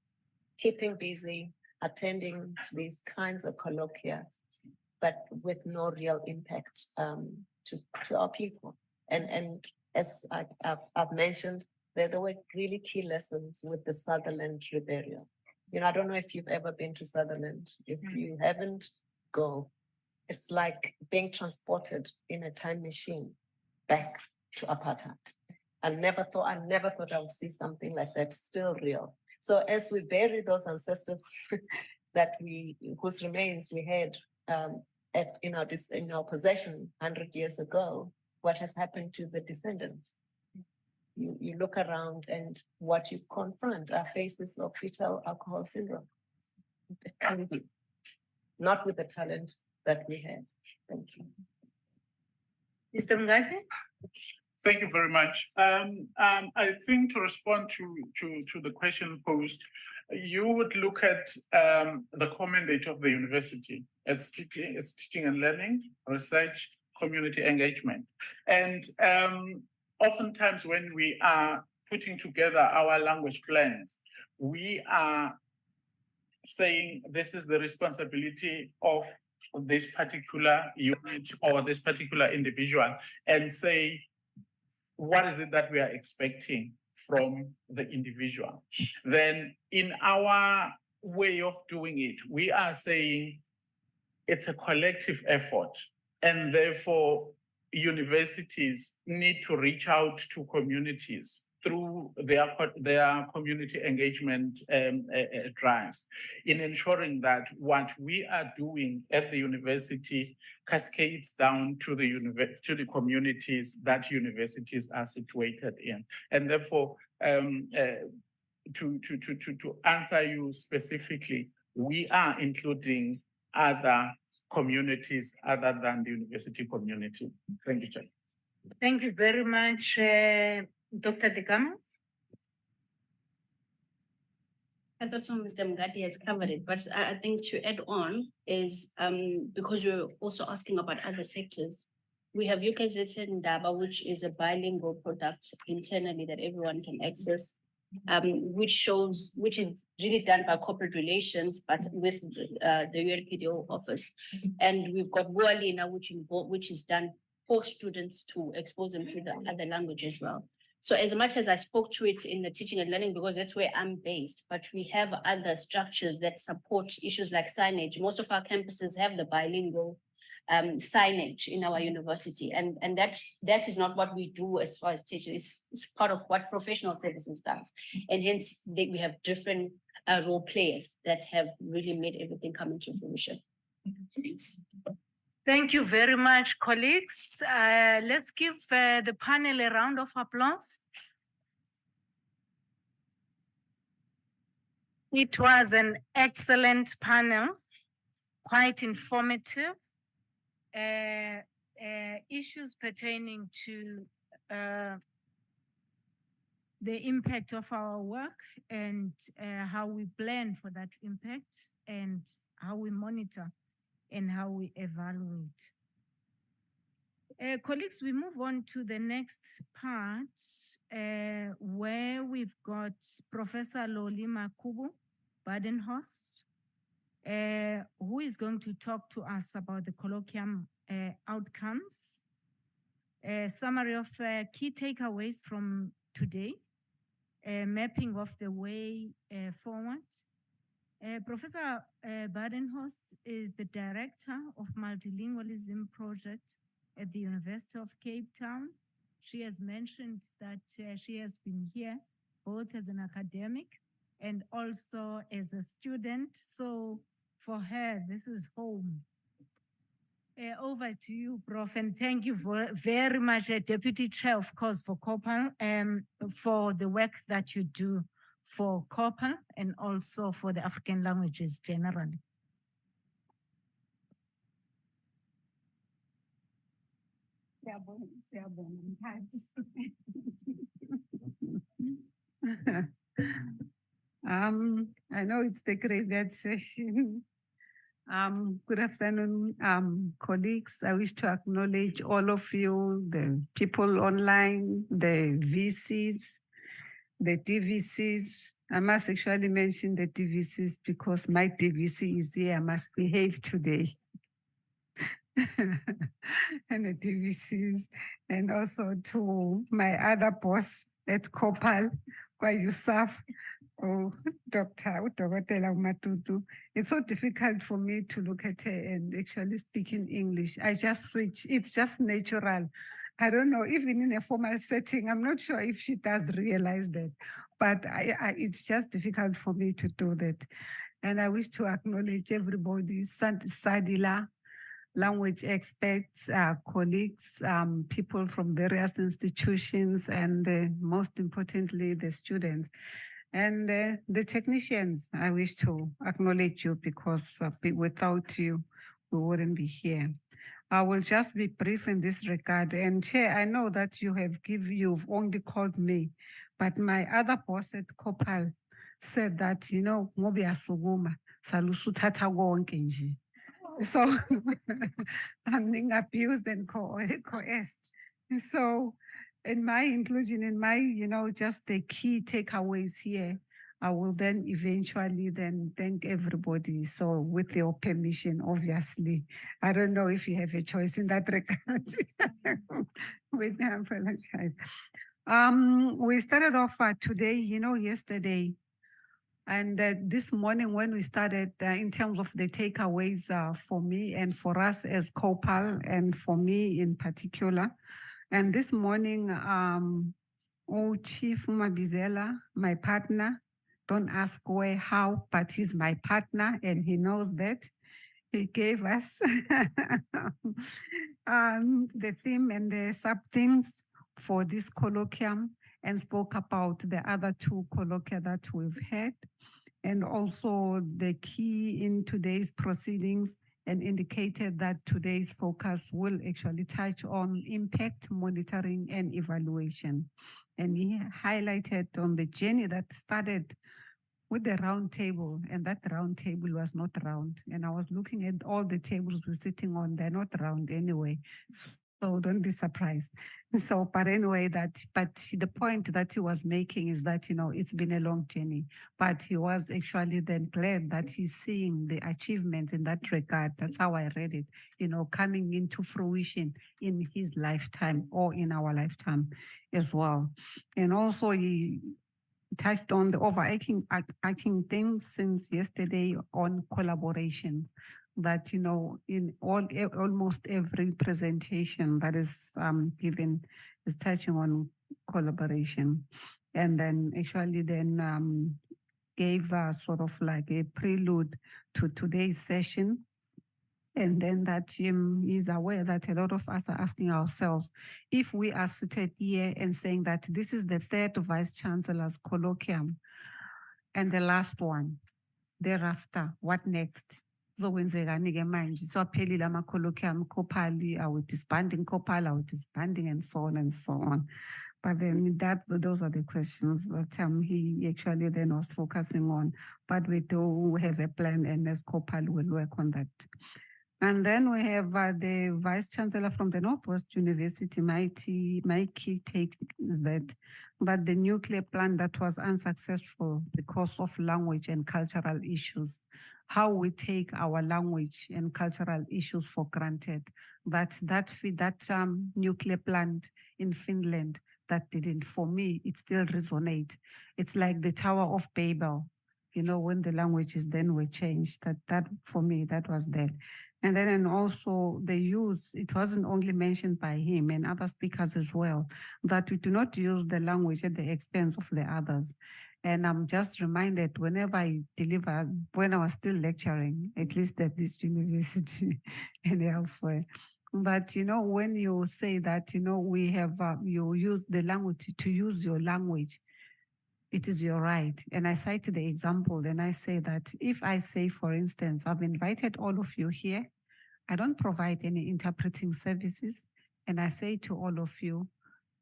Speaker 13: keeping busy, attending these kinds of colloquia, but with no real impact to our people. And as I've mentioned, there were really key lessons with the Sutherland Rebellion. You know, I don't know if you've ever been to Sutherland. If you haven't, go. It's like being transported in a time machine back to apartheid. I never thought I would see something like that, still real. So as we bury those ancestors whose remains we had in our possession 100 years ago, what has happened to the descendants?
Speaker 21: you look around and what you confront are faces of fetal alcohol syndrome. It can be, not with the talent that we have. Thank you.
Speaker 3: Mr. Mngadi?
Speaker 15: Thank you very much. I think to respond to the question posed, you would look at the core mandate of the university. It's teaching and learning, research, community engagement. And oftentimes when we are putting together our language plans, we are saying this is the responsibility of this particular unit or this particular individual, and say, what is it that we are expecting from the individual? Then in our way of doing it, we are saying it's a collective effort, and therefore universities need to reach out to communities through their community engagement drives in ensuring that what we are doing at the university cascades down to the communities that universities are situated in. And therefore, to answer you specifically, we are including other communities other than the university community. Thank you, Chair.
Speaker 14: Thank you very much, Dr. Degama.
Speaker 17: I thought Mr. Mngadi has covered it, but I think to add on is because you're also asking about other sectors. We have UKZN Ndaba, which is a bilingual product internally that everyone can access, which is really done by corporate relations, but with the ULPDO office. And we've got Bualina, which is done for students to expose them to the other language as well. So as much as I spoke to it in the teaching and learning, because that's where I'm based, but we have other structures that support issues like signage. Most of our campuses have the bilingual signage in our university. And that is not what we do as far as teaching. It's part of what professional services does. And hence we have different role players that have really made everything come into fruition. Thanks.
Speaker 14: Thank you very much, colleagues. Let's give the panel a round of applause. It was an excellent panel, quite informative. Issues pertaining to the impact of our work and how we plan for that impact and how we monitor and how we evaluate. Colleagues, we move on to the next part where we've got Professor Loli Makubu Badenhorst, who is going to talk to us about the colloquium outcomes, a summary of key takeaways from today, mapping of the way forward. Professor Badenhorst is the Director of Multilingualism Project at the University of Cape Town. She has mentioned that she has been here both as an academic and also as a student. So for her, this is home. Over to you, Prof, and thank you very much, Deputy Chair, of course, for COPA, for the work that you do for COPA and also for the African languages generally.
Speaker 2: I know it's the graveyard session. Good afternoon, colleagues. I wish to acknowledge all of you, the people online, the VCs, the DVCs. I must actually mention the DVCs because my DVC is here. I must behave today. And the DVCs, and also to my other boss at Kopal, Kwa Yusuf. Oh, Dr. Matutu. It's so difficult for me to look at her and actually speak in English. I just switch. It's just natural. I don't know, even in a formal setting, I'm not sure if she does realize that, but it's just difficult for me to do that. And I wish to acknowledge everybody, Sadila, language experts, colleagues, people from various institutions, and most importantly, the students. And the technicians, I wish to acknowledge you because without you, we wouldn't be here. I will just be brief in this regard. And Chair, I know that you've only called me, but my other boss at Kopal said that, ngoba uyasukuma, salusuthatha konke nje. So I'm being abused and coerced. So in my inclusion, in my, just the key takeaways here, I will then eventually then thank everybody. So with your permission, obviously, I don't know if you have a choice in that regard. We apologize. We started off today, yesterday, and this morning when we started in terms of the takeaways for me and for us as COPAL and for me in particular. And this morning, Chief Mabizela, my partner, don't ask where, how, but he's my partner and he knows that. He gave us the theme and the sub-themes for this colloquium and spoke about the other two colloquia that we've had, and also the key in today's proceedings, and indicated that today's focus will actually touch on impact monitoring and evaluation. And he highlighted on the journey that started with the round table, and that round table was not round. And I was looking at all the tables we're sitting on, they're not round anyway. So don't be surprised. So, but anyway, but the point that he was making is that, it's been a long journey, but he was actually then glad that he's seeing the achievements in that regard. That's how I read it, coming into fruition in his lifetime or in our lifetime as well. And also he touched on the overarching thing since yesterday on collaboration, that, in almost every presentation that is given is touching on collaboration. And then actually then gave sort of like a prelude to today's session. And then that is aware that a lot of us are asking ourselves, if we are seated here and saying that this is the third Vice-Chancellors colloquium and the last one, thereafter, what next? Zokwenzekani-ke manje? Sawaphelile ama-colloquium, COPAL, are we disbanding COPAL, are we disbanding, and so on and so on. But then those are the questions that he actually then was focusing on. But we do have a plan, and as COPAL will work on that. And then we have the Vice-Chancellor from the Northwest University. My key take is that the nuclear plant that was unsuccessful because of language and cultural issues, how we take our language and cultural issues for granted, that nuclear plant in Finland, that didn't, for me, it still resonates. It's like the Tower of Babel, when the languages then were changed, that for me, that was there. And then also the use, it wasn't only mentioned by him and other speakers as well, that we do not use the language at the expense of the others. And I'm just reminded whenever I deliver, when I was still lecturing, at least at this university and elsewhere, but when you say that, we have, you use the language, to use your language, it is your right. And I cite the example, and I say that if I say, for instance, I've invited all of you here, I don't provide any interpreting services, and I say to all of you,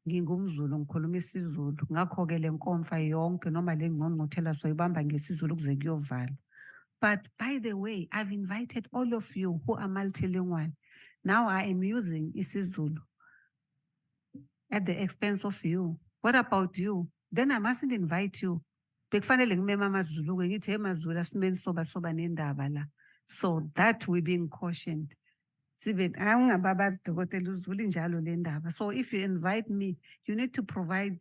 Speaker 2: ngingumZulu ngikhuluma isiZulu, ngakho-ke le nkomfa yonke noma le ngqongqothela soyibamba ngesiZulu kuze kuyovalwa. But by the way, I've invited all of you who are multilingual. Now I am using isiZulu at the expense of you. What about you? Then I mustn't invite you. Bekufanele ngimeme amaZulu-ke ngithi emaZulu asimeni soba nendaba la. So that we're being cautioned. So if you invite me, you need to provide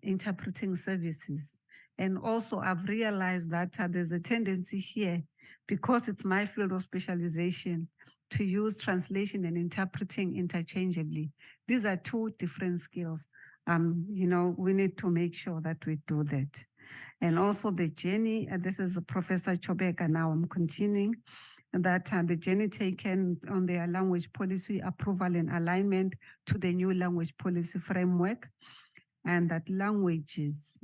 Speaker 2: interpreting services. And also I've realized that there's a tendency here, because it's my field of specialization, to use translation and interpreting interchangeably. These are two different skills. We need to make sure that we do that. And also the journey, this is Professor Chobeka now, I'm continuing. that the journey taken on their language policy approval and alignment to the new language policy framework, and that languages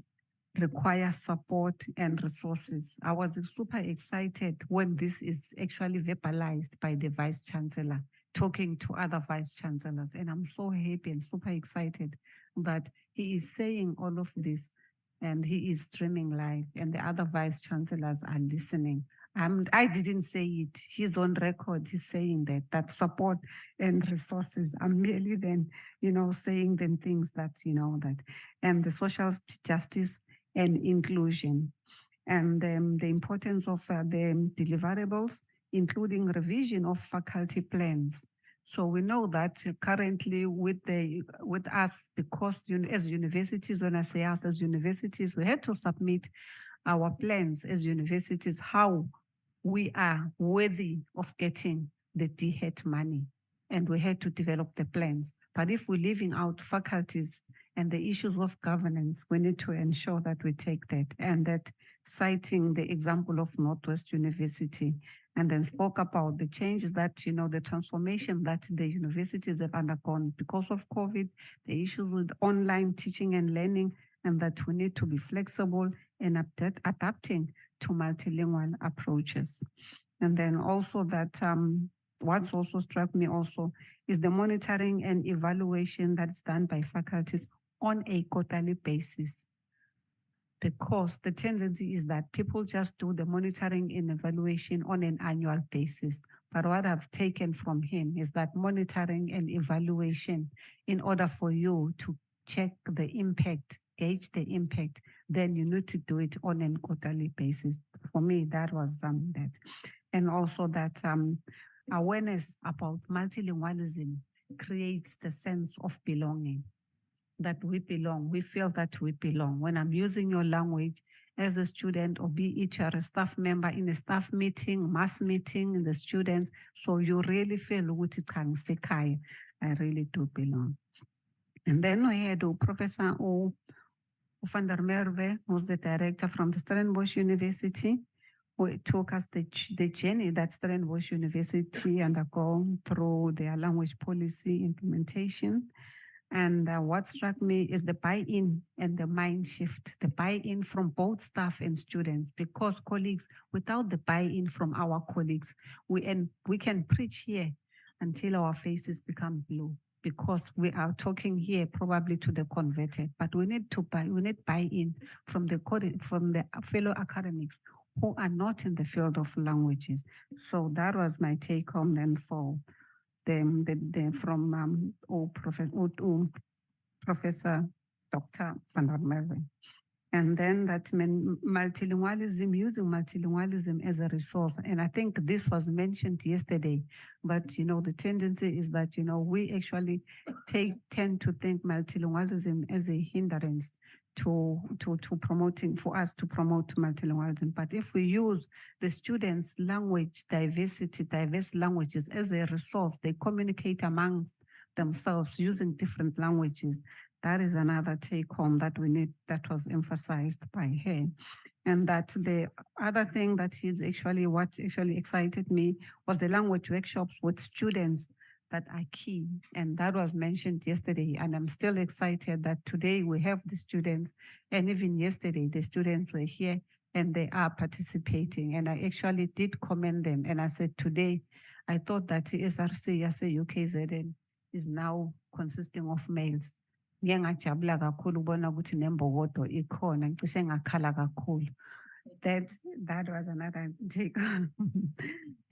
Speaker 2: require support and resources. I was super excited when this is actually verbalized by the Vice-Chancellor, talking to other Vice-Chancellors. And I'm so happy and super excited that he is saying all of this and he is streaming live and the other Vice-Chancellors are listening. I didn't say it. He's on record. He's saying that support and resources. I'm merely then, saying then things that, that, and the social justice and inclusion, and the importance of the deliverables, including revision of faculty plans. So we know that currently with us, because as universities, when I say us as universities, we had to submit our plans as universities, how we are worthy of getting the DHET money, and we had to develop the plans. But if we're leaving out faculties and the issues of governance, we need to ensure that we take that, and that citing the example of Northwest University, and then spoke about the changes that, the transformation that the universities have undergone because of COVID, the issues with online teaching and learning, and that we need to be flexible and adapting to multilingual approaches. And then also that what's also struck me also is the monitoring and evaluation that's done by faculties on a quarterly basis. Because the tendency is that people just do the monitoring and evaluation on an annual basis. But what I've taken from him is that monitoring and evaluation, in order for you to check the impact, gauge the impact, then you need to do it on a quarterly basis. For me, that was that. And also that awareness about multilingualism creates the sense of belonging, that we belong. We feel that we belong. When I'm using your language as a student, or be it you're a staff member in a staff meeting, mass meeting, the students, so you really feel I really do belong. And then we had Professor van der Merwe, who's the director from the Stellenbosch University, who took us the journey that Stellenbosch University undergone through their language policy implementation. And what struck me is the buy-in and the mind shift, the buy-in from both staff and students, because colleagues, without the buy-in from our colleagues, we can preach here until our faces become blue, because we are talking here probably to the converted, but we need buy-in from the fellow academics who are not in the field of languages. So that was my take home then for from Professor Dr. van der Merwe. And then that multilingualism, using multilingualism as a resource. And I think this was mentioned yesterday, but the tendency is that, we actually tend to think multilingualism as a hindrance to promoting, for us to promote multilingualism. But if we use the students' language diversity, diverse languages as a resource, they communicate amongst themselves using different languages. That is another take home that we need, that was emphasized by her. And that the other thing that is actually what actually excited me was the language workshops with students that are key. And that was mentioned yesterday. And I'm still excited that today we have the students, and even yesterday, the students were here and they are participating. And I actually did commend them. And I said, today, I thought that SRC, UKZN, is now consisting of males. Ngiyangajabula kakhulu ubona ukuthi nembokodo ikhona, ngicishe ngakhala kakhulu. That was another take.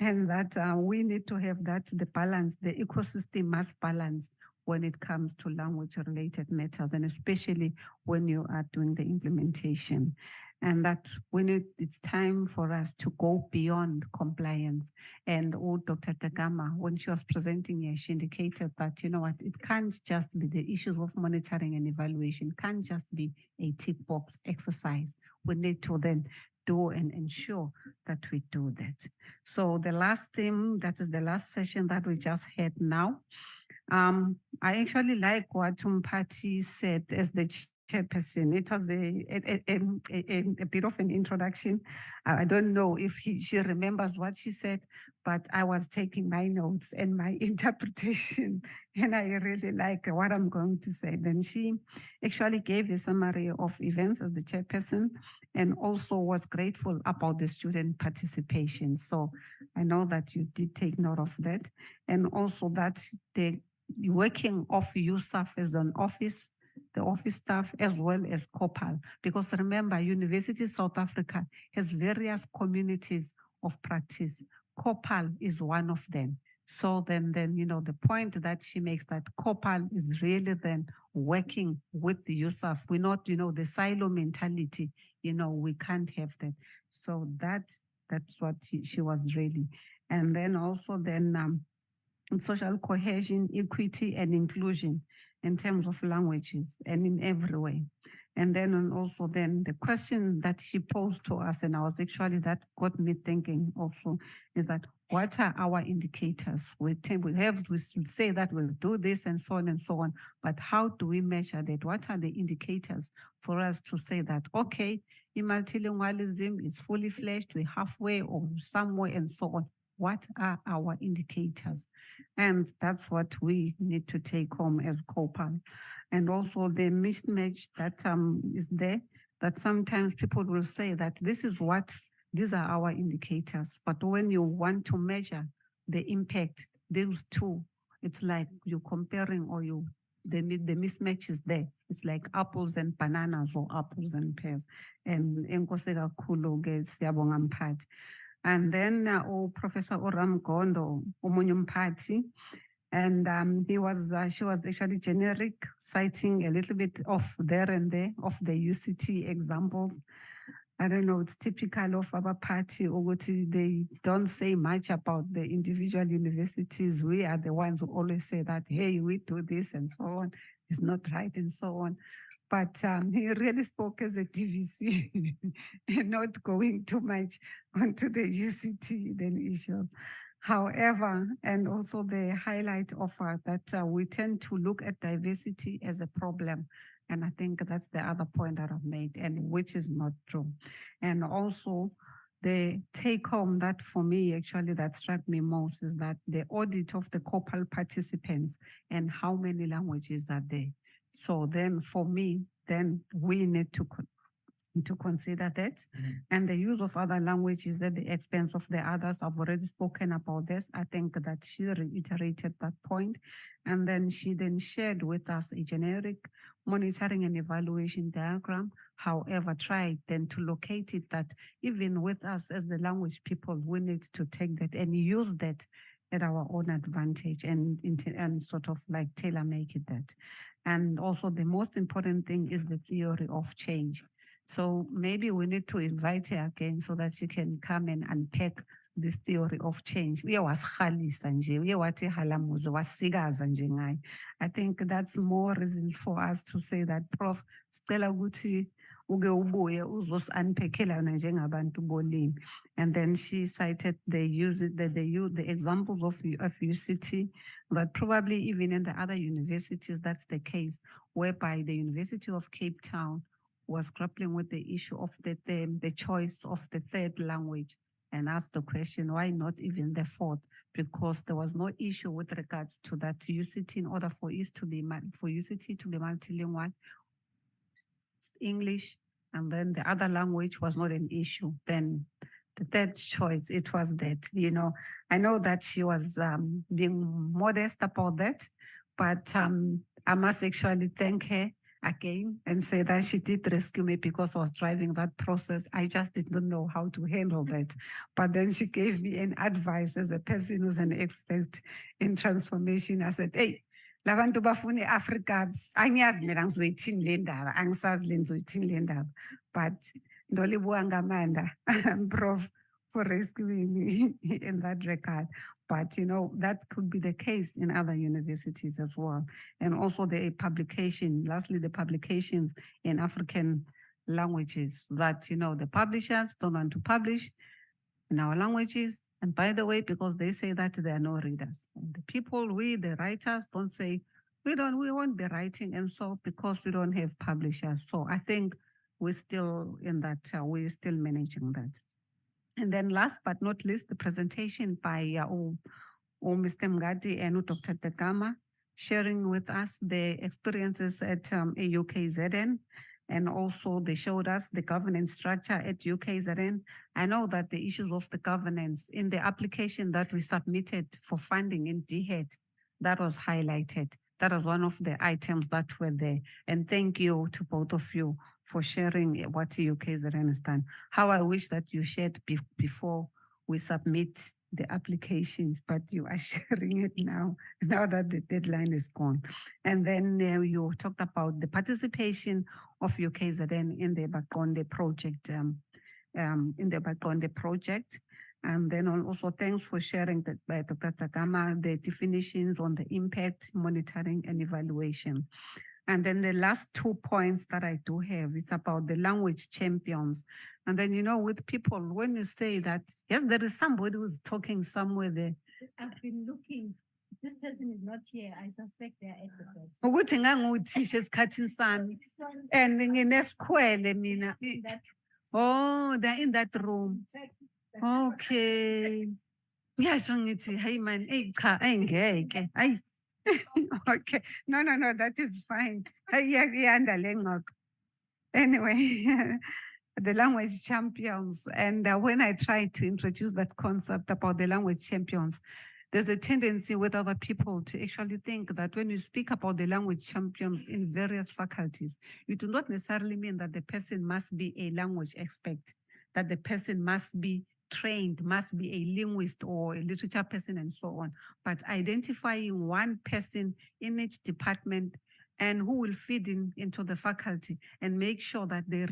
Speaker 2: And that we need to have that, the balance, the ecosystem must balance when it comes to language related matters, and especially when you are doing the implementation. And that it's time for us to go beyond compliance. And Dr. Tagama, when she was presenting here, she indicated that, it can't just be the issues of monitoring and evaluation, can't just be a tick box exercise. We need to then do and ensure that we do that. So the last thing, that is the last session that we just had now. I actually like what Mpati said as the Chairperson. It was a bit of an introduction. I don't know if she remembers what she said, but I was taking my notes and my interpretation, and I really like what I'm going to say. Then she actually gave a summary of events as the chairperson, and also was grateful about the student participation. So I know that you did take note of that, and also that the working of USAF as an office, the office staff, as well as COPAL. Because remember, University South Africa has various communities of practice. COPAL is one of them. So then, the point that she makes that COPAL is really then working with the USAF. We're not, the silo mentality, we can't have that. So that's what she was really. And then also social cohesion, equity, and inclusion in terms of languages and in every way. And then also the question that she posed to us, and that got me thinking also, is that what are our indicators? We say that we'll do this and so on, but how do we measure that? What are the indicators for us to say that, okay, multilingualism is fully fledged, we're halfway or somewhere and so on. What are our indicators? And that's what we need to take home as COPAL. And also the mismatch that is there, that sometimes people will say that these are our indicators. But when you want to measure the impact, those two, it's like you're comparing or the mismatch is there. It's like apples and bananas or apples and pears. And and then Professor Oram Gondo, Omunyumpati, and she was actually generic, citing a little bit of there and there of the UCT examples. I don't know, it's typical of our party, or they don't say much about the individual universities. We are the ones who always say that, hey, we do this and so on. It's not right and so on. But he really spoke as a DVC and not going too much onto the UCT issues. However, and also the highlight of that we tend to look at diversity as a problem. And I think that's the other point that I've made, and which is not true. And also the take home that for me, actually, that struck me most is that the audit of the COPAL participants and how many languages are there. So then for me, then we need to consider that. And the use of other languages at the expense of the others. I've already spoken about this. I think that she reiterated that point. And then she shared with us a generic monitoring and evaluation diagram. However, tried then to locate it that even with us as the language people, we need to take that and use that at our own advantage and sort of like tailor make it that. And also the most important thing is the theory of change. So maybe we need to invite her again so that she can come and unpack this theory of change. I think that's more reasons for us to say that, Prof, Stella Guti, and then she cited the examples of UCT, but probably even in the other universities, that's the case, whereby the University of Cape Town was grappling with the issue of the choice of the third language and asked the question, why not even the fourth? Because there was no issue with regards to that UCT in order for UCT to be multilingual. English, and then the other language was not an issue. Then the third choice, it was that, I know that she was being modest about that, but I must actually thank her again and say that she did rescue me because I was driving that process. I just did not know how to handle that. But then she gave me an advice as a person who's an expert in transformation. I said, hey, labantu bafuna i-Africa, angiyazi mina ngizoyithini le ndaba, angisazi le ngizoyithini le ndaba. But ndolibuka ngamanda, Prof, for rescuing me in that regard. But, that could be the case in other universities as well. And also the publication, lastly, the publications in African languages that, the publishers don't want to publish in our languages. And by the way, because they say that there are no readers. And the people, the writers don't say, we won't be writing, and so because we don't have publishers. So I think we're still in that, we're still managing that. And then last but not least, the presentation by Mr. Mgadi and Dr. Tegama, sharing with us the experiences at UKZN. And also they showed us the governance structure at UKZN. I know that the issues of the governance in the application that we submitted for funding in DHEAD, that was highlighted. That was one of the items that were there. And thank you to both of you for sharing what UKZN has done. How I wish that you shared before we submit the applications, but you are sharing it now that the deadline is gone. And then you talked about the participation of UKZN in the Bakonde project, And then also thanks for sharing that by Dr. Tegama, the definitions on the impact, monitoring and evaluation. And then the last 2 points that I do have is about the language champions. And then, with people, when you say that, yes, there is somebody who's talking somewhere there.
Speaker 14: I've been looking. This person is not here. I suspect they are advocates.
Speaker 2: Ukuthi nganguthisha esikhathini sami. And nginesikhwele mina. Oh, they're in that room. Okay. Ngiyasho ngithi, hey man, cha, engeke. Hayi. Okay. No, that is fine. Anyway, the language champions. And when I try to introduce that concept about the language champions, there's a tendency with other people to actually think that when you speak about the language champions in various faculties, you do not necessarily mean that the person must be a language expert, that the person must be trained, must be a linguist or a literature person and so on, but identifying one person in each department and who will feed into the faculty and make sure that they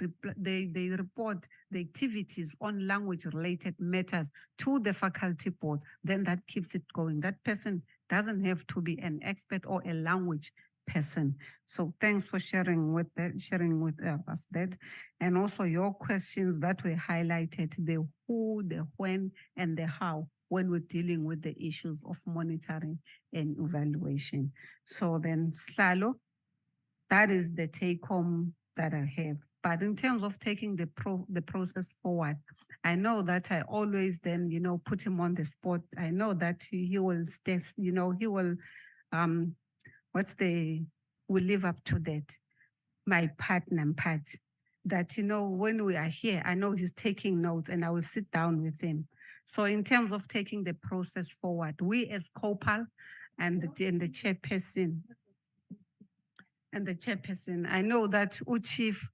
Speaker 2: report the activities on language-related matters to the faculty board, then that keeps it going. That person doesn't have to be an expert or a language person. So thanks for sharing with us that. And also your questions that were highlighted, the who, the when, and the how, when we're dealing with the issues of monitoring and evaluation. So then, Slalo, that is the take home that I have. But in terms of taking the process forward, I know that I always then, put him on the spot. I know that he will stay, he will, will live up to that. My partner, Pat, that, when we are here, I know he's taking notes and I will sit down with him. So in terms of taking the process forward, we as COPAL and the chairperson, I know that Chief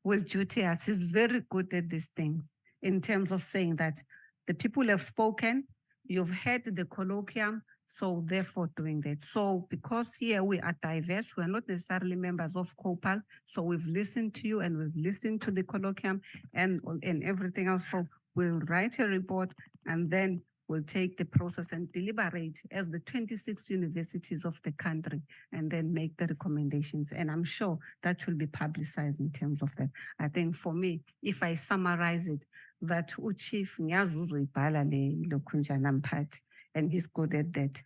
Speaker 2: will duty us. He's very good at these things in terms of saying that the people have spoken, you've heard the colloquium, so therefore doing that. So because here we are diverse, we're not necessarily members of COPAL, so we've listened to you and we've listened to the colloquium and everything else. So we'll write a report and then we'll take the process and deliberate as the 26 universities of the country and then make the recommendations. And I'm sure that will be publicized in terms of that. I think for me, if I summarize it, that Chief and he's good at that.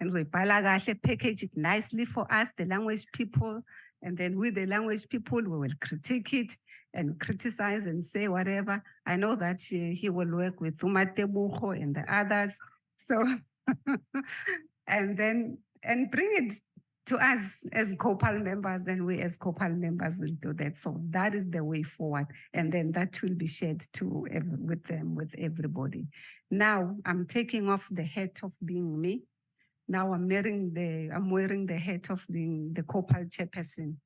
Speaker 2: And we package it nicely for us, the language people, and then with the language people, we will critique it and criticize and say whatever. I know that he will work with Umatebucho and the others. So, and bring it to us as COPAL members, and we as COPAL members will do that. So that is the way forward. And then that will be shared with everybody. Now I'm taking off the hat of being me. Now I'm wearing the hat of being the COPAL chairperson.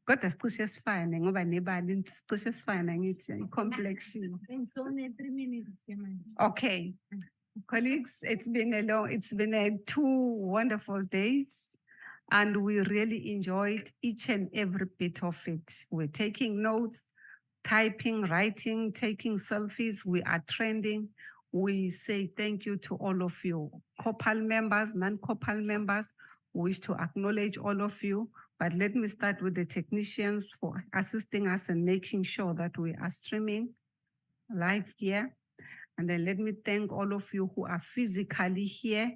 Speaker 2: Kodwa sicishe sifane ngoba nebali sicishe sifane ngithi complexion.
Speaker 14: It's only 3 minutes.
Speaker 2: Okay. Colleagues, it's been 2 wonderful days and we really enjoyed each and every bit of it. We're taking notes, typing, writing, taking selfies. We are trending. We say thank you to all of you, COPAL members, non-COPAL members. We wish to acknowledge all of you. But let me start with the technicians for assisting us and making sure that we are streaming live here. And then let me thank all of you who are physically here.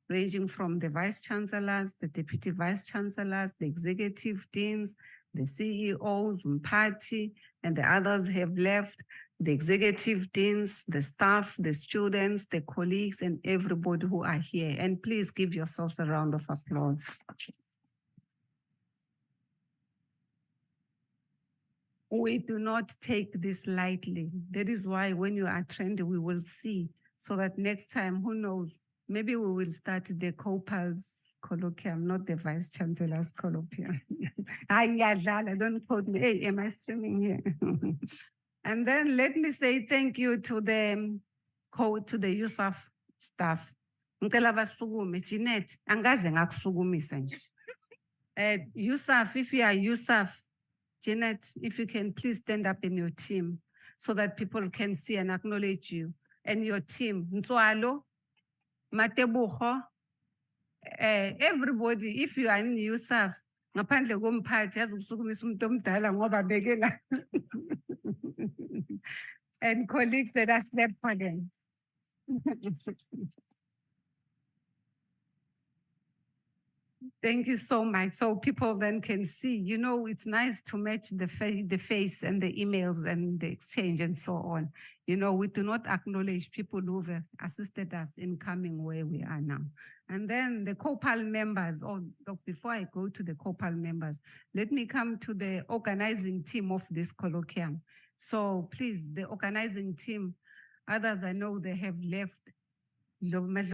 Speaker 2: ranging from the vice-chancellors, the deputy vice-chancellors, the executive deans, the CEOs, Mpati, and the others have left, the executive deans, the staff, the students, the colleagues, and everybody who are here. And please give yourselves a round of applause. We do not take this lightly. That is why when you attend, we will see, so that next time, who knows, maybe we will start the COPAL's colloquium, not the Vice-Chancellor's colloquium. Don't quote me. Hey, am I streaming here? And then let me say thank you to the USAF staff. Ngicela basukume, Jeanette, angaze ngakusukumisa nje. USAF, if you are USAF, Jeanette, if you can please stand up in your team so that people can see and acknowledge you and your team. Ntswalo, Matebucho, everybody, if you are in USAF, ngaphandle komphathi yazi kusukumisa umuntu omdala ngoba bekela. And colleagues that are slept for them. Thank you so much. So people then can see, you know, it's nice to match the face and the emails and the exchange and so on. You know, we do not acknowledge people who have assisted us in coming where we are now. And then the COPAL members, before I go to the COPAL members, let me come to the organizing team of this colloquium. So please, the organizing team, others I know they have left.